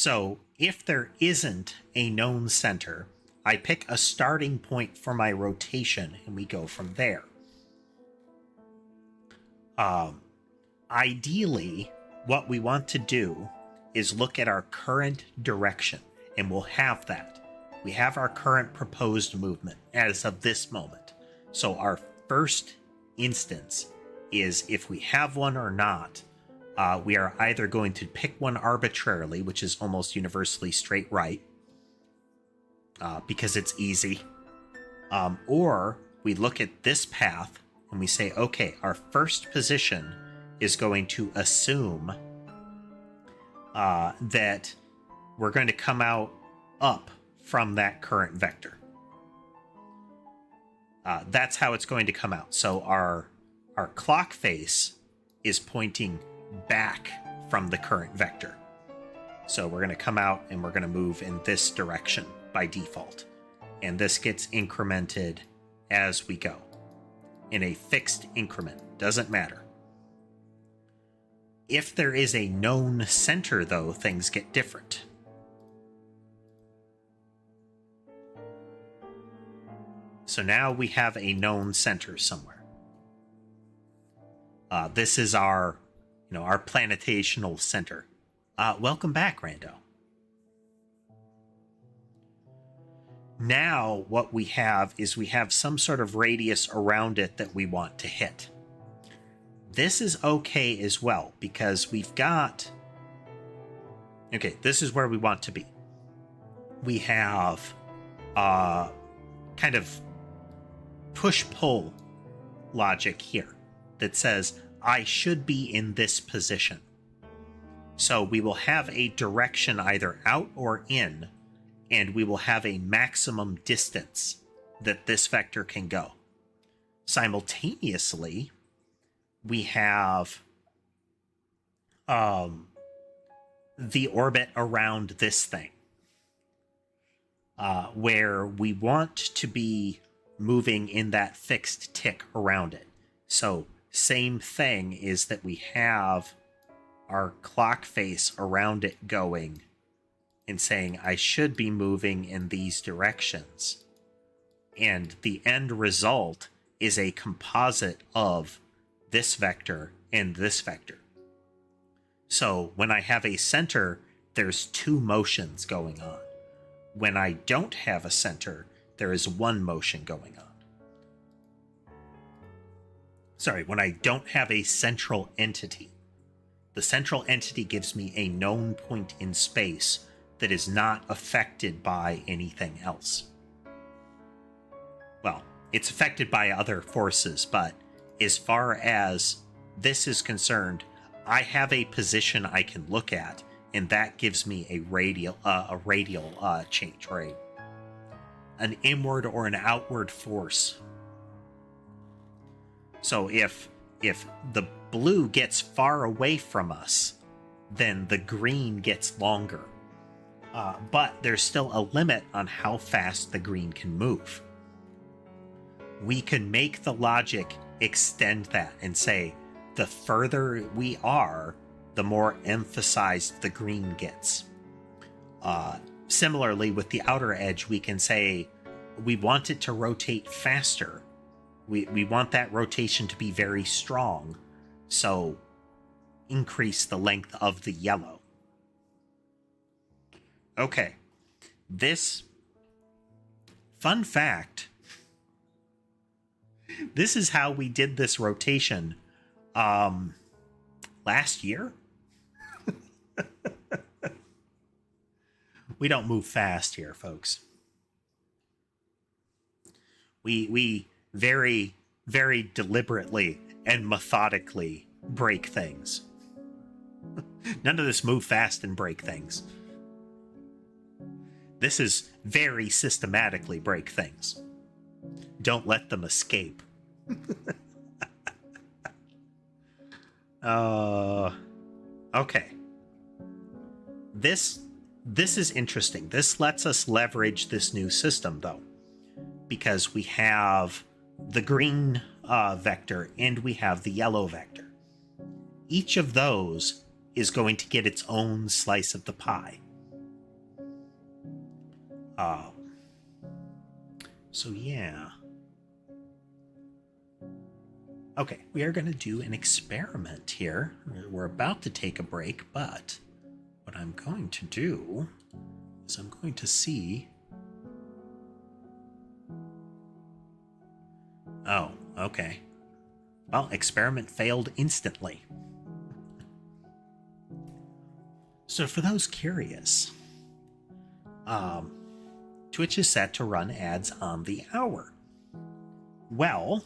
So if there isn't a known center, I pick a starting point for my rotation and we go from there. Ideally, what we want to do is look at our current direction, and we'll have that. We have our current proposed movement as of this moment. So our first instance is if we have one or not, we are either going to pick one arbitrarily, which is almost universally straight right, because it's easy, or we look at this path and we say, okay, our first position is going to assume that we're going to come out up from that current vector. That's how it's going to come out. So our clock face is pointing back from the current vector. So we're going to come out and we're going to move in this direction by default. And this gets incremented as we go in a fixed increment. Doesn't matter. If there is a known center, though, things get different. So now we have a known center somewhere. This is our, our planetational center. Welcome back, Rando. Now what we have is we have some sort of radius around it that we want to hit. This is okay as well, because we've got... Okay, this is where we want to be. We have kind of push-pull logic here that says, I should be in this position. So we will have a direction either out or in, and we will have a maximum distance that this vector can go. Simultaneously, we have the orbit around this thing, where we want to be moving in that fixed tick around it. So same thing is that we have our clock face around it going and saying, I should be moving in these directions. And the end result is a composite of this vector and this vector. So when I have a center, there's two motions going on. When I don't have a center, there is one motion going on. Sorry, when I don't have a central entity. The central entity gives me a known point in space that is not affected by anything else. Well, it's affected by other forces, but as far as this is concerned, I have a position I can look at, and that gives me a radial change, right? An inward or an outward force. So if the blue gets far away from us, then the green gets longer. But there's still a limit on how fast the green can move. We can make the logic extend that and say, the further we are, the more emphasized the green gets. Similarly, with the outer edge, we can say, we want it to rotate faster. We want that rotation to be very strong, so increase the length of the yellow. Okay, this fun fact, this is how we did this rotation last year. We don't move fast here, folks. We very, very deliberately and methodically break things. None of this move fast and break things. This is very systematically break things. Don't let them escape. Okay. This is interesting. This lets us leverage this new system, though, because we have the green vector and we have the yellow vector. Each of those is going to get its own slice of the pie. So yeah. Okay, we are going to do an experiment here. We're about to take a break, but what I'm going to do is I'm going to see... Oh, okay. Well, experiment failed instantly. So for those curious, Twitch is set to run ads on the hour. Well,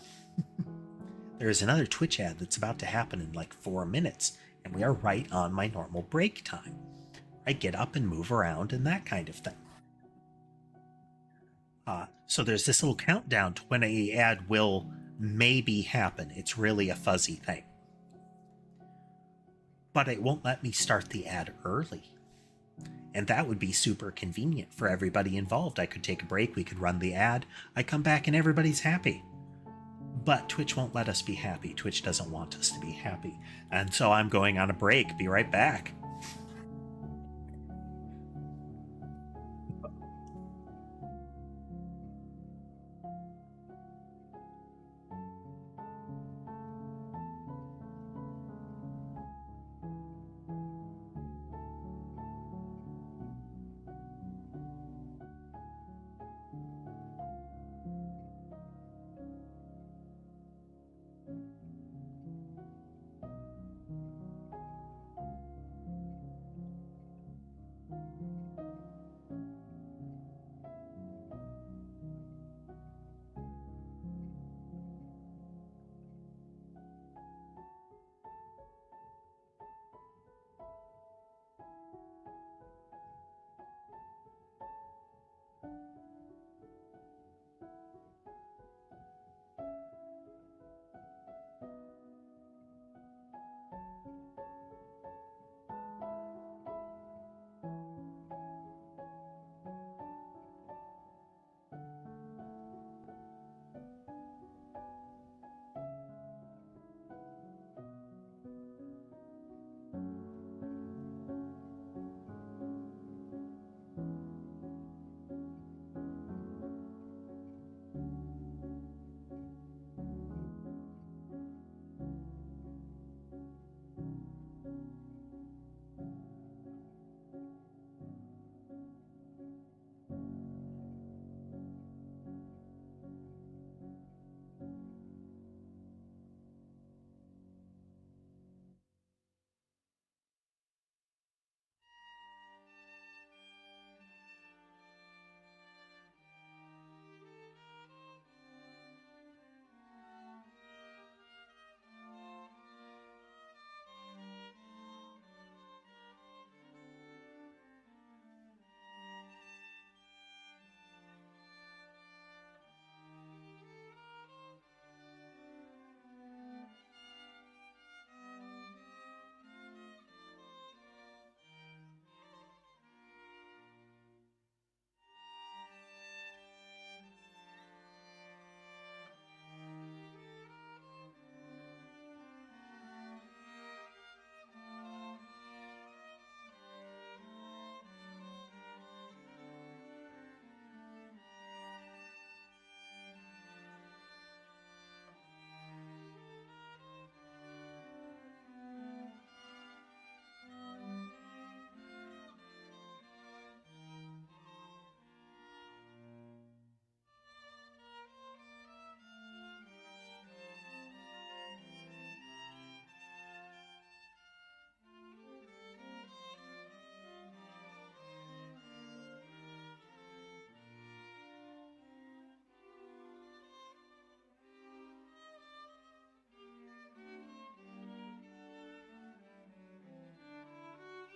there's another Twitch ad that's about to happen in like 4 minutes, and we are right on my normal break time. I get up and move around and that kind of thing. So there's this little countdown to when an ad will maybe happen. It's really a fuzzy thing. But it won't let me start the ad early. And that would be super convenient for everybody involved. I could take a break, we could run the ad, I come back and everybody's happy. But Twitch won't let us be happy. Twitch doesn't want us to be happy. And so I'm going on a break. Be right back.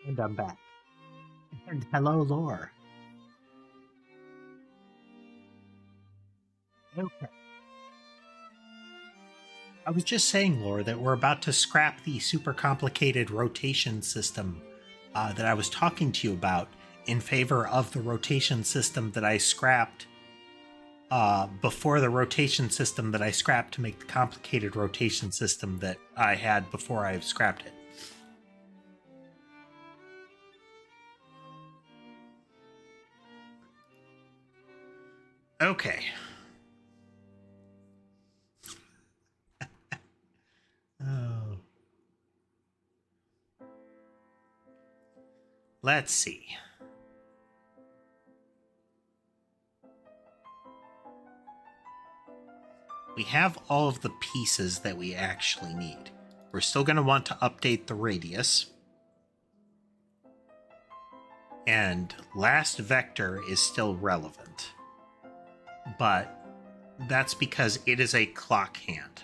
And I'm back. And hello, Lore. Okay. I was just saying, Lore, that we're about to scrap the super complicated rotation system that I was talking to you about in favor of the rotation system that I scrapped before the rotation system that I scrapped to make the complicated rotation system that I had before I scrapped it. Okay. Oh. Let's see. We have all of the pieces that we actually need. We're still going to want to update the radius. And last vector is still relevant. But that's because it is a clock hand.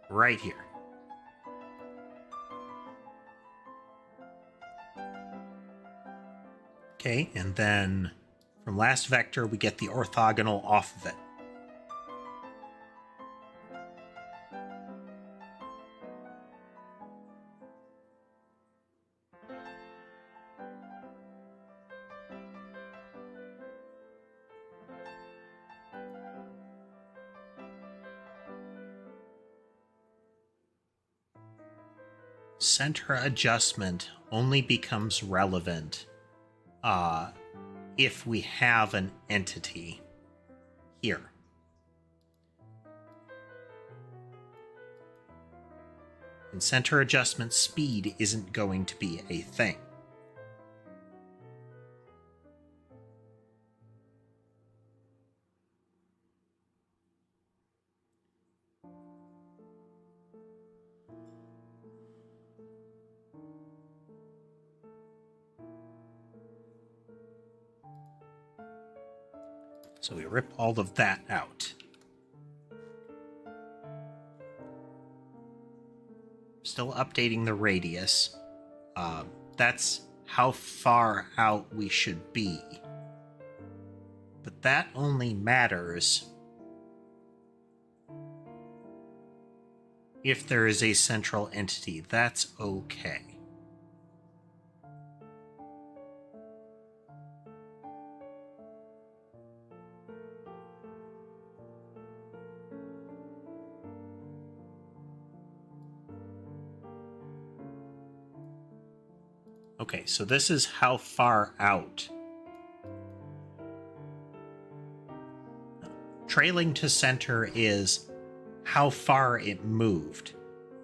Right here. Okay, and then from last vector, we get the orthogonal off of it. Center adjustment only becomes relevant if we have an entity here. And center adjustment speed isn't going to be a thing. So we rip all of that out. Still updating the radius. That's how far out we should be. But that only matters if there is a central entity. That's okay. Okay, so this is how far out. Trailing to center is how far it moved.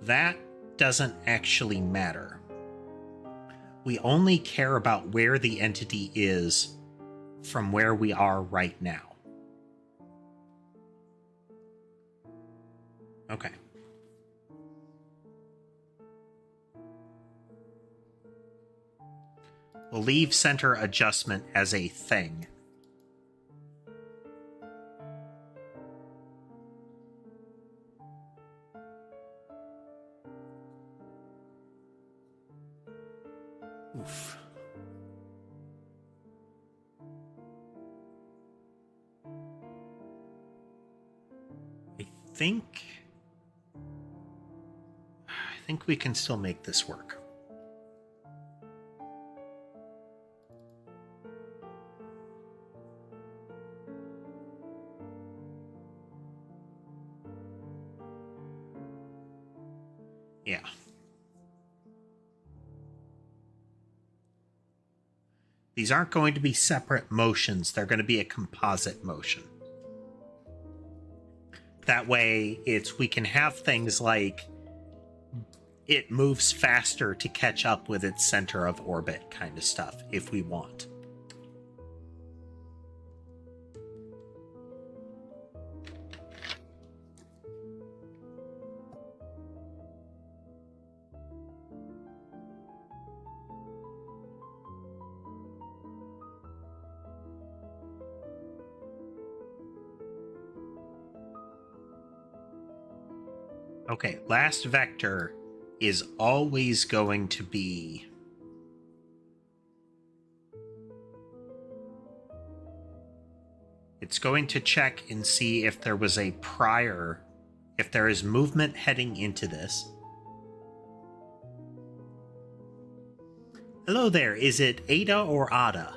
That doesn't actually matter. We only care about where the entity is from where we are right now. Okay. We'll leave center adjustment as a thing. Oof. I think we can still make this work. Yeah. These aren't going to be separate motions. They're going to be a composite motion. That way, we can have things like it moves faster to catch up with its center of orbit kind of stuff, if we want. Okay, last vector is always going to be it's going to check and see if there was a prior, if there is movement heading into this. Hello there, is it Ada or Ada?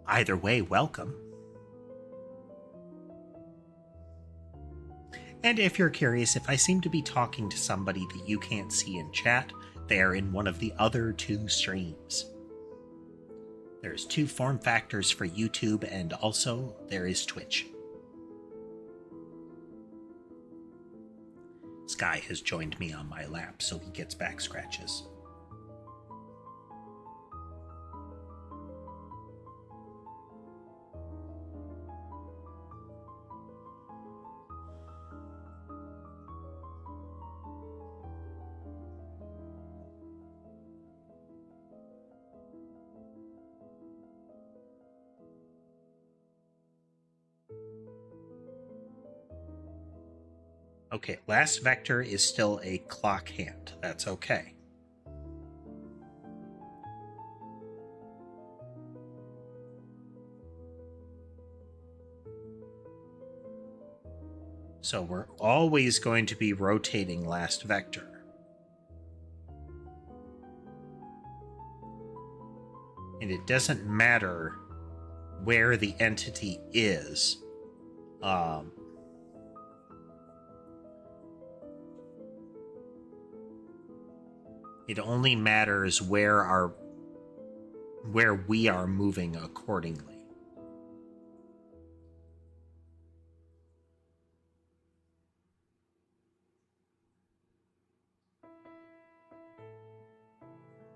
Either way, welcome. And if you're curious, if I seem to be talking to somebody that you can't see in chat, they are in one of the other 2 streams. There's 2 form factors for YouTube, and also there is Twitch. Sky has joined me on my lap, so he gets back scratches. Okay, last vector is still a clock hand. That's okay. So we're always going to be rotating last vector. And it doesn't matter where the entity is. It only matters where we are moving accordingly.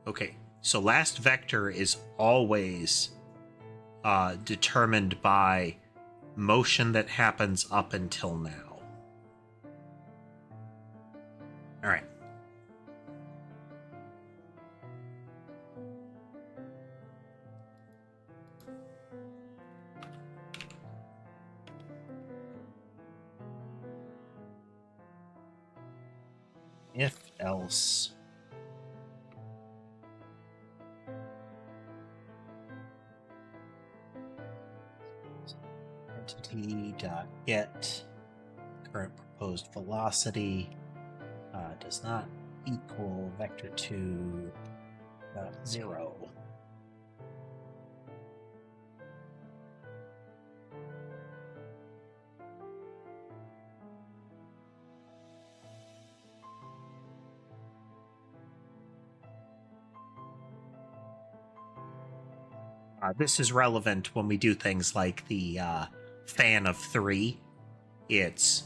Okay, so last vector is always determined by motion that happens up until now. All right. If else entity.get current proposed velocity does not equal vector2 0. This is relevant when we do things like the fan of 3. It's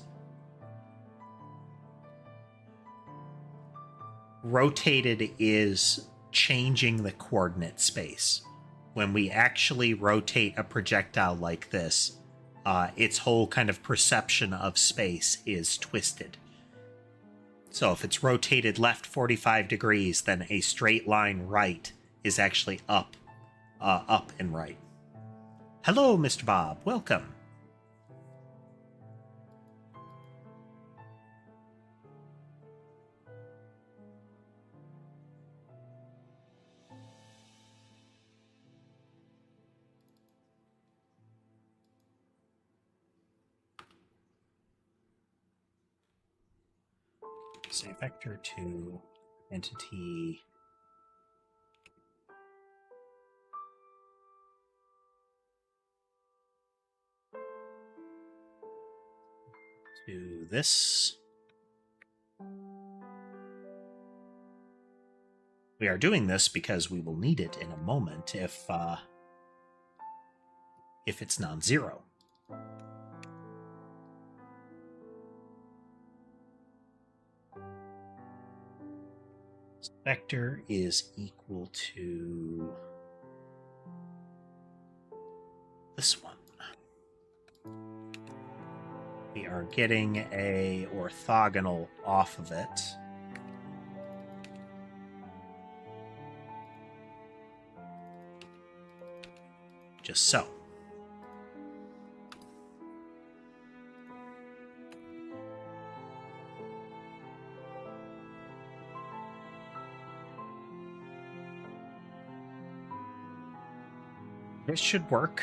rotated is changing the coordinate space. When we actually rotate a projectile like this, its whole kind of perception of space is twisted. So if it's rotated left 45 degrees, then a straight line right is actually up and right. Hello, Mr. Bob. Welcome. Say vector to entity to this. We are doing this because we will need it in a moment if it's non-zero. Vector is equal to this one. We are getting a orthogonal off of it. Just so. This should work.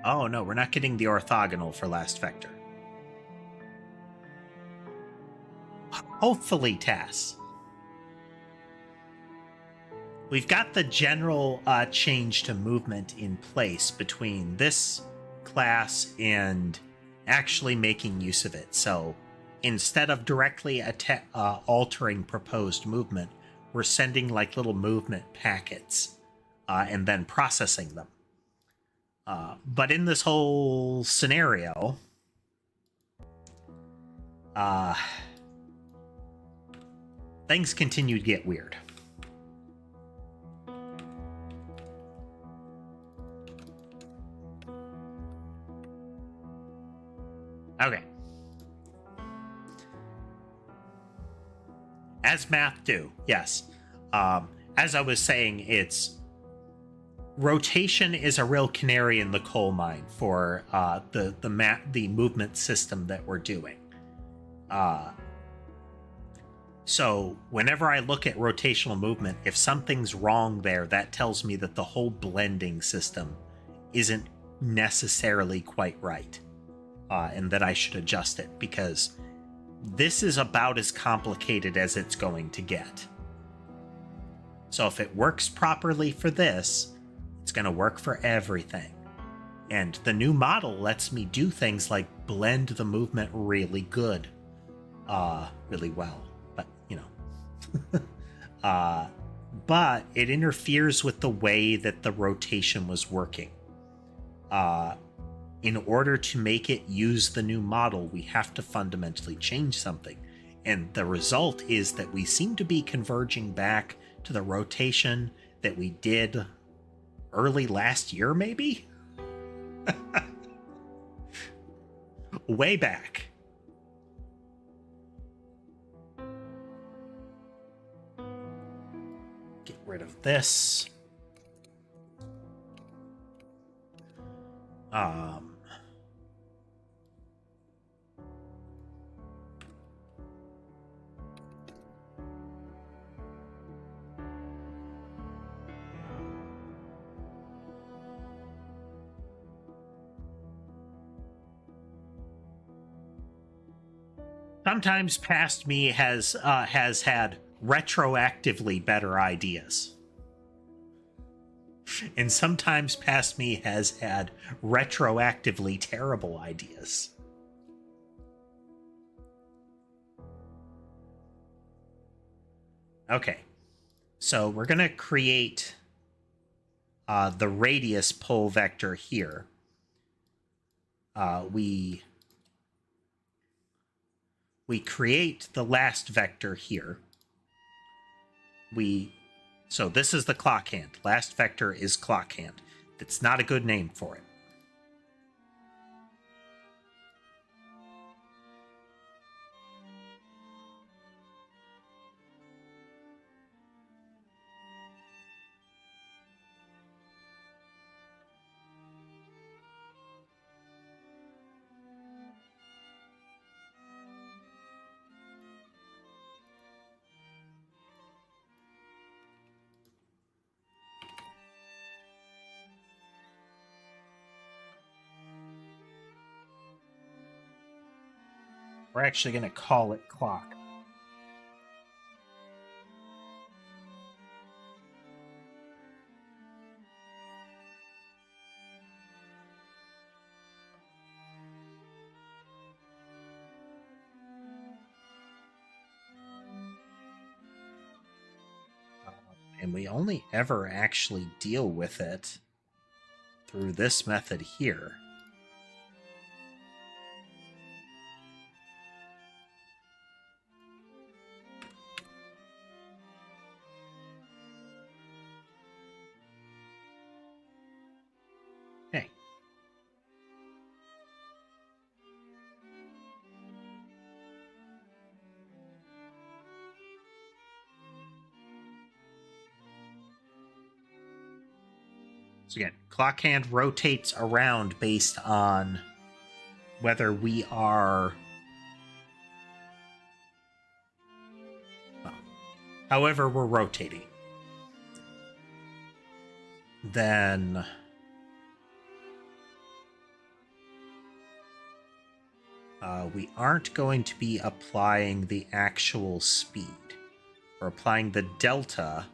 Oh no, we're not getting the orthogonal for last vector. Hopefully, Tass. we've got the general change to movement in place between this class and actually making use of it. So instead of directly altering proposed movement, we're sending like little movement packets and then processing them. But in this whole scenario, things continue to get weird. Okay. As math do, yes. As I was saying, rotation is a real canary in the coal mine for the movement system that we're doing. So whenever I look at rotational movement, if something's wrong there, that tells me that the whole blending system isn't necessarily quite right, and that I should adjust it, because this is about as complicated as it's going to get. So if it works properly for this, it's going to work for everything. And the new model lets me do things like blend the movement really good. Really well. But, you know. But it interferes with the way that the rotation was working. In order to make it use the new model, we have to fundamentally change something. And the result is that we seem to be converging back to the rotation that we did early last year, maybe? Way back. Get rid of this. Sometimes past me has had retroactively better ideas. And sometimes past me has had retroactively terrible ideas. Okay, so we're going to create the radius pull vector here. We create the last vector here. So this is the clock hand. Last vector is clock hand. That's not a good name for it. We're actually going to call it clock. And we only ever actually deal with it through this method here. Okay. So again, clock hand rotates around based on whether we are... Well, however we're rotating. Then... we aren't going to be applying the actual speed. We're applying the delta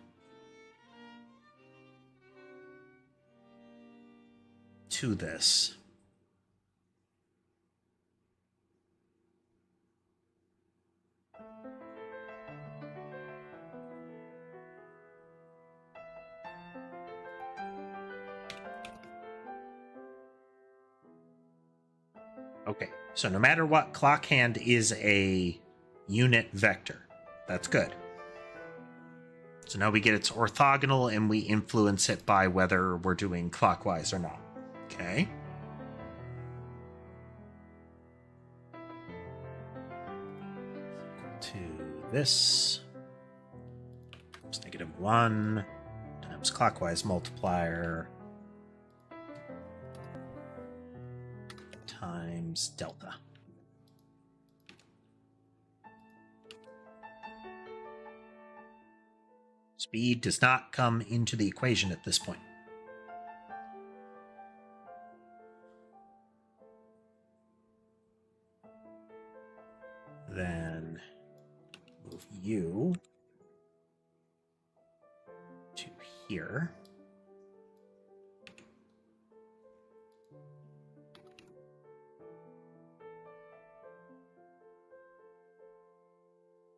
to this. Okay, so no matter what, clock hand is a unit vector. That's good. So now we get its orthogonal and we influence it by whether we're doing clockwise or not. Okay. To this times -1 times clockwise multiplier times delta. Speed does not come into the equation at this point. Then move you to here.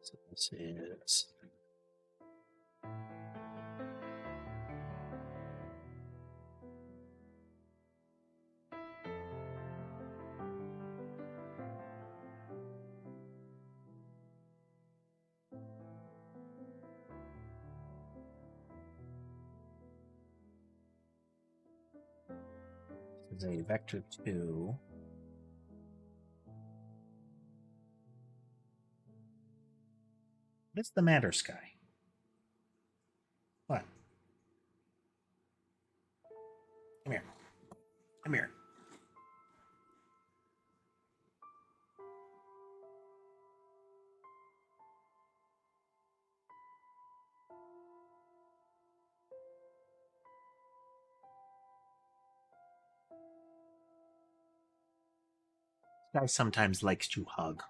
So this is a vector 2. What's the matter, Sky? What? Come here. Come here. Sky sometimes likes to hug.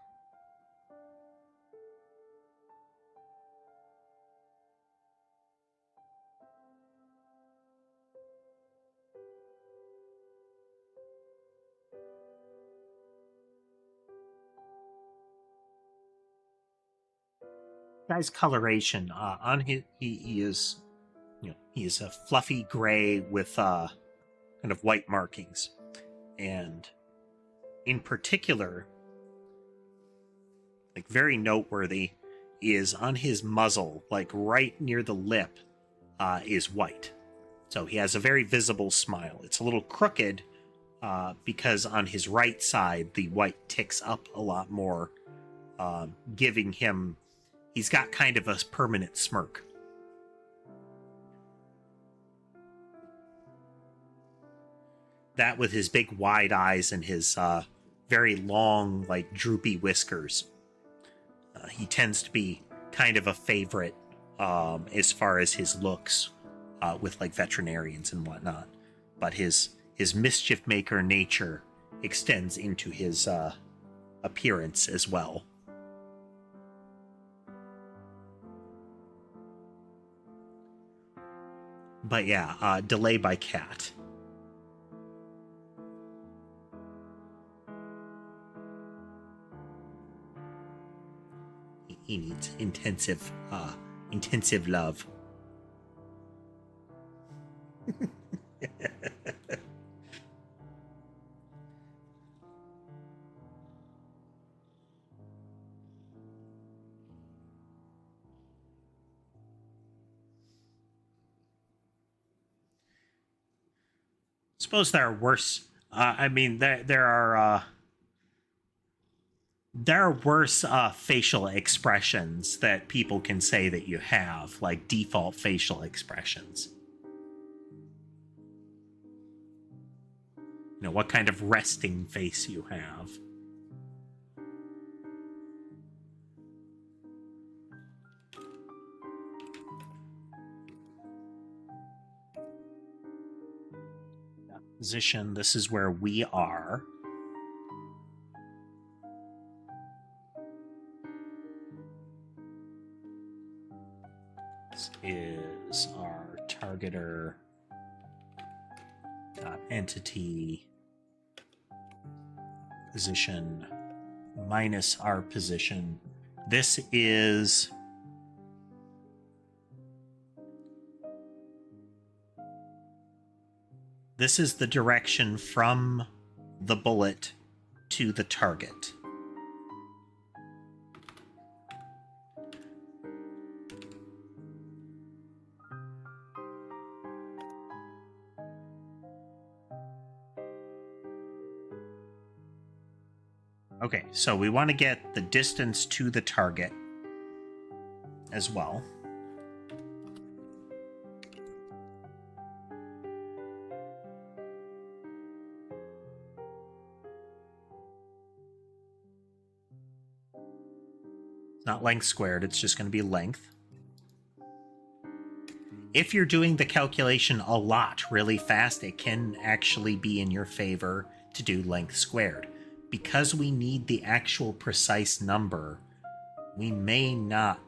Guy's coloration on his he is, you know, he is a fluffy gray with kind of white markings, and in particular, like very noteworthy, is on his muzzle, like right near the lip, is white. So he has a very visible smile. It's a little crooked because on his right side the white ticks up a lot more, giving him. He's got kind of a permanent smirk. That with his big wide eyes and his very long, like droopy whiskers. He tends to be kind of a favorite as far as his looks with like veterinarians and whatnot. But his mischief maker nature extends into his appearance as well. But yeah, delay by cat. He needs intensive love. Suppose there are worse. I mean, there are worse facial expressions that people can say that you have, like default facial expressions. You know, what kind of resting face you have. Position, this is where we are. This is our targeter entity position minus our position. This is the direction from the bullet to the target. Okay, so we want to get the distance to the target as well. It's not length squared, it's just going to be length. If you're doing the calculation a lot really fast, it can actually be in your favor to do length squared. Because we need the actual precise number, we may not.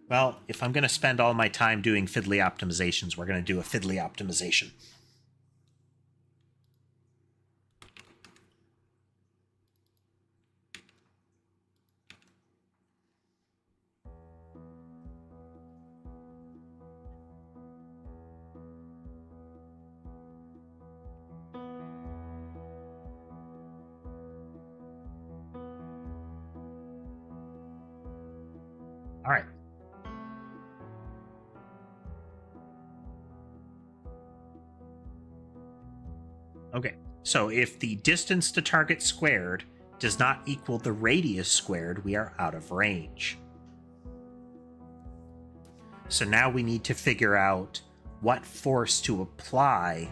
Well, if I'm going to spend all my time doing fiddly optimizations, we're going to do a fiddly optimization. All right. Okay, so if the distance to target squared does not equal the radius squared, we are out of range. So now we need to figure out what force to apply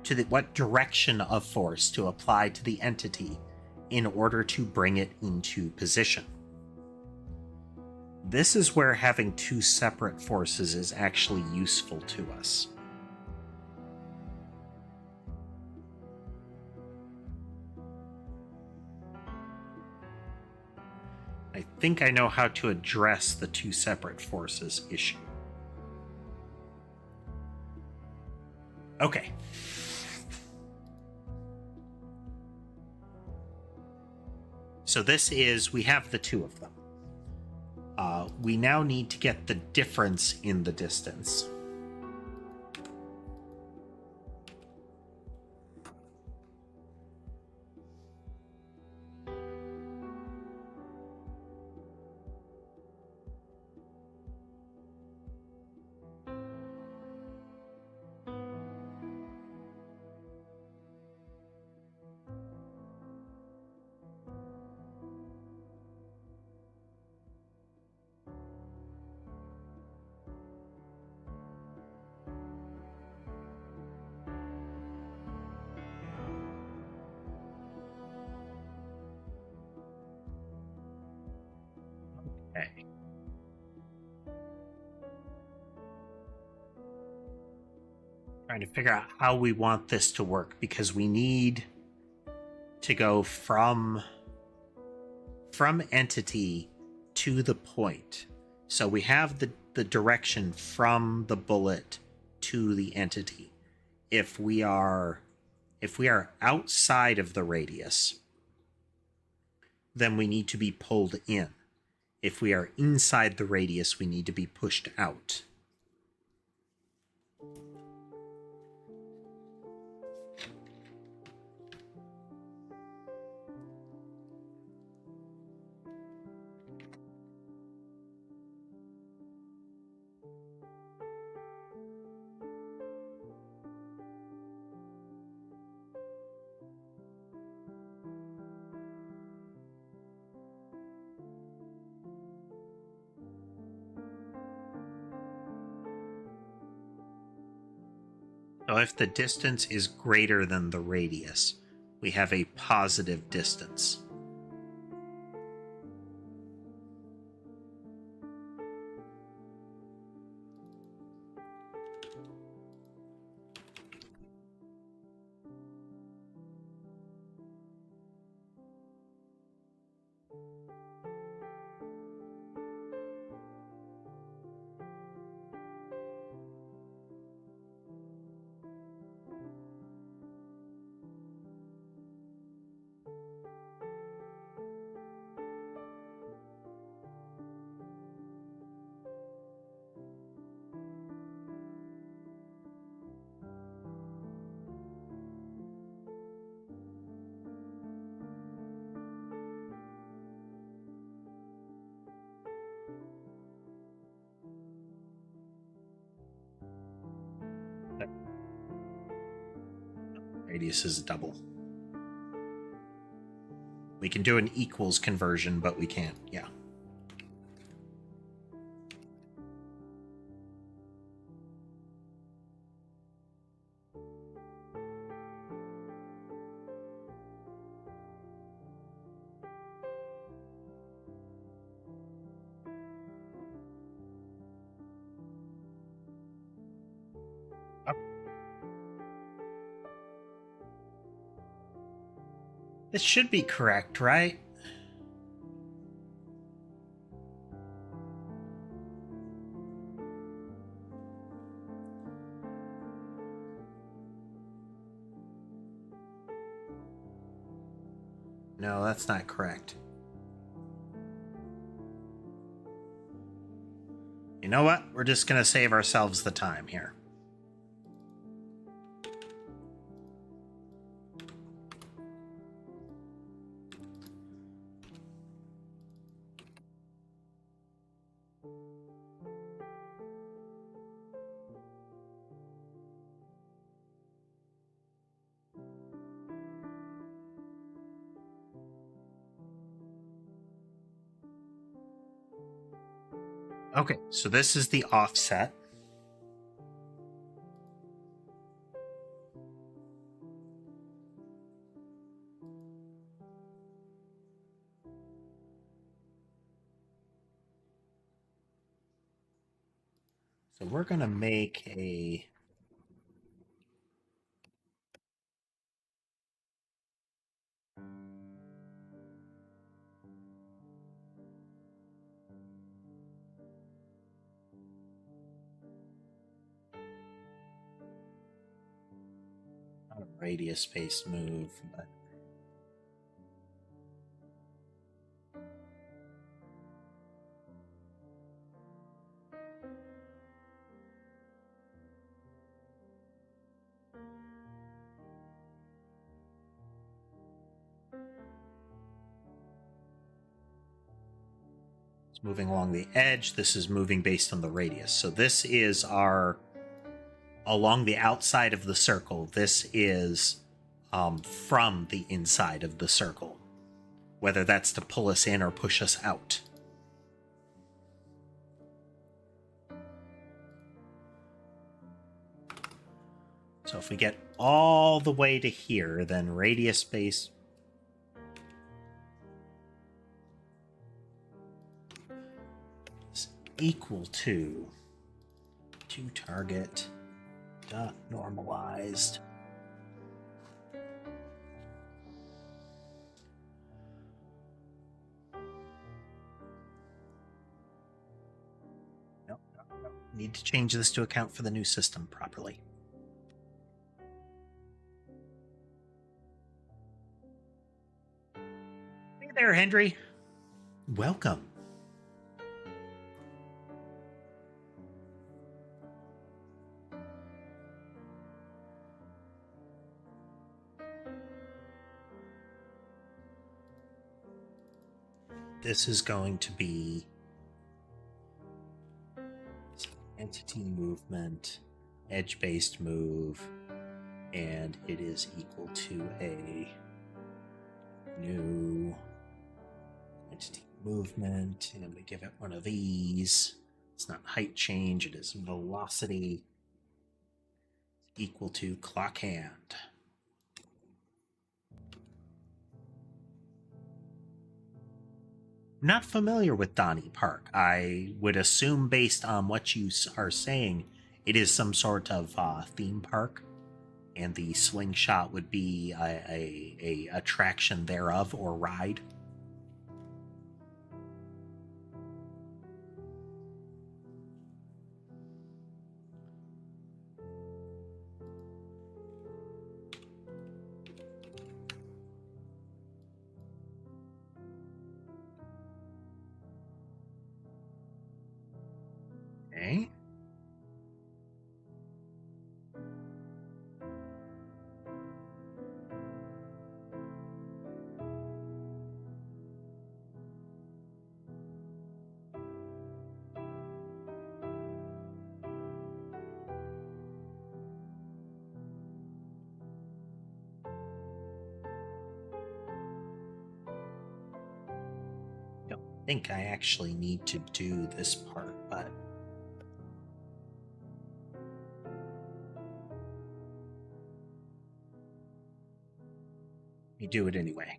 to what direction of force to apply to the entity in order to bring it into position. This is where having two separate forces is actually useful to us. I think I know how to address the two separate forces issue. Okay. So this is, we have the two of them. We now need to get the difference in the distance. Okay. Trying to figure out how we want this to work, because we need to go from entity to the point. So we have the direction from the bullet to the entity. If we are outside of the radius, then we need to be pulled in. If we are inside the radius, we need to be pushed out. So if the distance is greater than the radius, we have a positive distance. Radius is a double. We can do an equals conversion, but we can't, yeah. This should be correct, right? No, that's not correct. You know what? We're just going to save ourselves the time here. Okay, so this is the offset. So we're going to make a... not a radius-based move, but... it's moving along the edge. This is moving based on the radius. So this is our... along the outside of the circle. This is from the inside of the circle. Whether that's to pull us in or push us out. So if we get all the way to here, then radius base is equal to target dot normalized. No. Need to change this to account for the new system properly. Hey there, Henry. Welcome. This is going to be entity movement, edge-based move, and it is equal to a new entity movement, and we give it one of these. It's not height change, it is velocity equal to clock hand. Not familiar with Donny Park. I would assume, based on what you are saying, it is some sort of theme park, and the slingshot would be a attraction thereof or ride. Okay. think I actually need to do this part, but you do it anyway.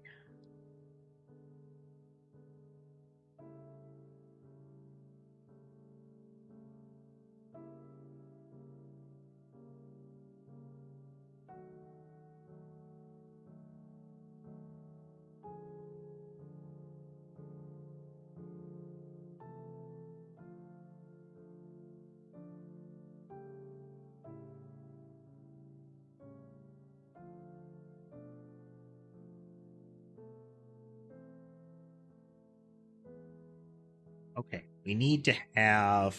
Okay, we need to have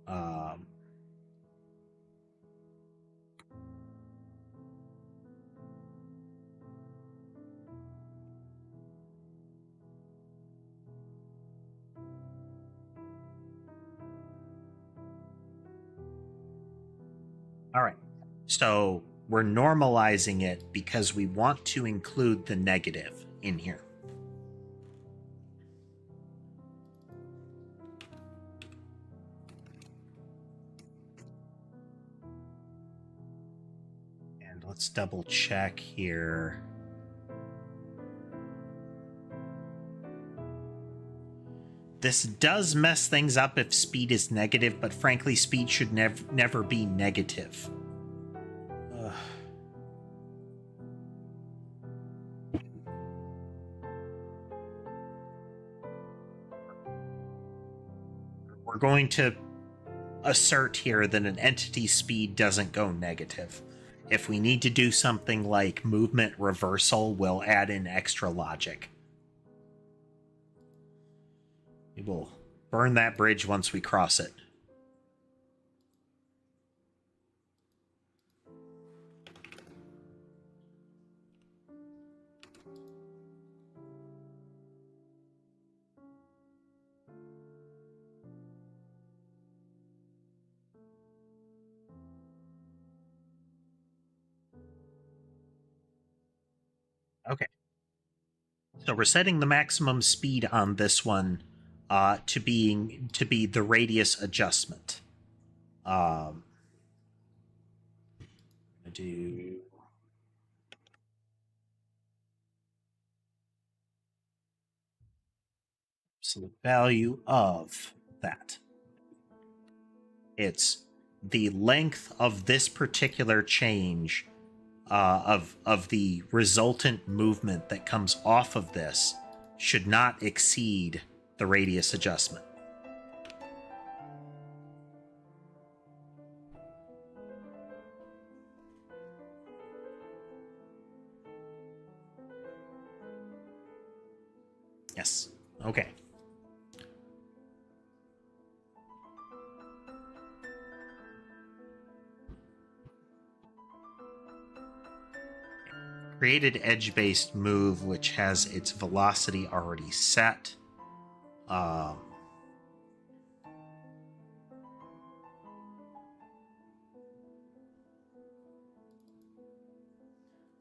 all right. So we're normalizing it because we want to include the negative in here. And let's double check here. This does mess things up if speed is negative, but frankly, speed should never be negative. Ugh. We're going to assert here that an entity's speed doesn't go negative. If we need to do something like movement reversal, we'll add in extra logic. We will burn that bridge once we cross it. Okay. So we're setting the maximum speed on this one to be the radius adjustment. I'm gonna do absolute value of that. It's the length of this particular change of the resultant movement that comes off of this should not exceed the radius adjustment. Yes. Okay. Created edge-based move, which has its velocity already set.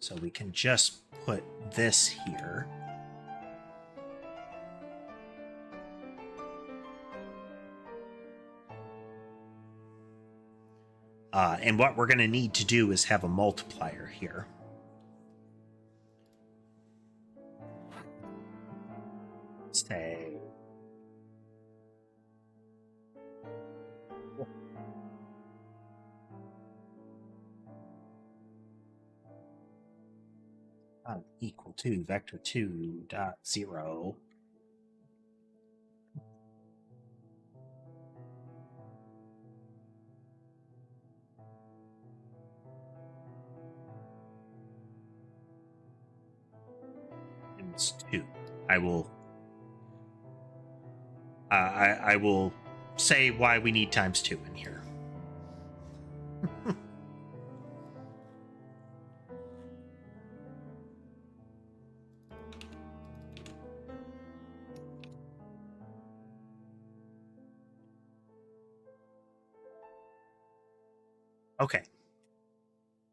So we can just put this here. And what we're going to need to do is have a multiplier here. Say equal to vector2 dot 0 times 2. I will say why we need times 2 in here. Okay.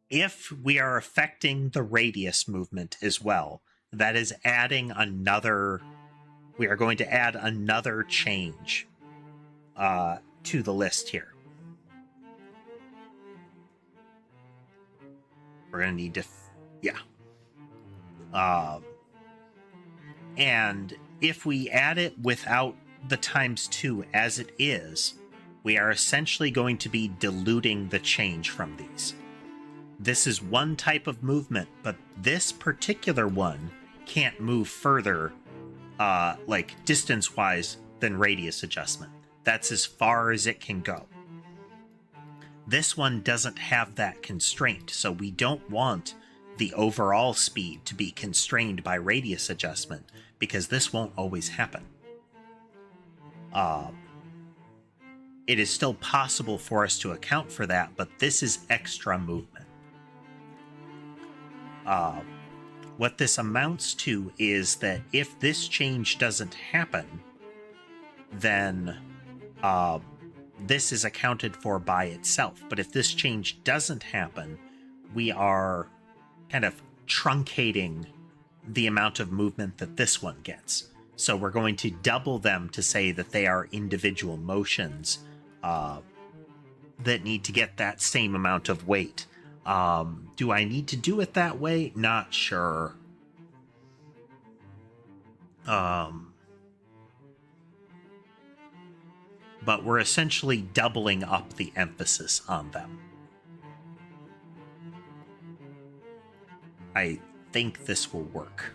If we are affecting the radius movement as well, that is adding another we are going to add another change to the list here. We're going to need to, and if we add it without the ×2 as it is, we are essentially going to be diluting the change from these. This is one type of movement, but this particular one can't move further, like distance-wise, than radius adjustment. That's as far as it can go. This one doesn't have that constraint, so we don't want the overall speed to be constrained by radius adjustment, because this won't always happen. It is still possible for us to account for that, but this is extra movement. What this amounts to is that if this change doesn't happen, then this is accounted for by itself. But if this change doesn't happen, we are kind of truncating the amount of movement that this one gets. So we're going to double them to say that they are individual motions that need to get that same amount of weight. Do I need to do it that way? Not sure. But we're essentially doubling up the emphasis on them. I think this will work.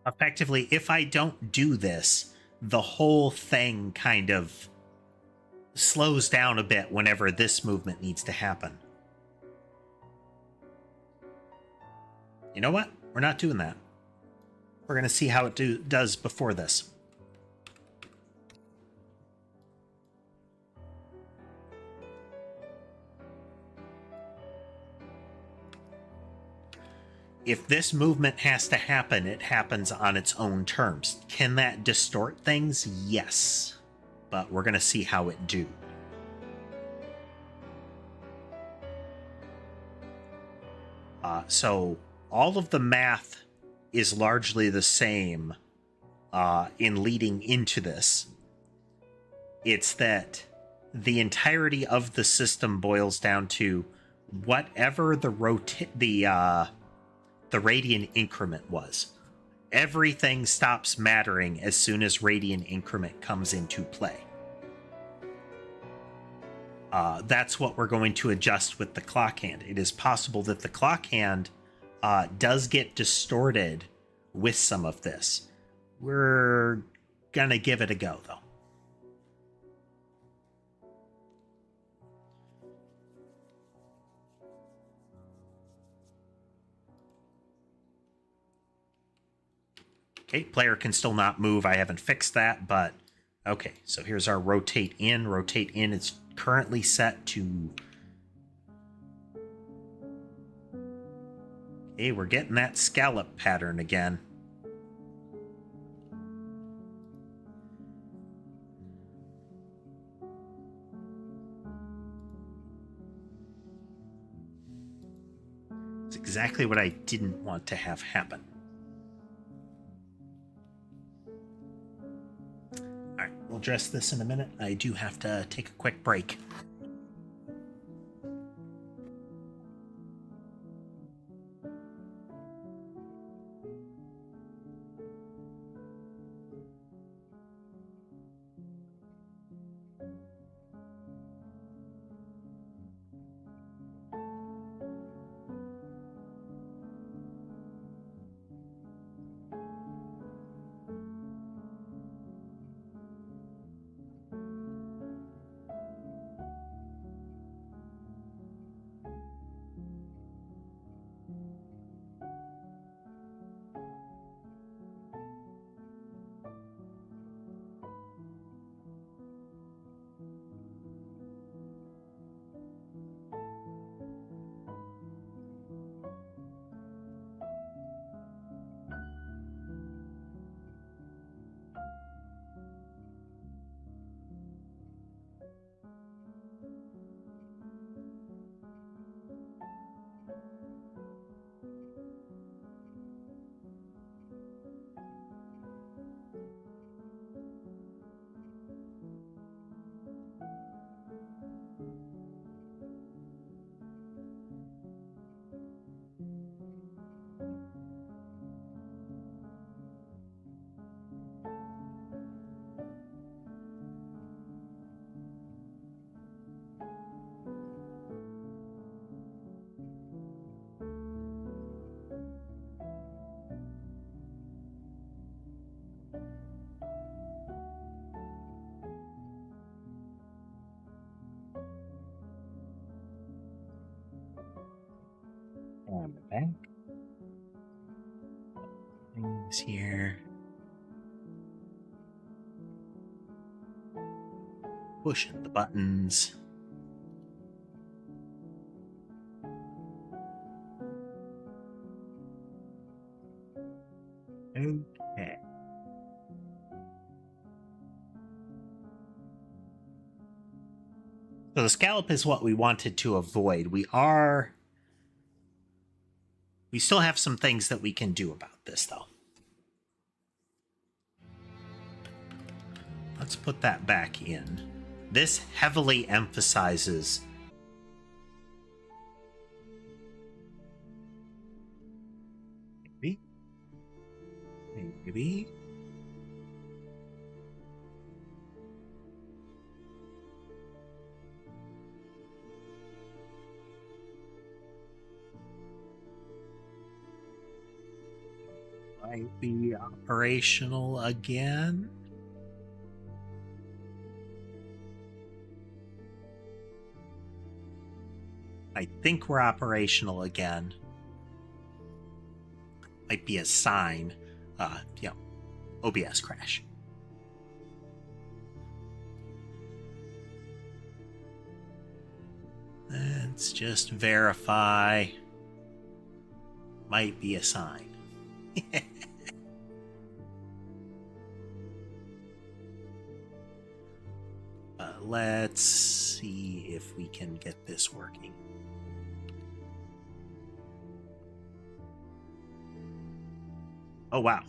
Effectively, if I don't do this, the whole thing kind of slows down a bit whenever this movement needs to happen. You know what? We're not doing that. We're going to see how it does before this. If this movement has to happen, it happens on its own terms. Can that distort things? Yes. But we're going to see how it do. So all of the math is largely the same in leading into this. It's that the entirety of the system boils down to whatever the radian increment was. Everything stops mattering as soon as radian increment comes into play. That's what we're going to adjust with the clock hand. It is possible that the clock hand does get distorted with some of this. We're gonna give it a go, though. Okay, player can still not move. I haven't fixed that, but okay. So here's our rotate in. Rotate in is currently set to... Okay, we're getting that scallop pattern again. It's exactly what I didn't want to have happen. Alright, we'll address this in a minute. I do have to take a quick break. on the back. Things here. Pushing the buttons. Okay. So the scallop is what we wanted to avoid. We still have some things that we can do about this, though. Let's put that back in. This heavily emphasizes maybe might be operational again. I think we're operational again. Might be a sign, OBS crash. Let's just verify. Might be a sign. Let's see if we can get this working. Oh, wow.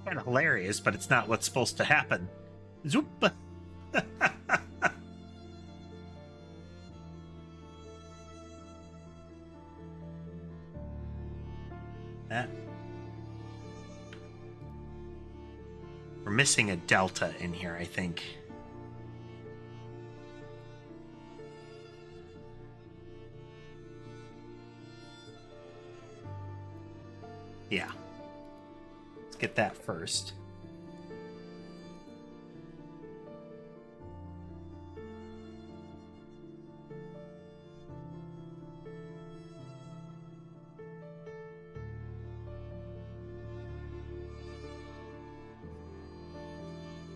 Kind of hilarious, but it's not what's supposed to happen. Zoop. That. We're missing a delta in here, I think. Yeah. Let's get that first.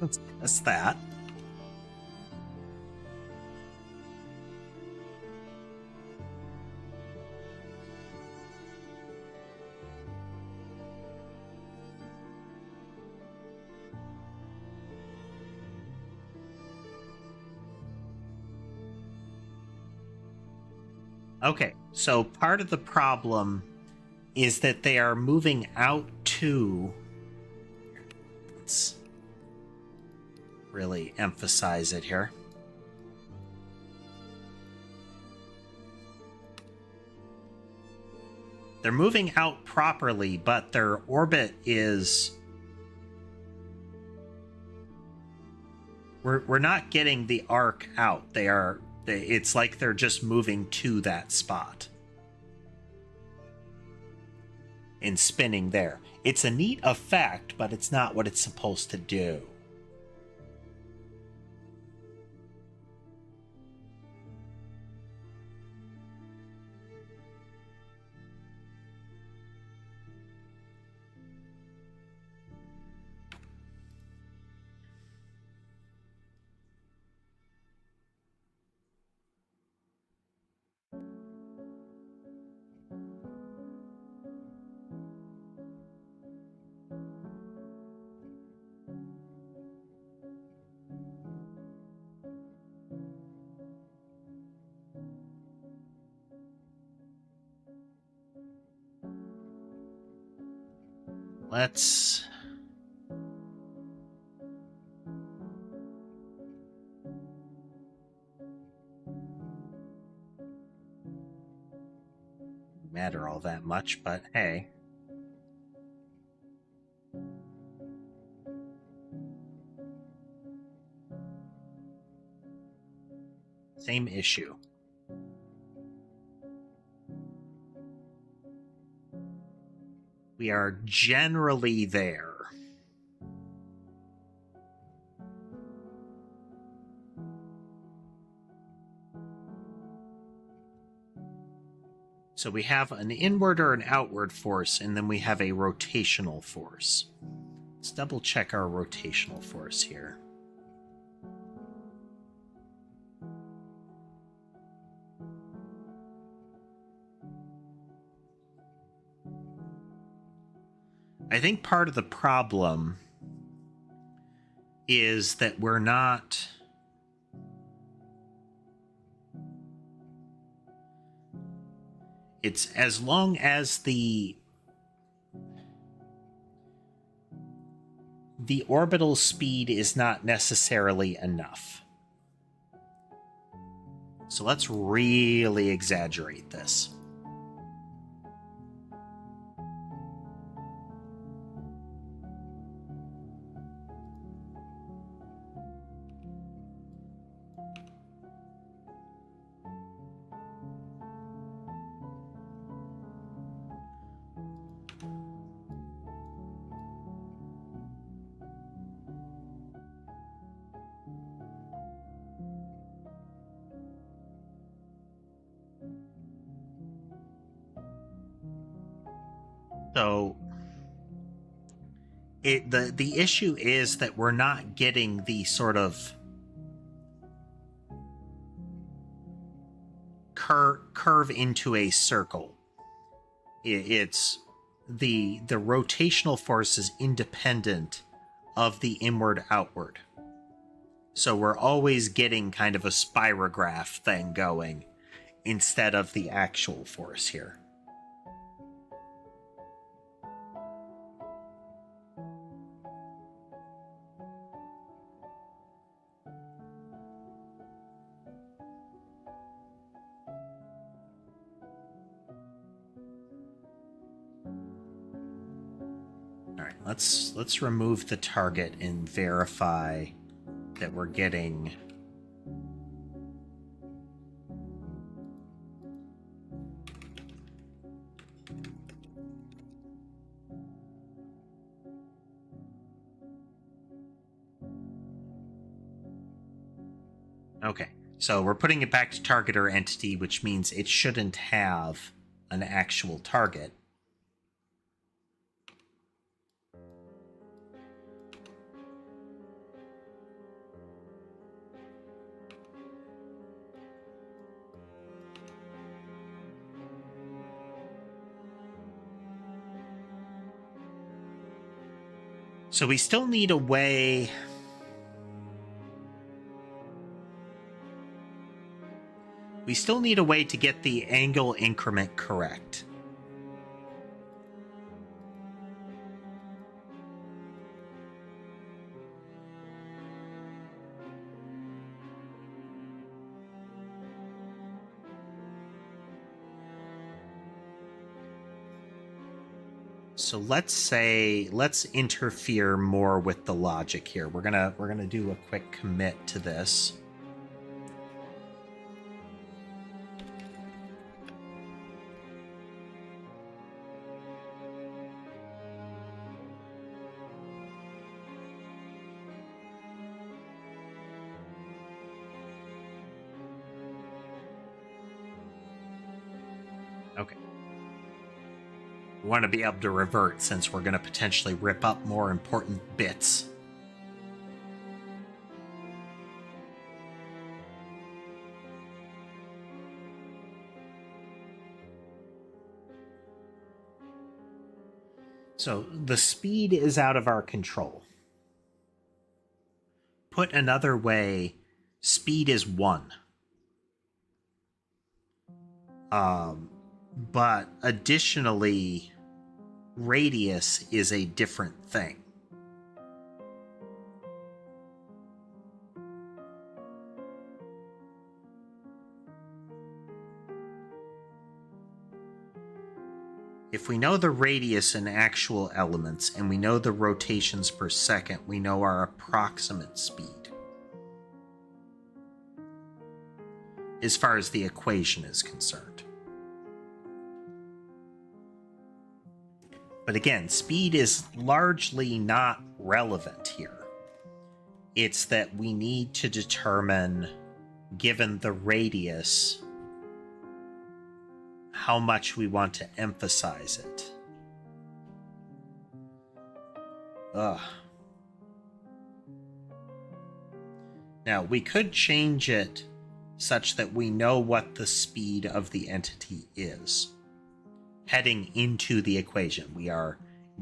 Let's test that. Okay, so part of the problem is that they are moving out to... Let's really emphasize it here. They're moving out properly, but their orbit is... We're not getting the arc out. It's like they're just moving to that spot and spinning there. It's a neat effect, but it's not what it's supposed to do. Let's... matter all that much, but hey. Same issue. We are generally there. So we have an inward or an outward force, and then we have a rotational force. Let's double check our rotational force here. I think part of the problem is that we're not... It's as long as the orbital speed is not necessarily enough. So let's really exaggerate this. So the issue is that we're not getting the sort of curve into a circle. It's the rotational force is independent of the inward outward. So we're always getting kind of a spirograph thing going instead of the actual force here. Let's remove the target and verify that we're getting okay. So we're putting it back to target or entity, which means it shouldn't have an actual target. So we still need a way... We still need a way to get the angle increment correct. So let's interfere more with the logic here. We're gonna do a quick commit to this. Okay. We want to be able to revert since we're going to potentially rip up more important bits. So the speed is out of our control. Put another way, speed is 1. But additionally, radius is a different thing. If we know the radius in actual elements and we know the rotations per second, we know our approximate speed. as far as the equation is concerned. But again, speed is largely not relevant here. It's that we need to determine, given the radius, how much we want to emphasize it. Ugh. Now, we could change it such that we know what the speed of the entity is. Heading into the equation, we are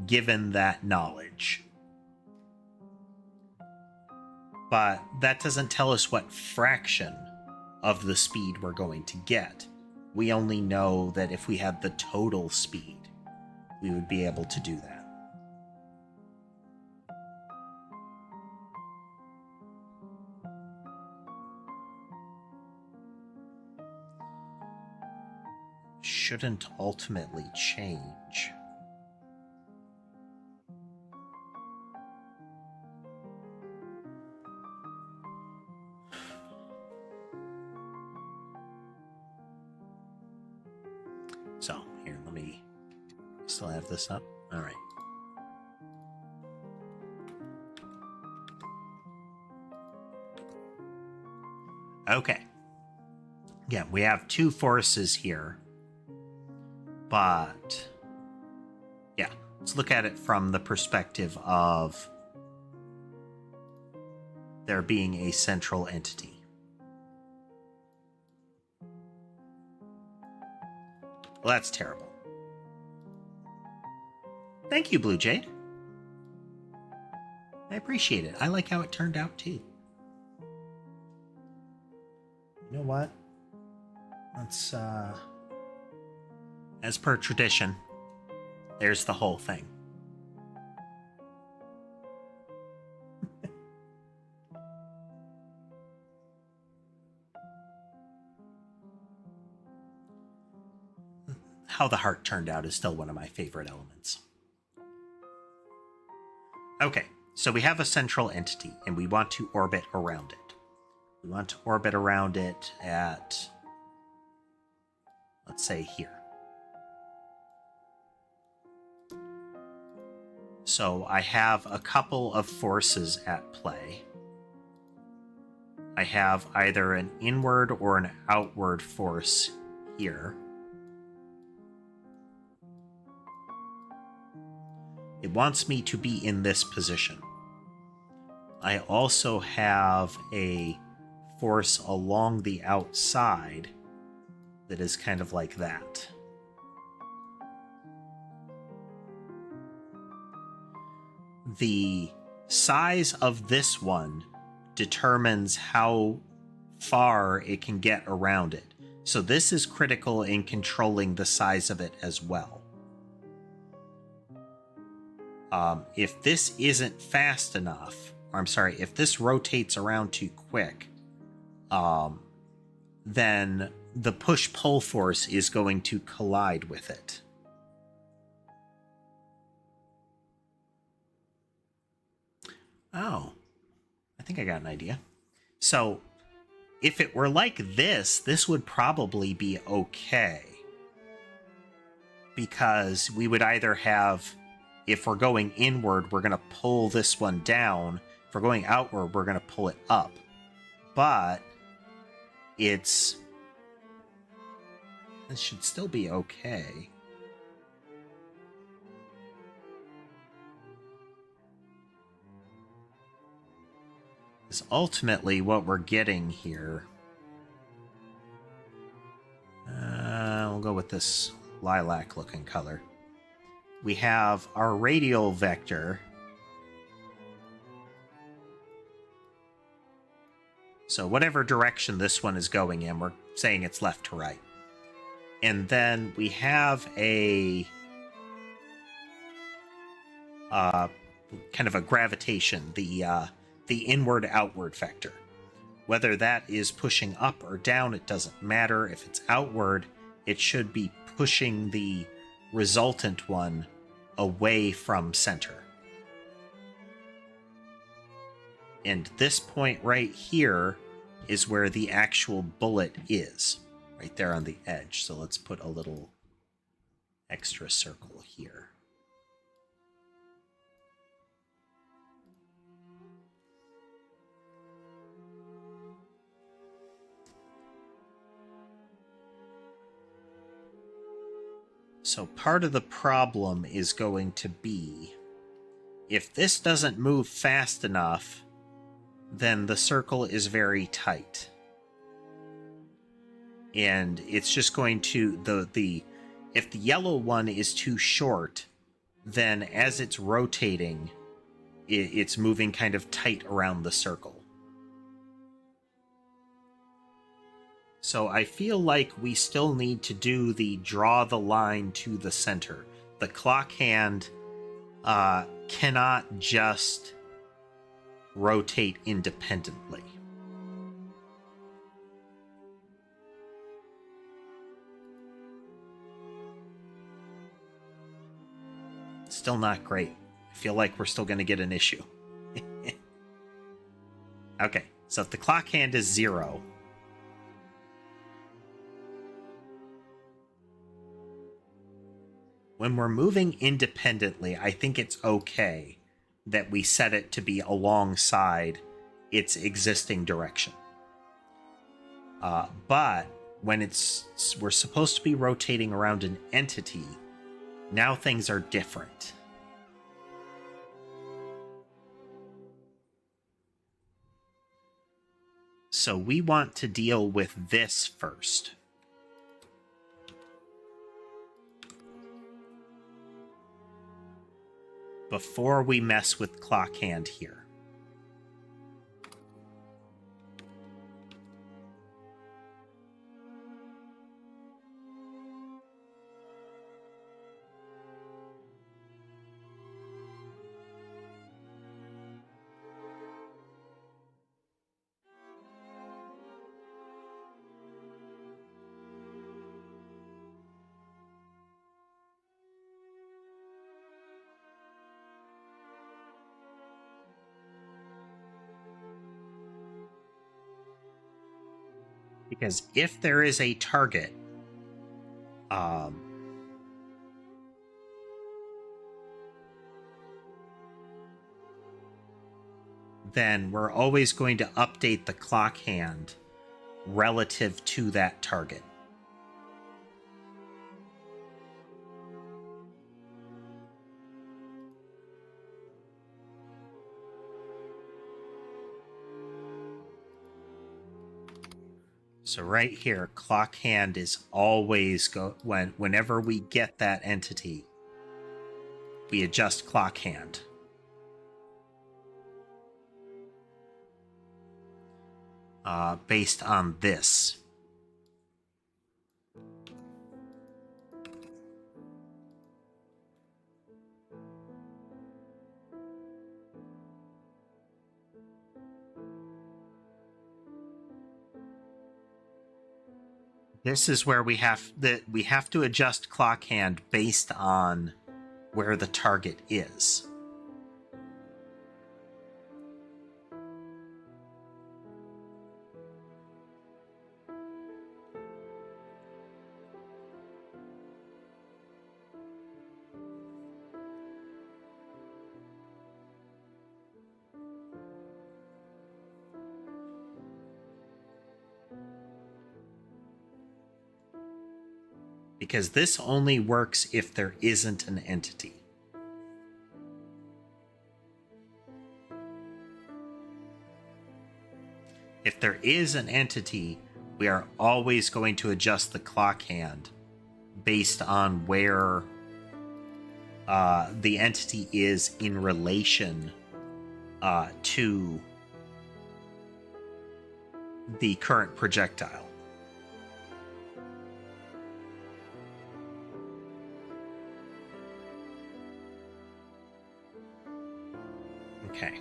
given that knowledge. But that doesn't tell us what fraction of the speed we're going to get. We only know that if we had the total speed, we would be able to do that. Shouldn't ultimately change. So, here, let me still have this up. All right. Okay. Yeah, we have two forces here. But, yeah, let's look at it from the perspective of there being a central entity. Well, that's terrible. Thank you, Blue Jade. I appreciate it. I like how it turned out, too. You know what? Let's, as per tradition, there's the whole thing. How the heart turned out is still one of my favorite elements. Okay, so we have a central entity, and we want to orbit around it. We want to orbit around it at, let's say, here. So I have a couple of forces at play. I have either an inward or an outward force here. It wants me to be in this position. I also have a force along the outside that is kind of like that. The size of this one determines how far it can get around it. So this is critical in controlling the size of it as well. If this isn't fast enough, or I'm sorry, if this rotates around too quick, then the push-pull force is going to collide with it. Oh, I think I got an idea. So, if it were like this would probably be okay. Because we would either have, if we're going inward, we're going to pull this one down. If we're going outward, we're going to pull it up. But this should still be okay. Because ultimately what we're getting here, we'll go with this lilac looking color. We have our radial vector. So whatever direction this one is going in, we're saying it's left to right. And then we have a kind of a gravitation, the inward-outward vector. Whether that is pushing up or down, it doesn't matter. If it's outward, it should be pushing the resultant one away from center. And this point right here is where the actual bullet is, right there on the edge. So let's put a little extra circle here. So part of the problem is going to be, if this doesn't move fast enough, then the circle is very tight. And it's just going to, if the yellow one is too short, then as it's rotating, it's moving kind of tight around the circle. So I feel like we still need to do the draw the line to the center. The clock hand cannot just rotate independently. Still not great. I feel like we're still going to get an issue. Okay, so if the clock hand is 0, when we're moving independently, I think it's okay that we set it to be alongside its existing direction. But when we're supposed to be rotating around an entity, now things are different. So we want to deal with this first. Before we mess with clock hand here. Because if there is a target, then we're always going to update the clock hand relative to that target. So right here, clock hand is always whenever we get that entity, we adjust clock hand. Based on this. This is where we have to adjust clock hand based on where the target is. Because this only works if there isn't an entity. If there is an entity, we are always going to adjust the clock hand based on where the entity is in relation to the current projectile. Okay.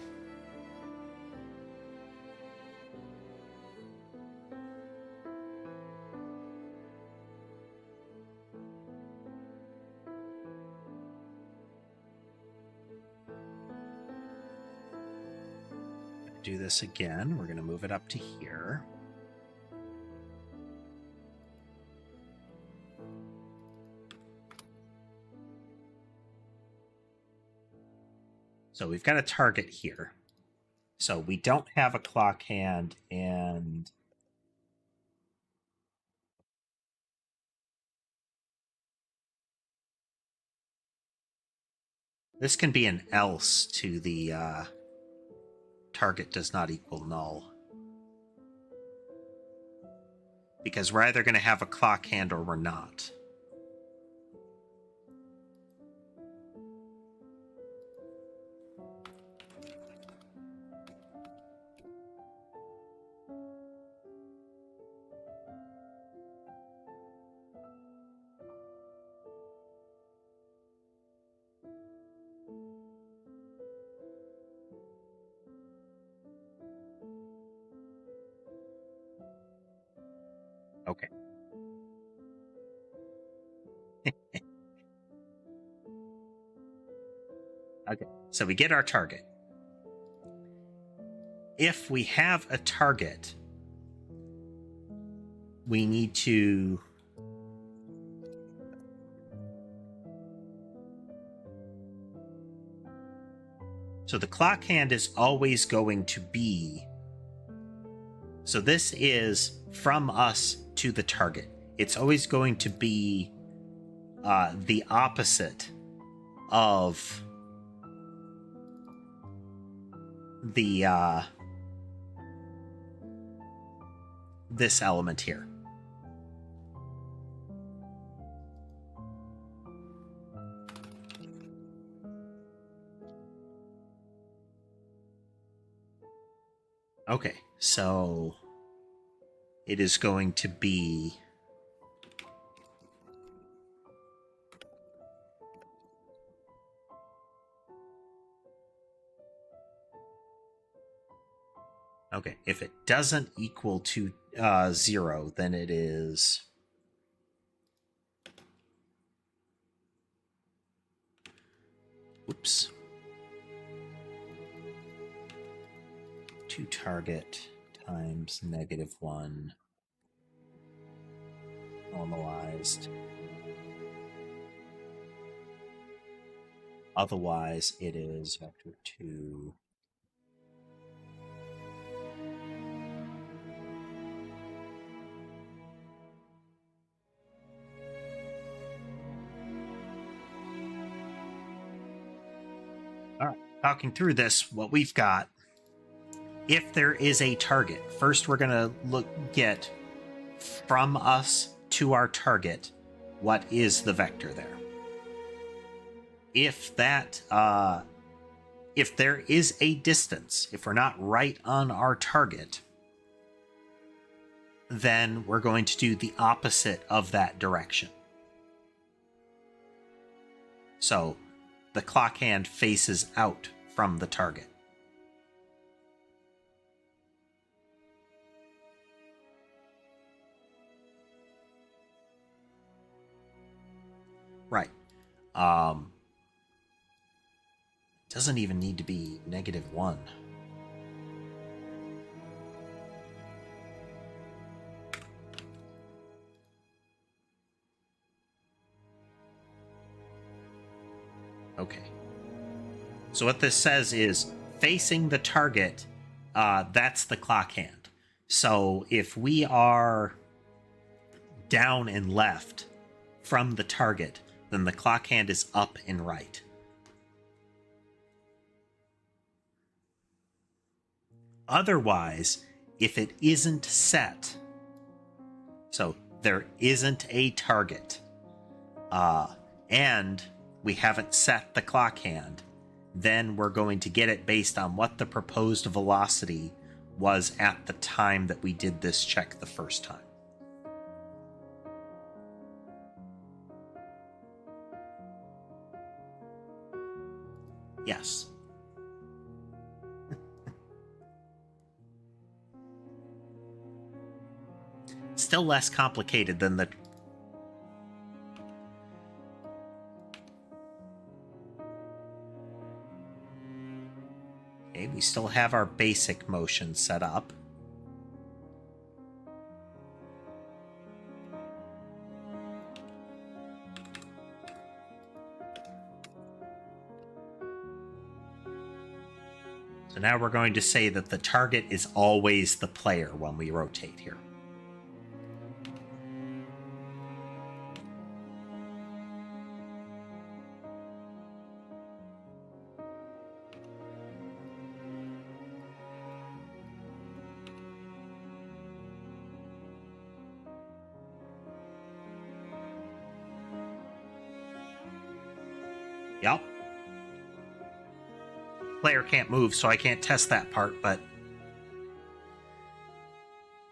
Do this again. We're going to move it up to here. So we've got a target here. So we don't have a clock hand, and this can be an else to the target does not equal null. Because we're either going to have a clock hand or we're not. Okay. Okay, so we get our target. If we have a target, we need to so the clock hand is always going to be, so this is from us to the target. It's always going to be the opposite of the this element here. Okay, so it is going to be okay, if it doesn't equal to 0, then it is oops. To target times -1 normalized. Otherwise, it is vector 2. All right, talking through this, what we've got, if there is a target, first we're going to get from us to our target, what is the vector there? If that, if there is a distance, if we're not right on our target, then we're going to do the opposite of that direction. So the clock hand faces out from the target. Right. Doesn't even need to be -1. Okay. So what this says is facing the target, that's the clock hand. So if we are down and left from the target, then the clock hand is up and right. Otherwise, if it isn't set, so there isn't a target, and we haven't set the clock hand, then we're going to get it based on what the proposed velocity was at the time that we did this check the first time. Yes. Still less complicated than the... Okay, we still have our basic motion set up. So now we're going to say that the target is always the player when we rotate here. Yep. Player can't move, so I can't test that part, but...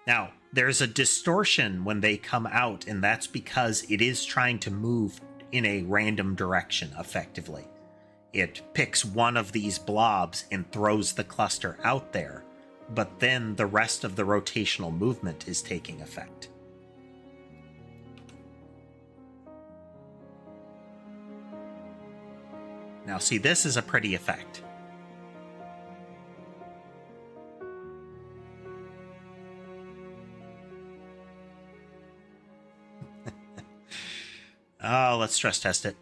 Now, there's a distortion when they come out, and that's because it is trying to move in a random direction, effectively. It picks one of these blobs and throws the cluster out there, but then the rest of the rotational movement is taking effect. Now, see, this is a pretty effect. Oh, let's stress test it.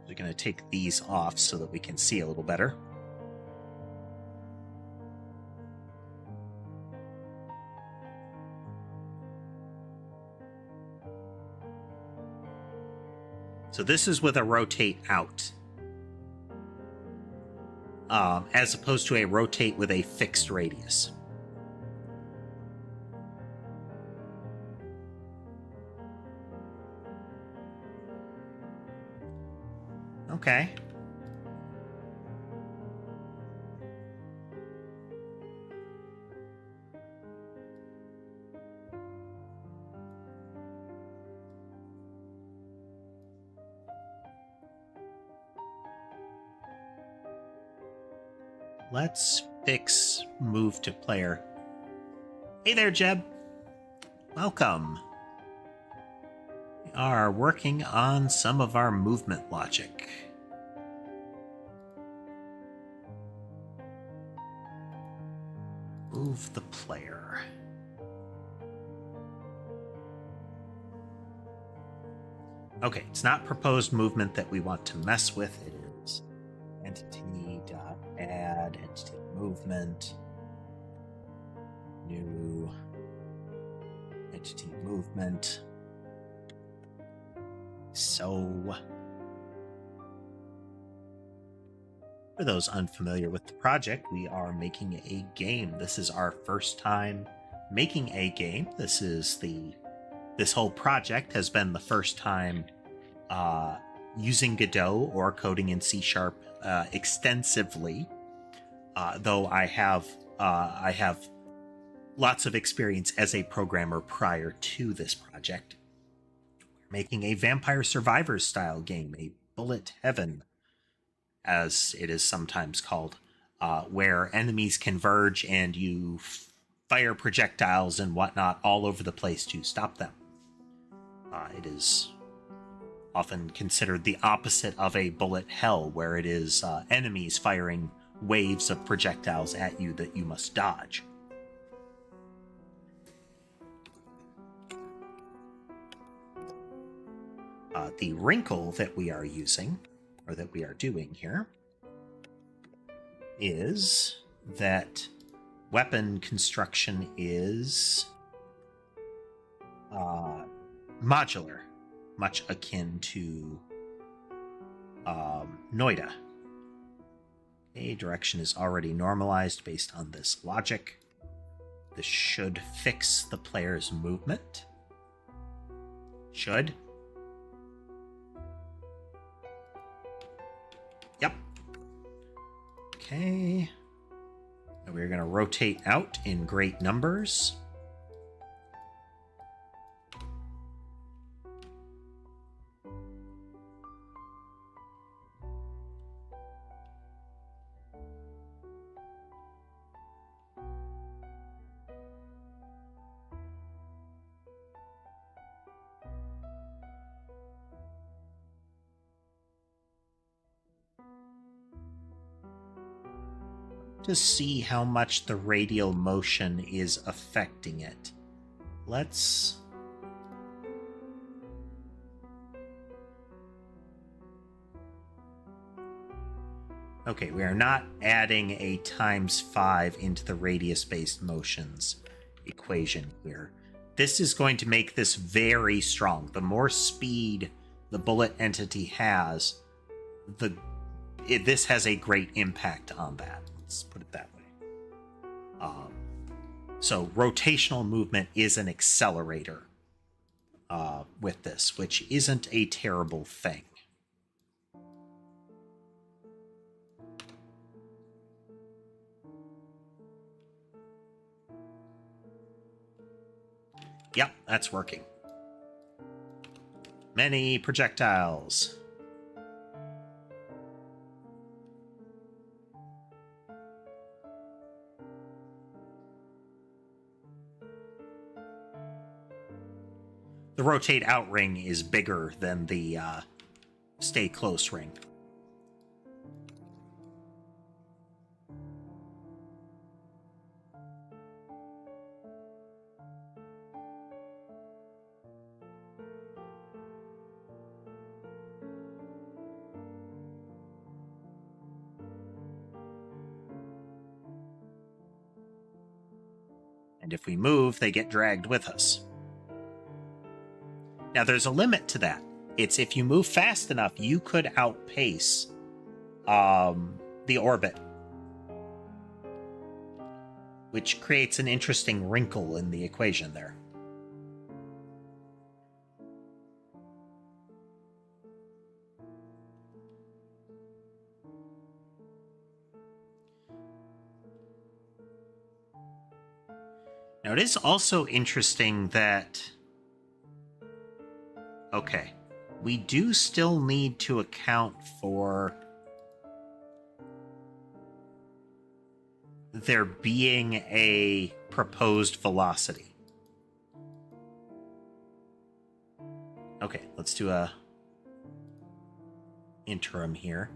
We're going to take these off so that we can see a little better. So this is with a rotate out, as opposed to a rotate with a fixed radius. Okay. Let's fix move to player. Hey there, Jeb. Welcome. We are working on some of our movement logic. Move the player. Okay, it's not proposed movement that we want to mess with. It is entity.add entity movement. New entity movement. So, for those unfamiliar with the project, we are making a game. This is our first time making a game. This whole project has been the first time using Godot or coding in C# extensively. Though I have lots of experience as a programmer prior to this project. We're making a Vampire Survivors style game, a bullet heaven, as it is sometimes called, where enemies converge and you fire projectiles and whatnot all over the place to stop them. It is often considered the opposite of a bullet hell, where it is enemies firing waves of projectiles at you that you must dodge. The wrinkle that we are using, or that we are doing here, is that weapon construction is modular, much akin to Noida. Okay, direction is already normalized based on this logic. This should fix the player's movement. Should. Yep. Okay. And we're going to rotate out in great numbers. to see how much the radial motion is affecting it. Let's... Okay, we are not adding a ×5 into the radius-based motions equation here. This is going to make this very strong. The more speed the bullet entity has, this has a great impact on that. Let's put it that way. So rotational movement is an accelerator with this, which isn't a terrible thing. Yep, that's working. Many projectiles. The rotate out ring is bigger than the stay close ring. And if we move, they get dragged with us. Now, there's a limit to that. It's if you move fast enough, you could outpace the orbit, which creates an interesting wrinkle in the equation there. Now, it is also interesting that... Okay, we do still need to account for there being a proposed velocity. Okay, let's do a interim here.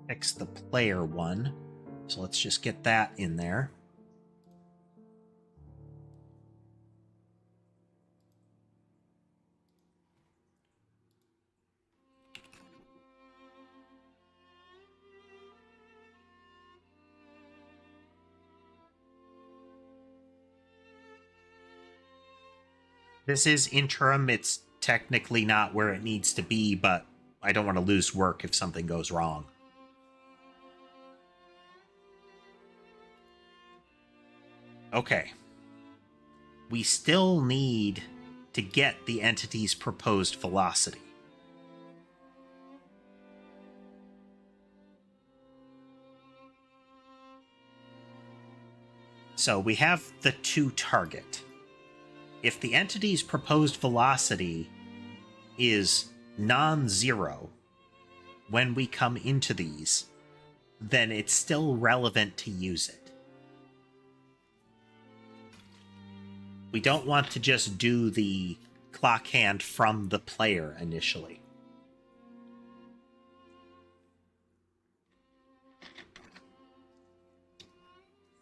Fix the player one. So let's just get that in there. This is interim. It's technically not where it needs to be, but I don't want to lose work if something goes wrong. Okay. We still need to get the entity's proposed velocity. So we have the 2 target. If the entity's proposed velocity is non-zero when we come into these, then it's still relevant to use it. We don't want to just do the clock hand from the player initially.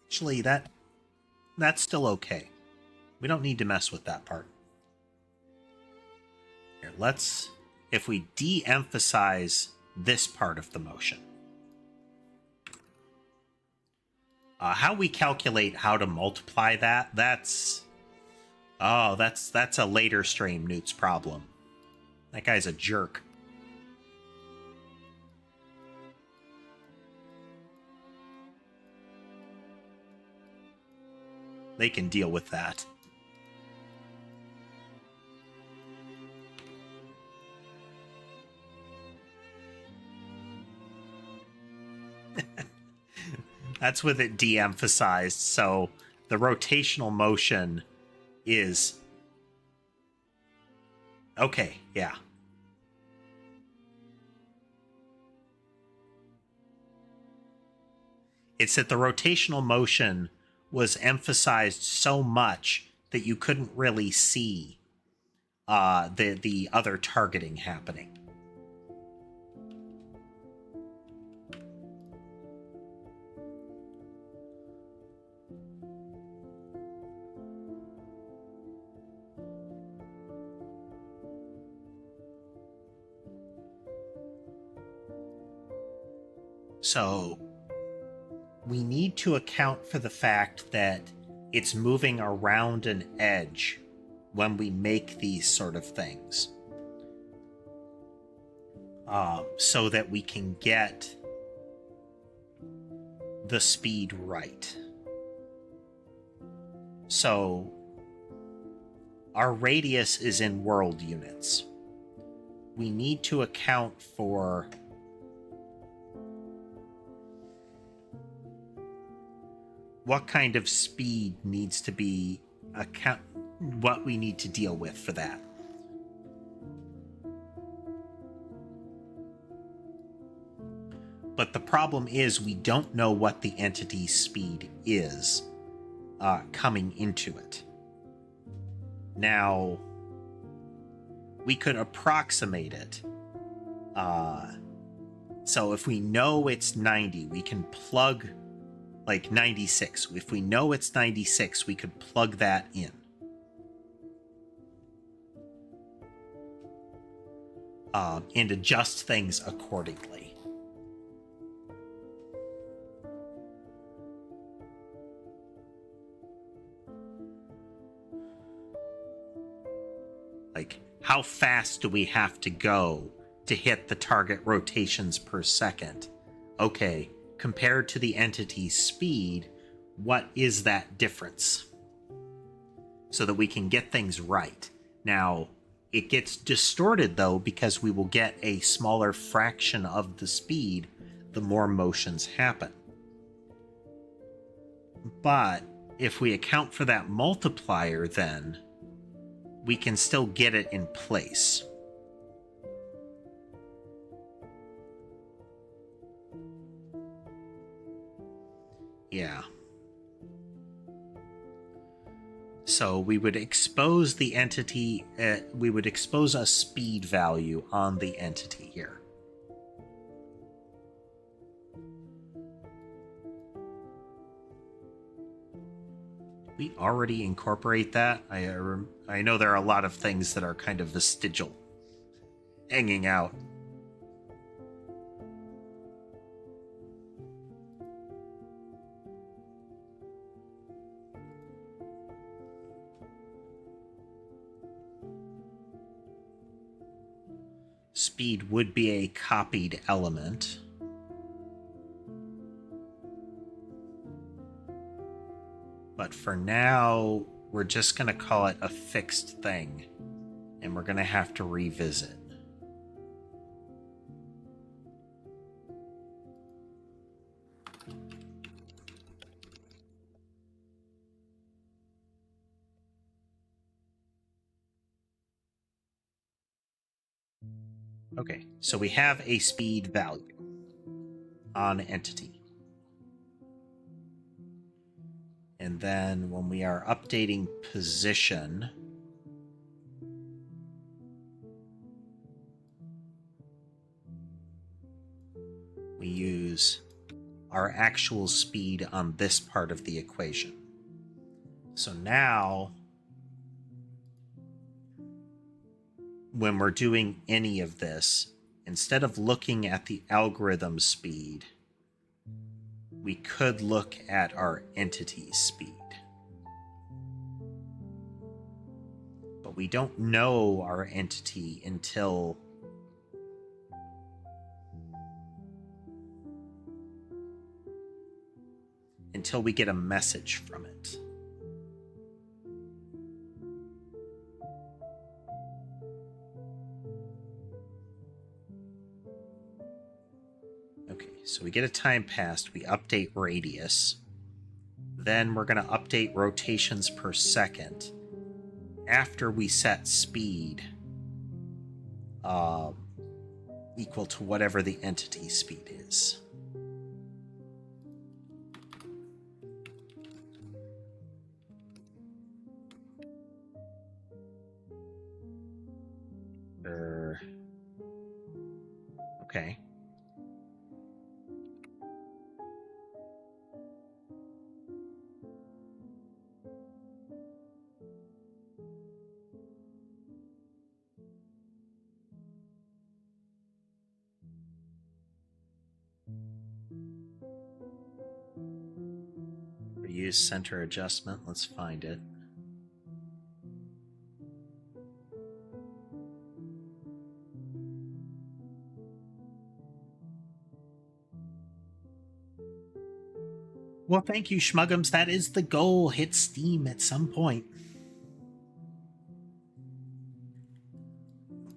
Actually, that's still okay. We don't need to mess with that part. Here, let's... If we de-emphasize this part of the motion. How we calculate how to multiply that, that's... Oh, that's a later stream Newt's problem. That guy's a jerk. They can deal with that. That's with it de-emphasized, so the rotational motion is... Okay, yeah. It's that the rotational motion was emphasized so much that you couldn't really see the other targeting happening. So we need to account for the fact that it's moving around an edge when we make these sort of things, so that we can get the speed right. So our radius is in world units. We need to account for what kind of speed needs to be what we need to deal with for that. But the problem is we don't know what the entity's speed is coming into it. Now, we could approximate it. So if we know it's 90, we can plug like 96. If we know it's 96, we could plug that in. And adjust things accordingly. Like, how fast do we have to go to hit the target rotations per second? Okay, compared to the entity's speed, what is that difference? So that we can get things right. Now, it gets distorted, though, because we will get a smaller fraction of the speed the more motions happen. But if we account for that multiplier, then we can still get it in place. Yeah. So we would expose the entity, we would expose a speed value on the entity here. We already incorporate that. I know there are a lot of things that are kind of vestigial, hanging out. Speed would be a copied element. But for now, we're just going to call it a fixed thing, and we're going to have to revisit. Okay, so we have a speed value on entity. And then when we are updating position, we use our actual speed on this part of the equation. So now, when we're doing any of this, instead of looking at the algorithm speed, we could look at our entity speed. But we don't know our entity until we get a message from it. Okay, so we get a time passed, we update radius, then we're going to update rotations per second after we set speed equal to whatever the entity speed is. Okay. Reuse center adjustment. Let's find it. Well, thank you, Schmuggums. That is the goal. Hit Steam at some point.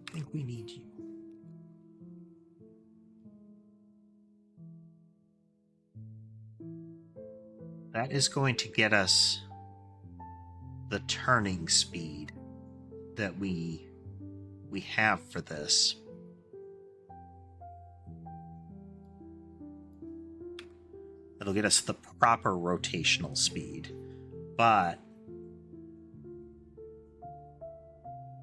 I think we need you. That is going to get us the turning speed that we have for this. It'll get us the proper rotational speed, but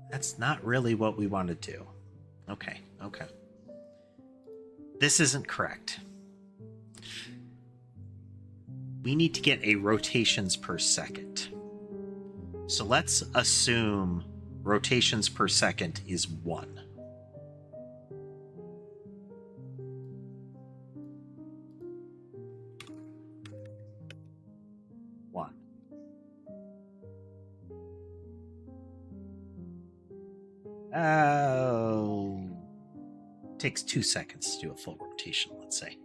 that's not really what we want to do. Okay. This isn't correct. We need to get a rotations per second. So let's assume rotations per second is 1. Oh, takes 2 seconds to do a full rotation, let's say.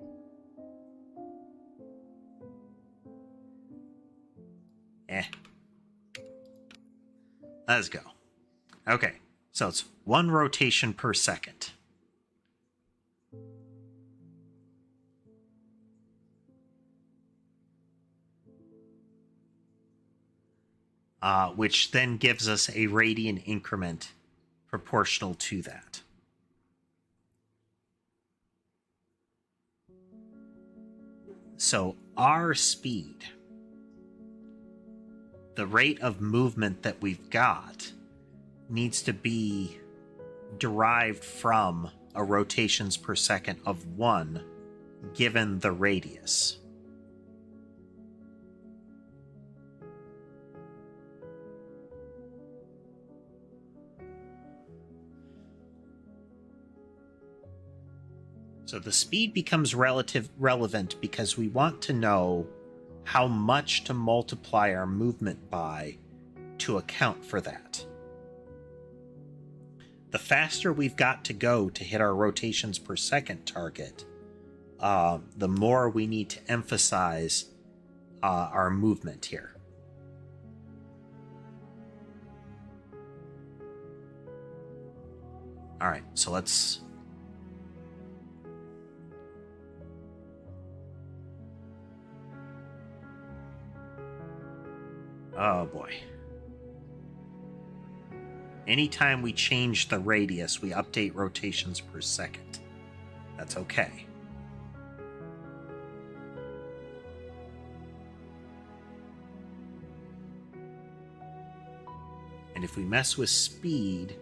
Let's go. Okay, so it's 1 rotation per second. Which then gives us a radian increment proportional to that. So our speed, the rate of movement that we've got, needs to be derived from a rotations per second of 1 given the radius. So the speed becomes relevant because we want to know how much to multiply our movement by to account for that. The faster we've got to go to hit our rotations per second target, the more we need to emphasize our movement here. All right, so let's... Oh boy. Anytime we change the radius, we update rotations per second. That's okay. And if we mess with speed,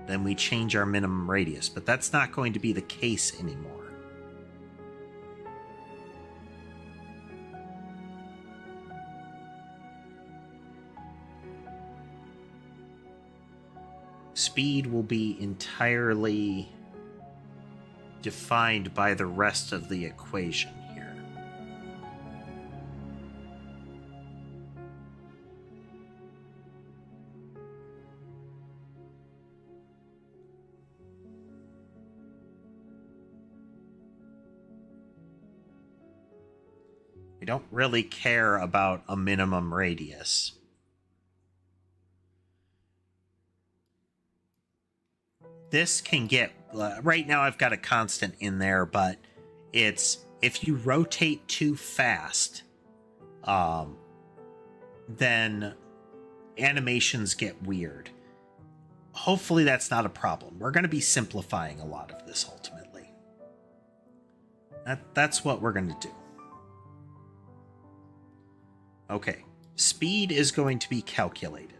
then we change our minimum radius, but that's not going to be the case anymore. Speed will be entirely defined by the rest of the equation here. We don't really care about a minimum radius. This can get, right now I've got a constant in there, but it's, if you rotate too fast, then animations get weird. Hopefully that's not a problem. We're going to be simplifying a lot of this ultimately. That's what we're going to do. Okay, speed is going to be calculated.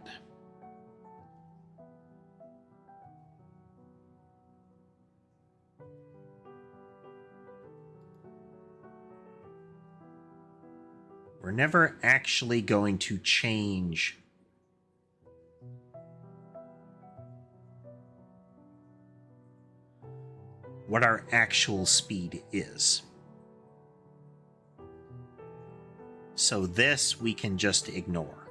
We're never actually going to change what our actual speed is. So this we can just ignore.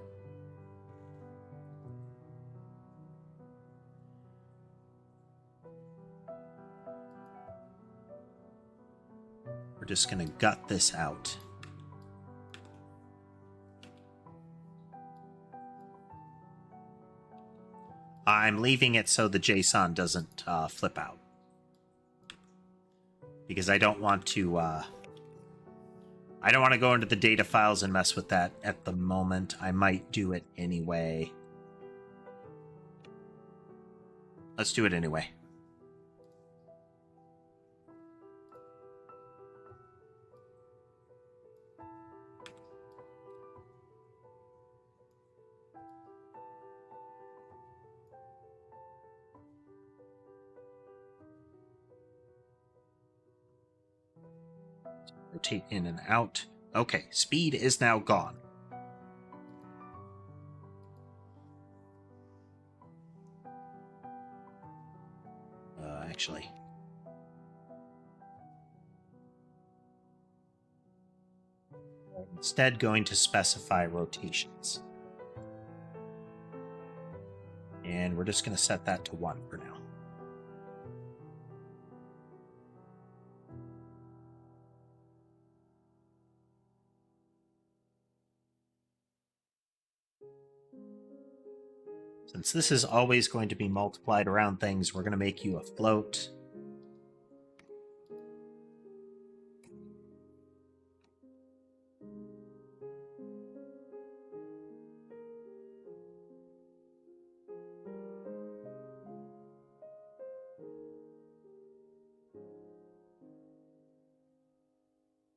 We're just going to gut this out. I'm leaving it so the JSON doesn't flip out. Because I don't want to go into the data files and mess with that at the moment. I might do it anyway. Let's do it anyway. Rotate in and out. Okay, speed is now gone. Actually. I'm instead going to specify rotations. And we're just going to set that to 1 for now. Since this is always going to be multiplied around things, we're going to make you a float.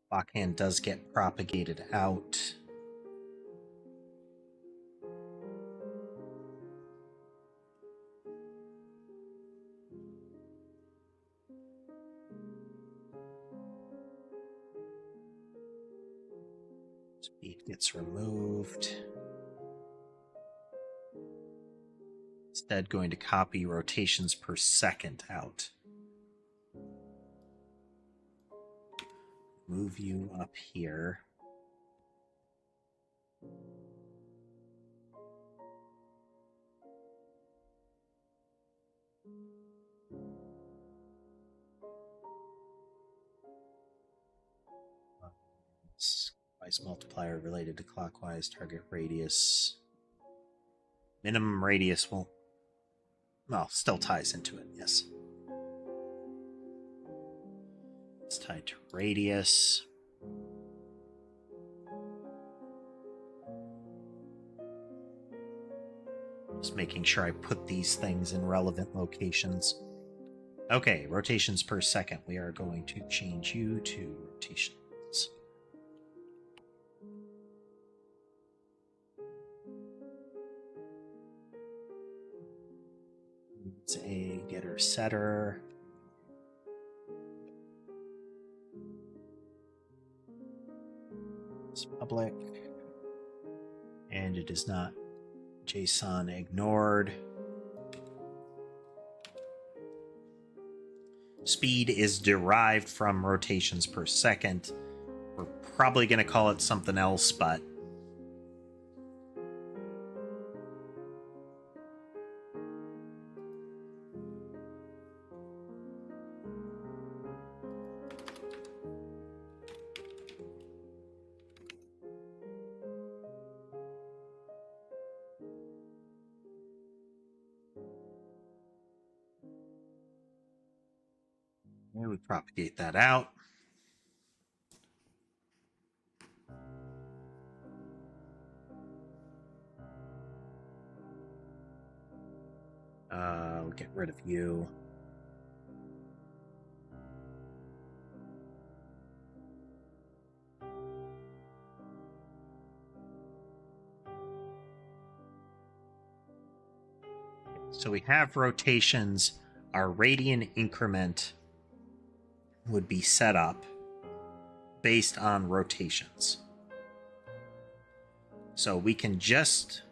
Blockhand does get propagated out. Speed gets removed. Instead, going to copy rotations per second out. Move you up here. Clockwise multiplier related to clockwise target radius. Minimum radius won't, well, still ties into it, yes. It's tied to radius. Just making sure I put these things in relevant locations. Okay, rotations per second. We are going to change you to rotations. It's a getter setter. It's public. And it is not JSON ignored. Speed is derived from rotations per second. We're probably going to call it something else, but we propagate that out. We'll get rid of you. So we have rotations. Our radian increment would be set up based on rotations. So we can just...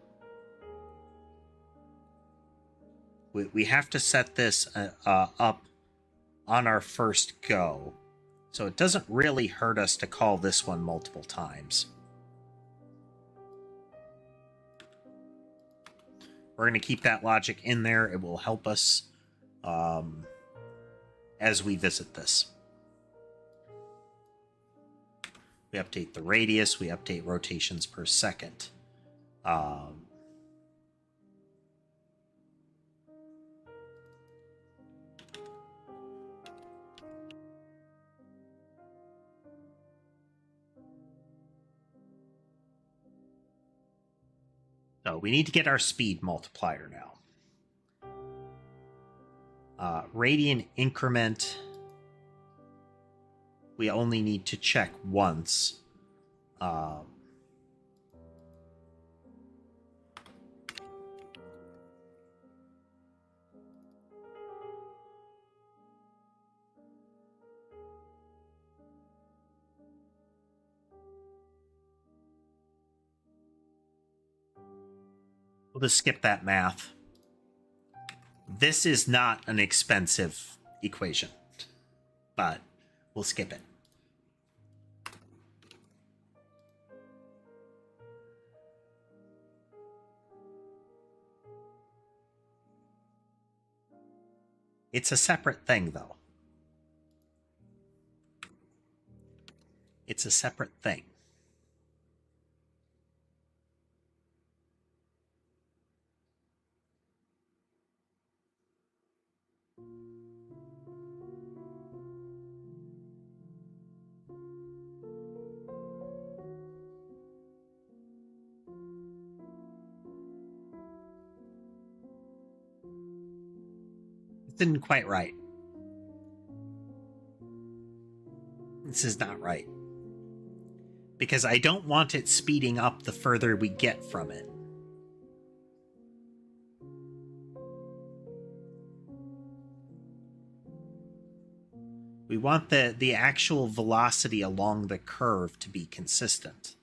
We have to set this up on our first go. So it doesn't really hurt us to call this one multiple times. We're going to keep that logic in there. It will help us as we visit this. We update the radius. We update rotations per second. So we need to get our speed multiplier now. Radian increment, we only need to check once. We'll just skip that math. This is not an expensive equation, but we'll skip it. It's a separate thing, though. It's a separate thing. Didn't quite right. This is not right. Because I don't want it speeding up the further we get from it. We want the actual velocity along the curve to be consistent.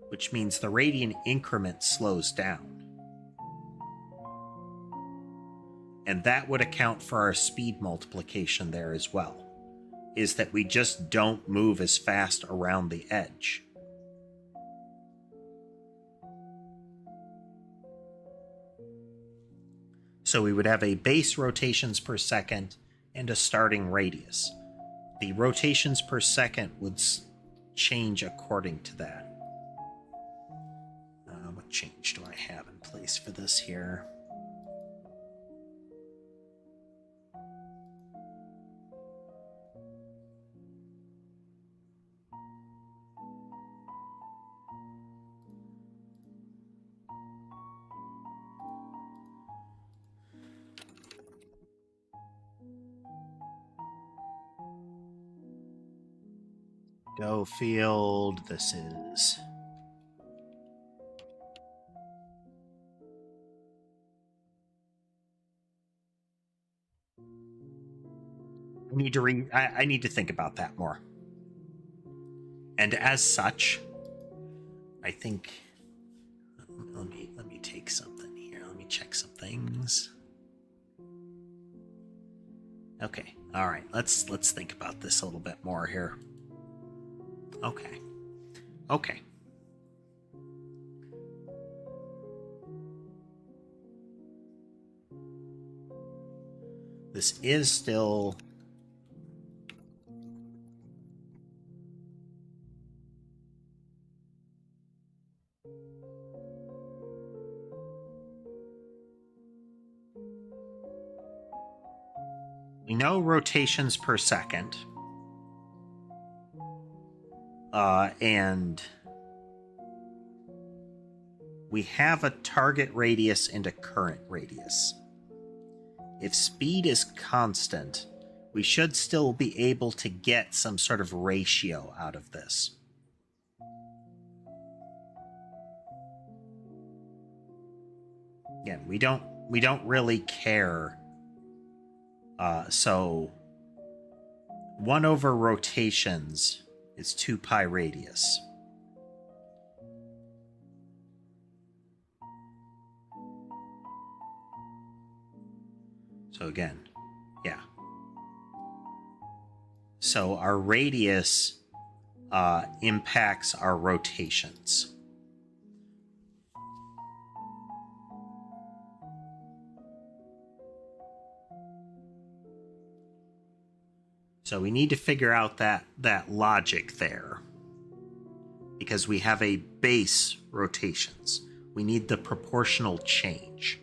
Which means the radian increment slows down. And that would account for our speed multiplication there as well, is that we just don't move as fast around the edge. So we would have a base rotations per second and a starting radius. The rotations per second would change according to that. What change do I have in place for this here? Go field, this is... I need to think about that more. And as such, I think... Let me take something here. Let me check some things. Okay, all right. Let's think about this a little bit more here. Okay. This is still... We know rotations per second. And we have a target radius and a current radius. If speed is constant, we should still be able to get some sort of ratio out of this. Again, we don't really care. So 1 over rotations is 2 pi radius. So again, yeah. So our radius impacts our rotations. So we need to figure out that logic there, because we have a base rotations. We need the proportional change.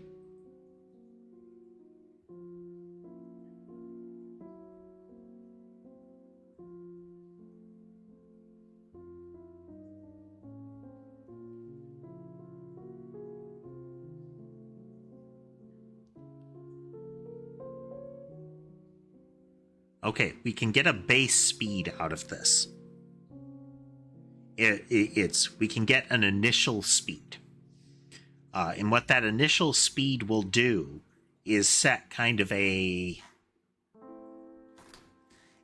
Okay, we can get a base speed out of this. We can get an initial speed. And what that initial speed will do is set kind of a...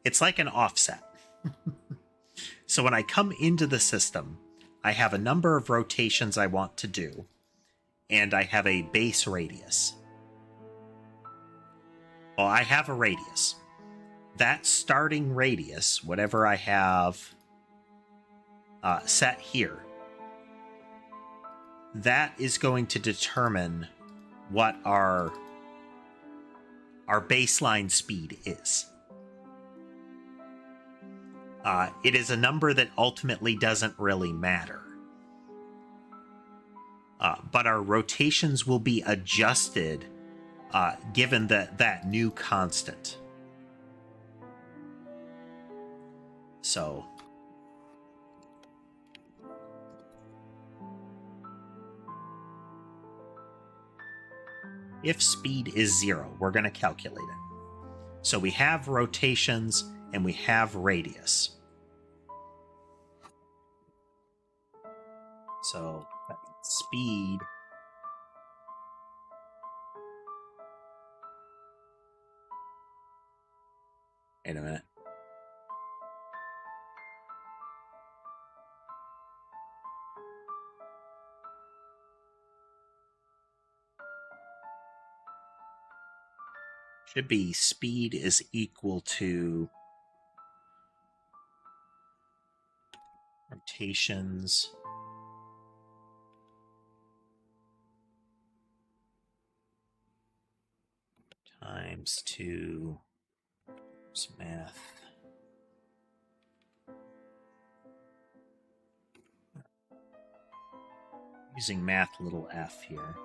It's like an offset. So when I come into the system, I have a number of rotations I want to do, and I have a base radius. Well, I have a radius. That starting radius, whatever I have set here, that is going to determine what our baseline speed is. It is a number that ultimately doesn't really matter. But our rotations will be adjusted given that new constant. So if speed is 0, we're going to calculate it. So we have rotations and we have radius. So that means speed wait a minute. Should be speed is equal to rotations times 2 math. Using math little f here.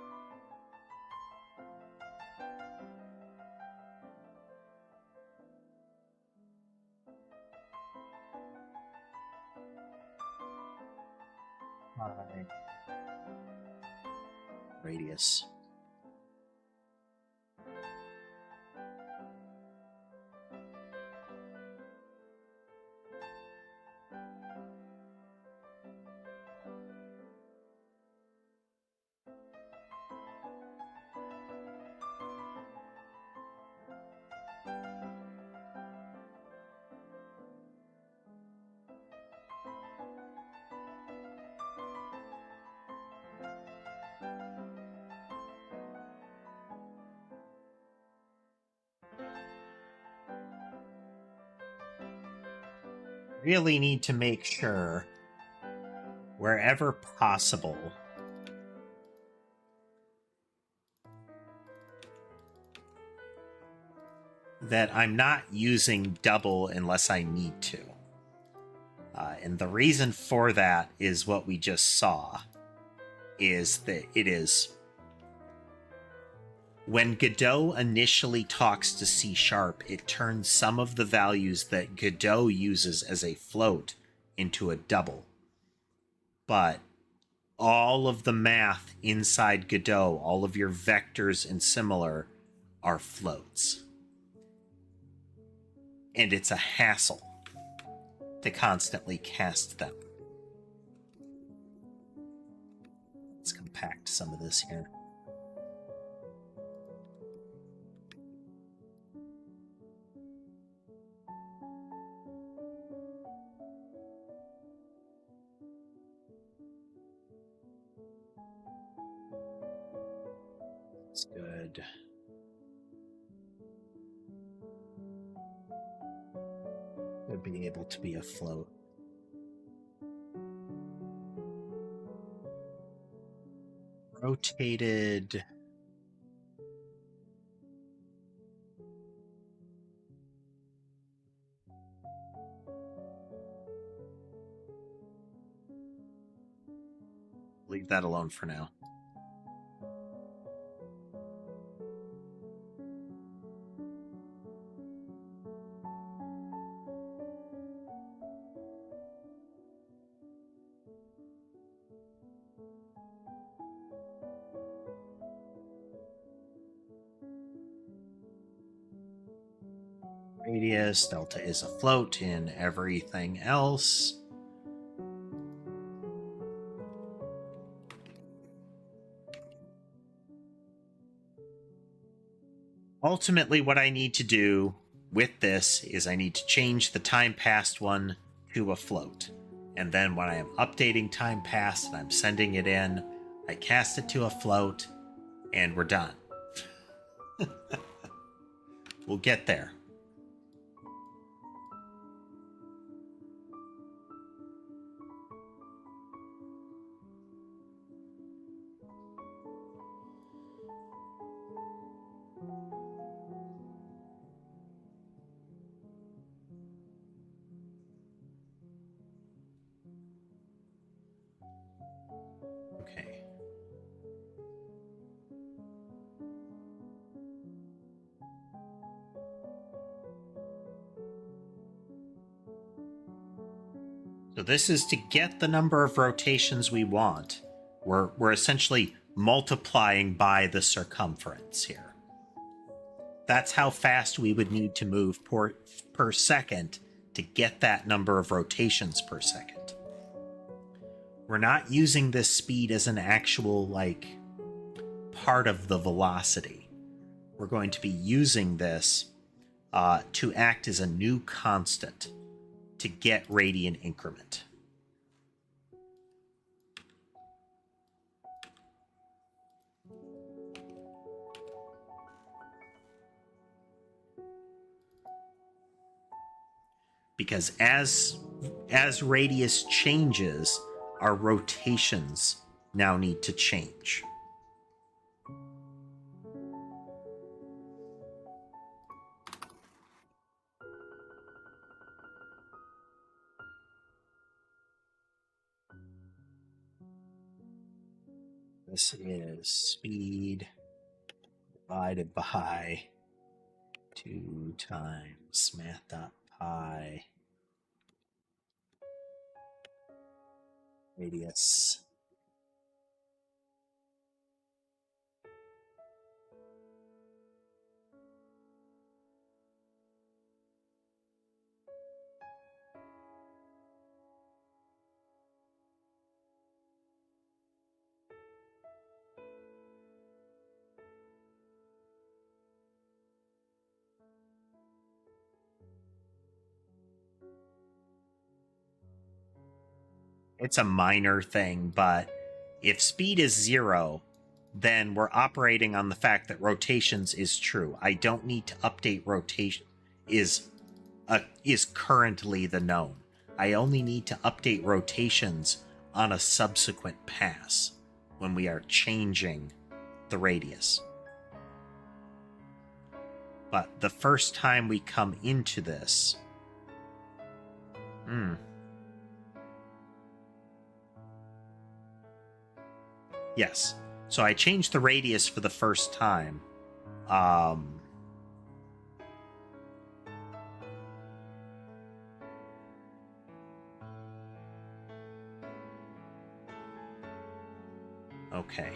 Radius. Really need to make sure, wherever possible, that I'm not using double unless I need to. And the reason for that is what we just saw, is that it is... When Godot initially talks to C#, it turns some of the values that Godot uses as a float into a double. But all of the math inside Godot, all of your vectors and similar, are floats. And it's a hassle to constantly cast them. Let's compact some of this here. That's good. Would be able to be afloat. Rotated. Leave that alone for now. Radius, delta is afloat in everything else. Ultimately, what I need to do with this is I need to change the time passed one to a float. And then when I am updating time passed and I'm sending it in, I cast it to a float and we're done. We'll get there. Okay. So this is to get the number of rotations we want. We're essentially multiplying by the circumference here. That's how fast we would need to move per second to get that number of rotations per second. We're not using this speed as an actual, like, part of the velocity. We're going to be using this to act as a new constant to get radian increment. Because as radius changes, our rotations now need to change. This is speed divided by 2 times math.pi radius. It's a minor thing, but if speed is 0, then we're operating on the fact that rotations is true. I don't need to update rotation is currently the known. I only need to update rotations on a subsequent pass when we are changing the radius. But the first time we come into this... Yes. So I changed the radius for the first time. Okay.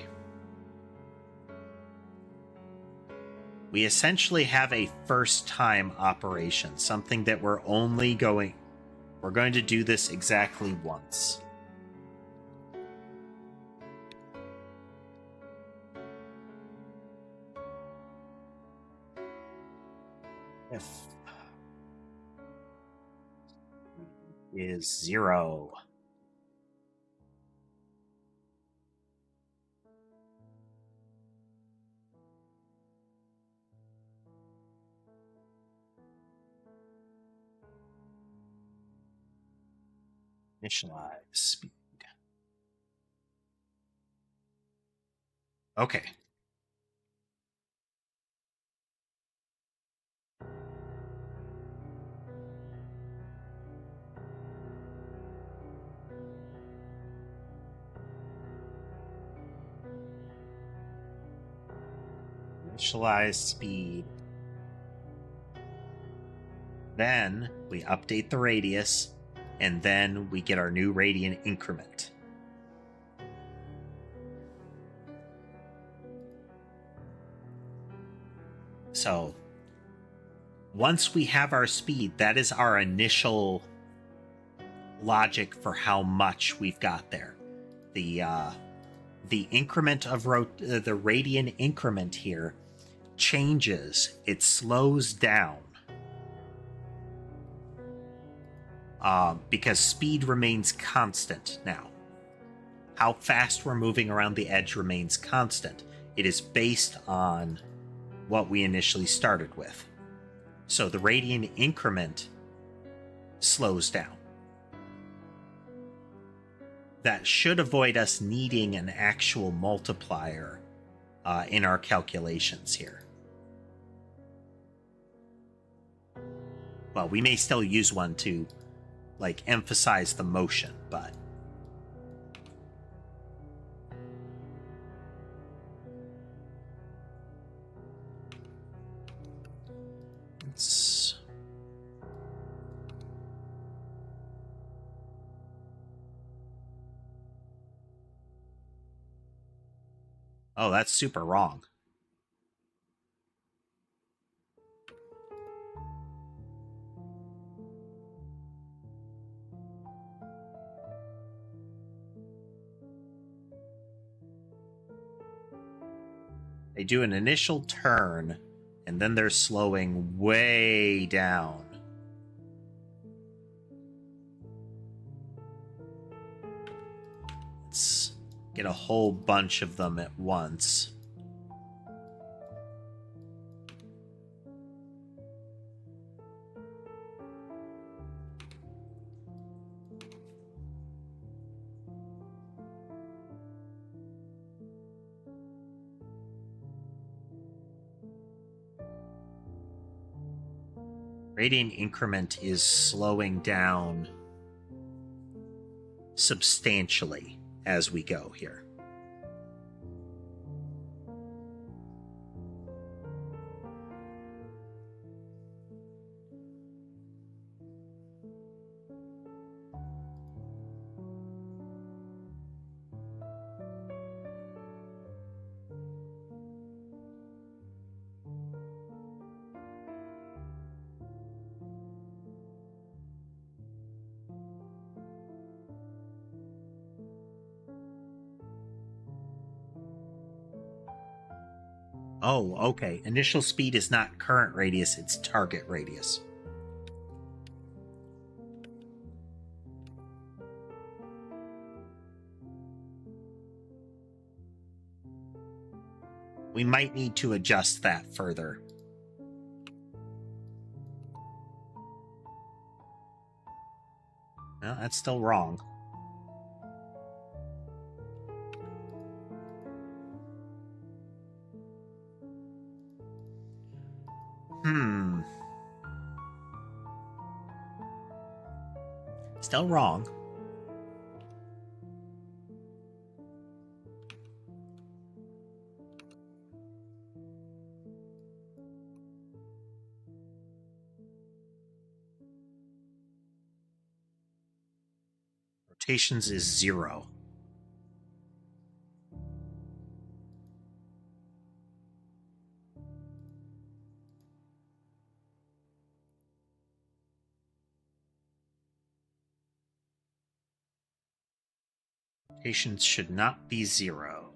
We essentially have a first time operation, something that we're going to do this exactly once. If is 0. Initialize speed. Okay. Initialize speed. Then we update the radius, and then we get our new radian increment. So once we have our speed, that is our initial logic for how much we've got there. The increment of the radian increment here changes. It slows down because speed remains constant now. How fast we're moving around the edge remains constant. It is based on what we initially started with. So the radian increment slows down. That should avoid us needing an actual multiplier in our calculations here. Well, we may still use one to like emphasize the motion, but it's oh, that's super wrong. They do an initial turn, and then they're slowing way down. Let's get a whole bunch of them at once. Radian increment is slowing down substantially as we go here. Oh, okay. Initial speed is not current radius, it's target radius. We might need to adjust that further. No, that's still wrong. Still wrong. Rotations is 0. Rotations should not be 0.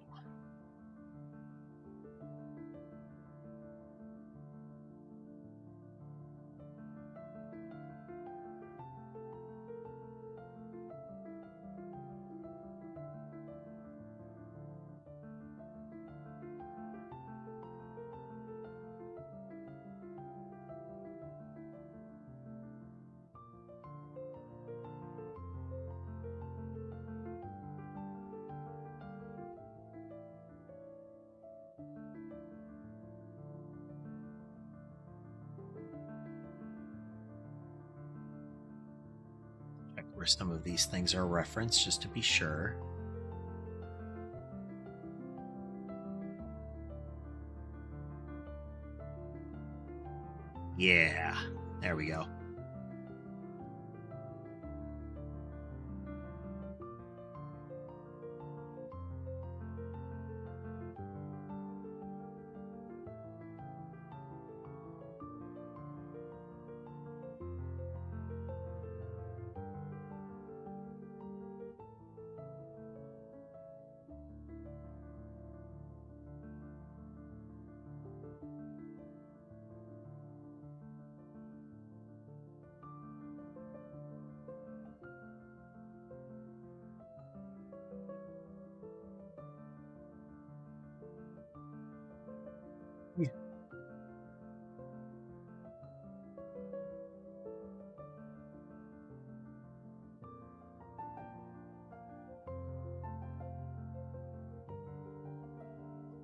some of these things are referenced just to be sure. Yeah, there we go. Yeah.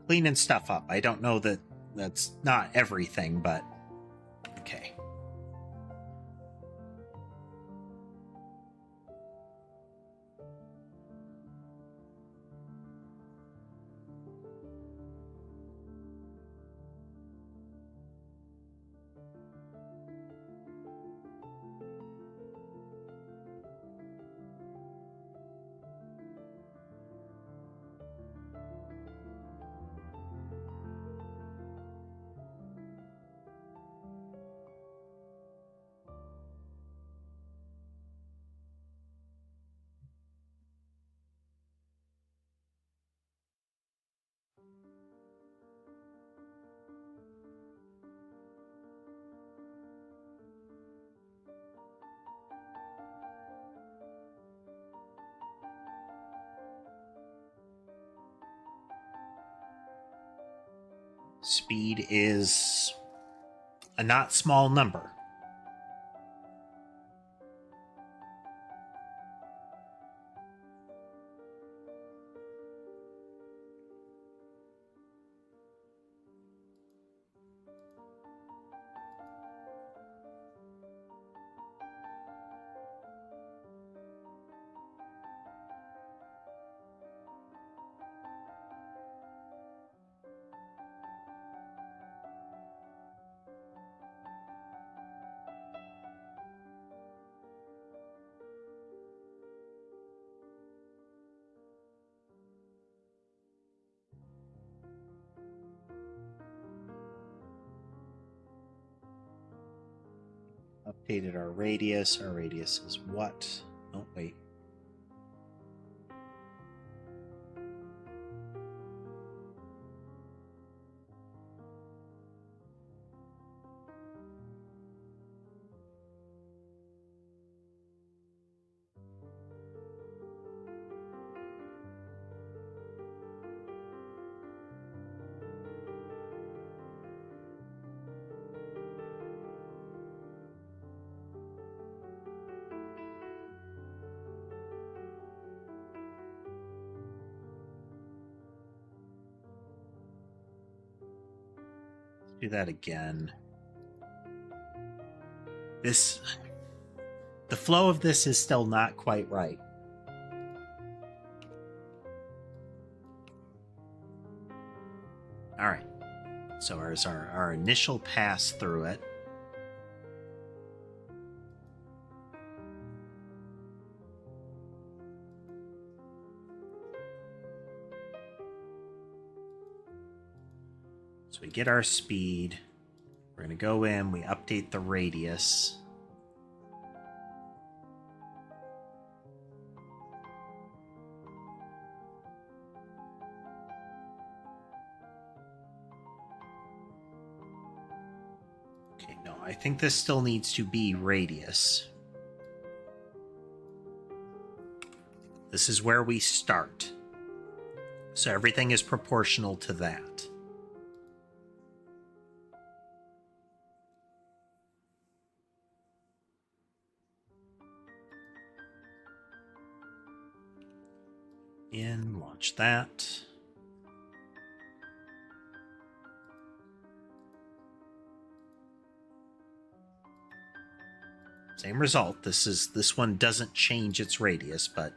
Cleaning stuff up. I don't know that that's not everything, but okay. Speed is a not small number. Updated our radius. Our radius is what? Oh, wait. Do that again. The flow of this is still not quite right. All right. So here's our initial pass through it. So we get our speed. We're going to go in, we update the radius. Okay, no, I think this still needs to be radius. This is where we start. So everything is proportional to that. In, launch that. Same result. This one doesn't change its radius, but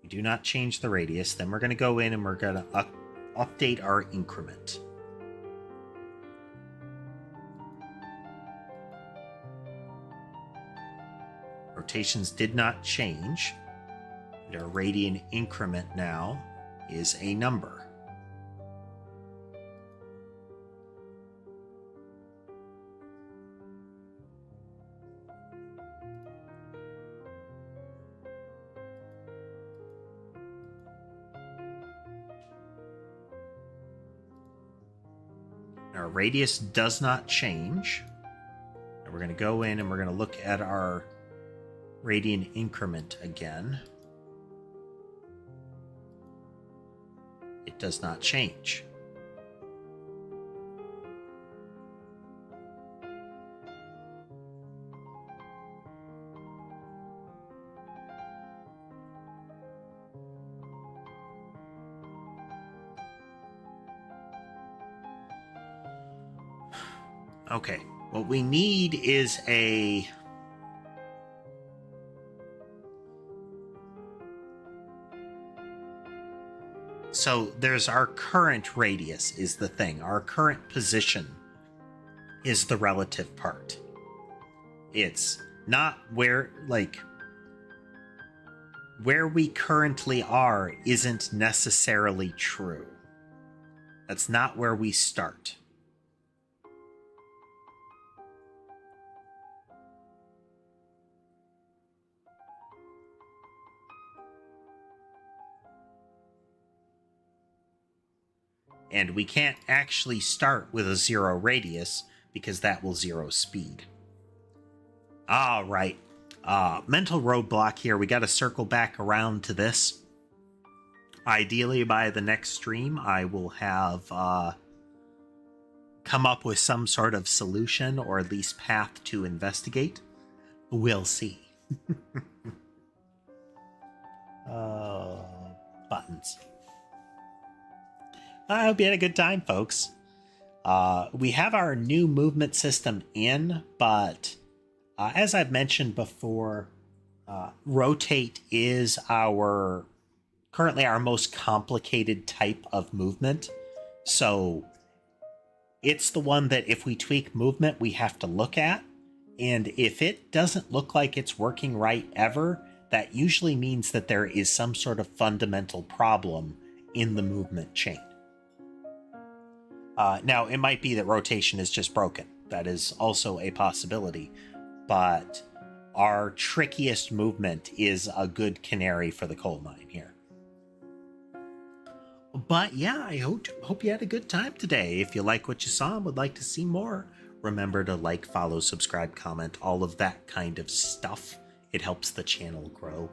we do not change the radius. Then we're going to go in and we're going to update our increment. Rotations did not change. And our radian increment now is a number. Our radius does not change. And we're going to go in and we're going to look at our radian increment again. It does not change. Okay, what we need is a so there's our current radius is the thing. Our current position is the relative part. It's not where, like, where we currently are isn't necessarily true. That's not where we start. And we can't actually start with a 0 radius because that will 0 speed. All right. Mental roadblock here. We got to circle back around to this. Ideally, by the next stream, I will have come up with some sort of solution or at least path to investigate. We'll see. Buttons. I hope you had a good time, folks. We have our new movement system in, but as I've mentioned before, rotate is currently our most complicated type of movement. So it's the one that if we tweak movement, we have to look at. And if it doesn't look like it's working right ever, that usually means that there is some sort of fundamental problem in the movement chain. Now, it might be that rotation is just broken. That is also a possibility. But our trickiest movement is a good canary for the coal mine here. But yeah, I hope you had a good time today. If you like what you saw and would like to see more, remember to like, follow, subscribe, comment, all of that kind of stuff. It helps the channel grow.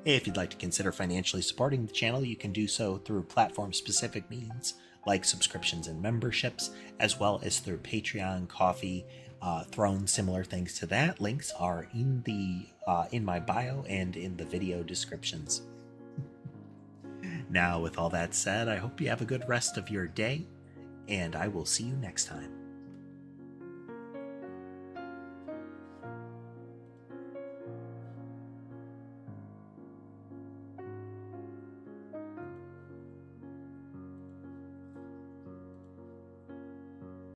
If you'd like to consider financially supporting the channel, you can do so through platform-specific means, like subscriptions and memberships, as well as through Patreon, Coffee, Throne, similar things to that. Links are in my bio and in the video descriptions. Now, with all that said, I hope you have a good rest of your day, and I will see you next time.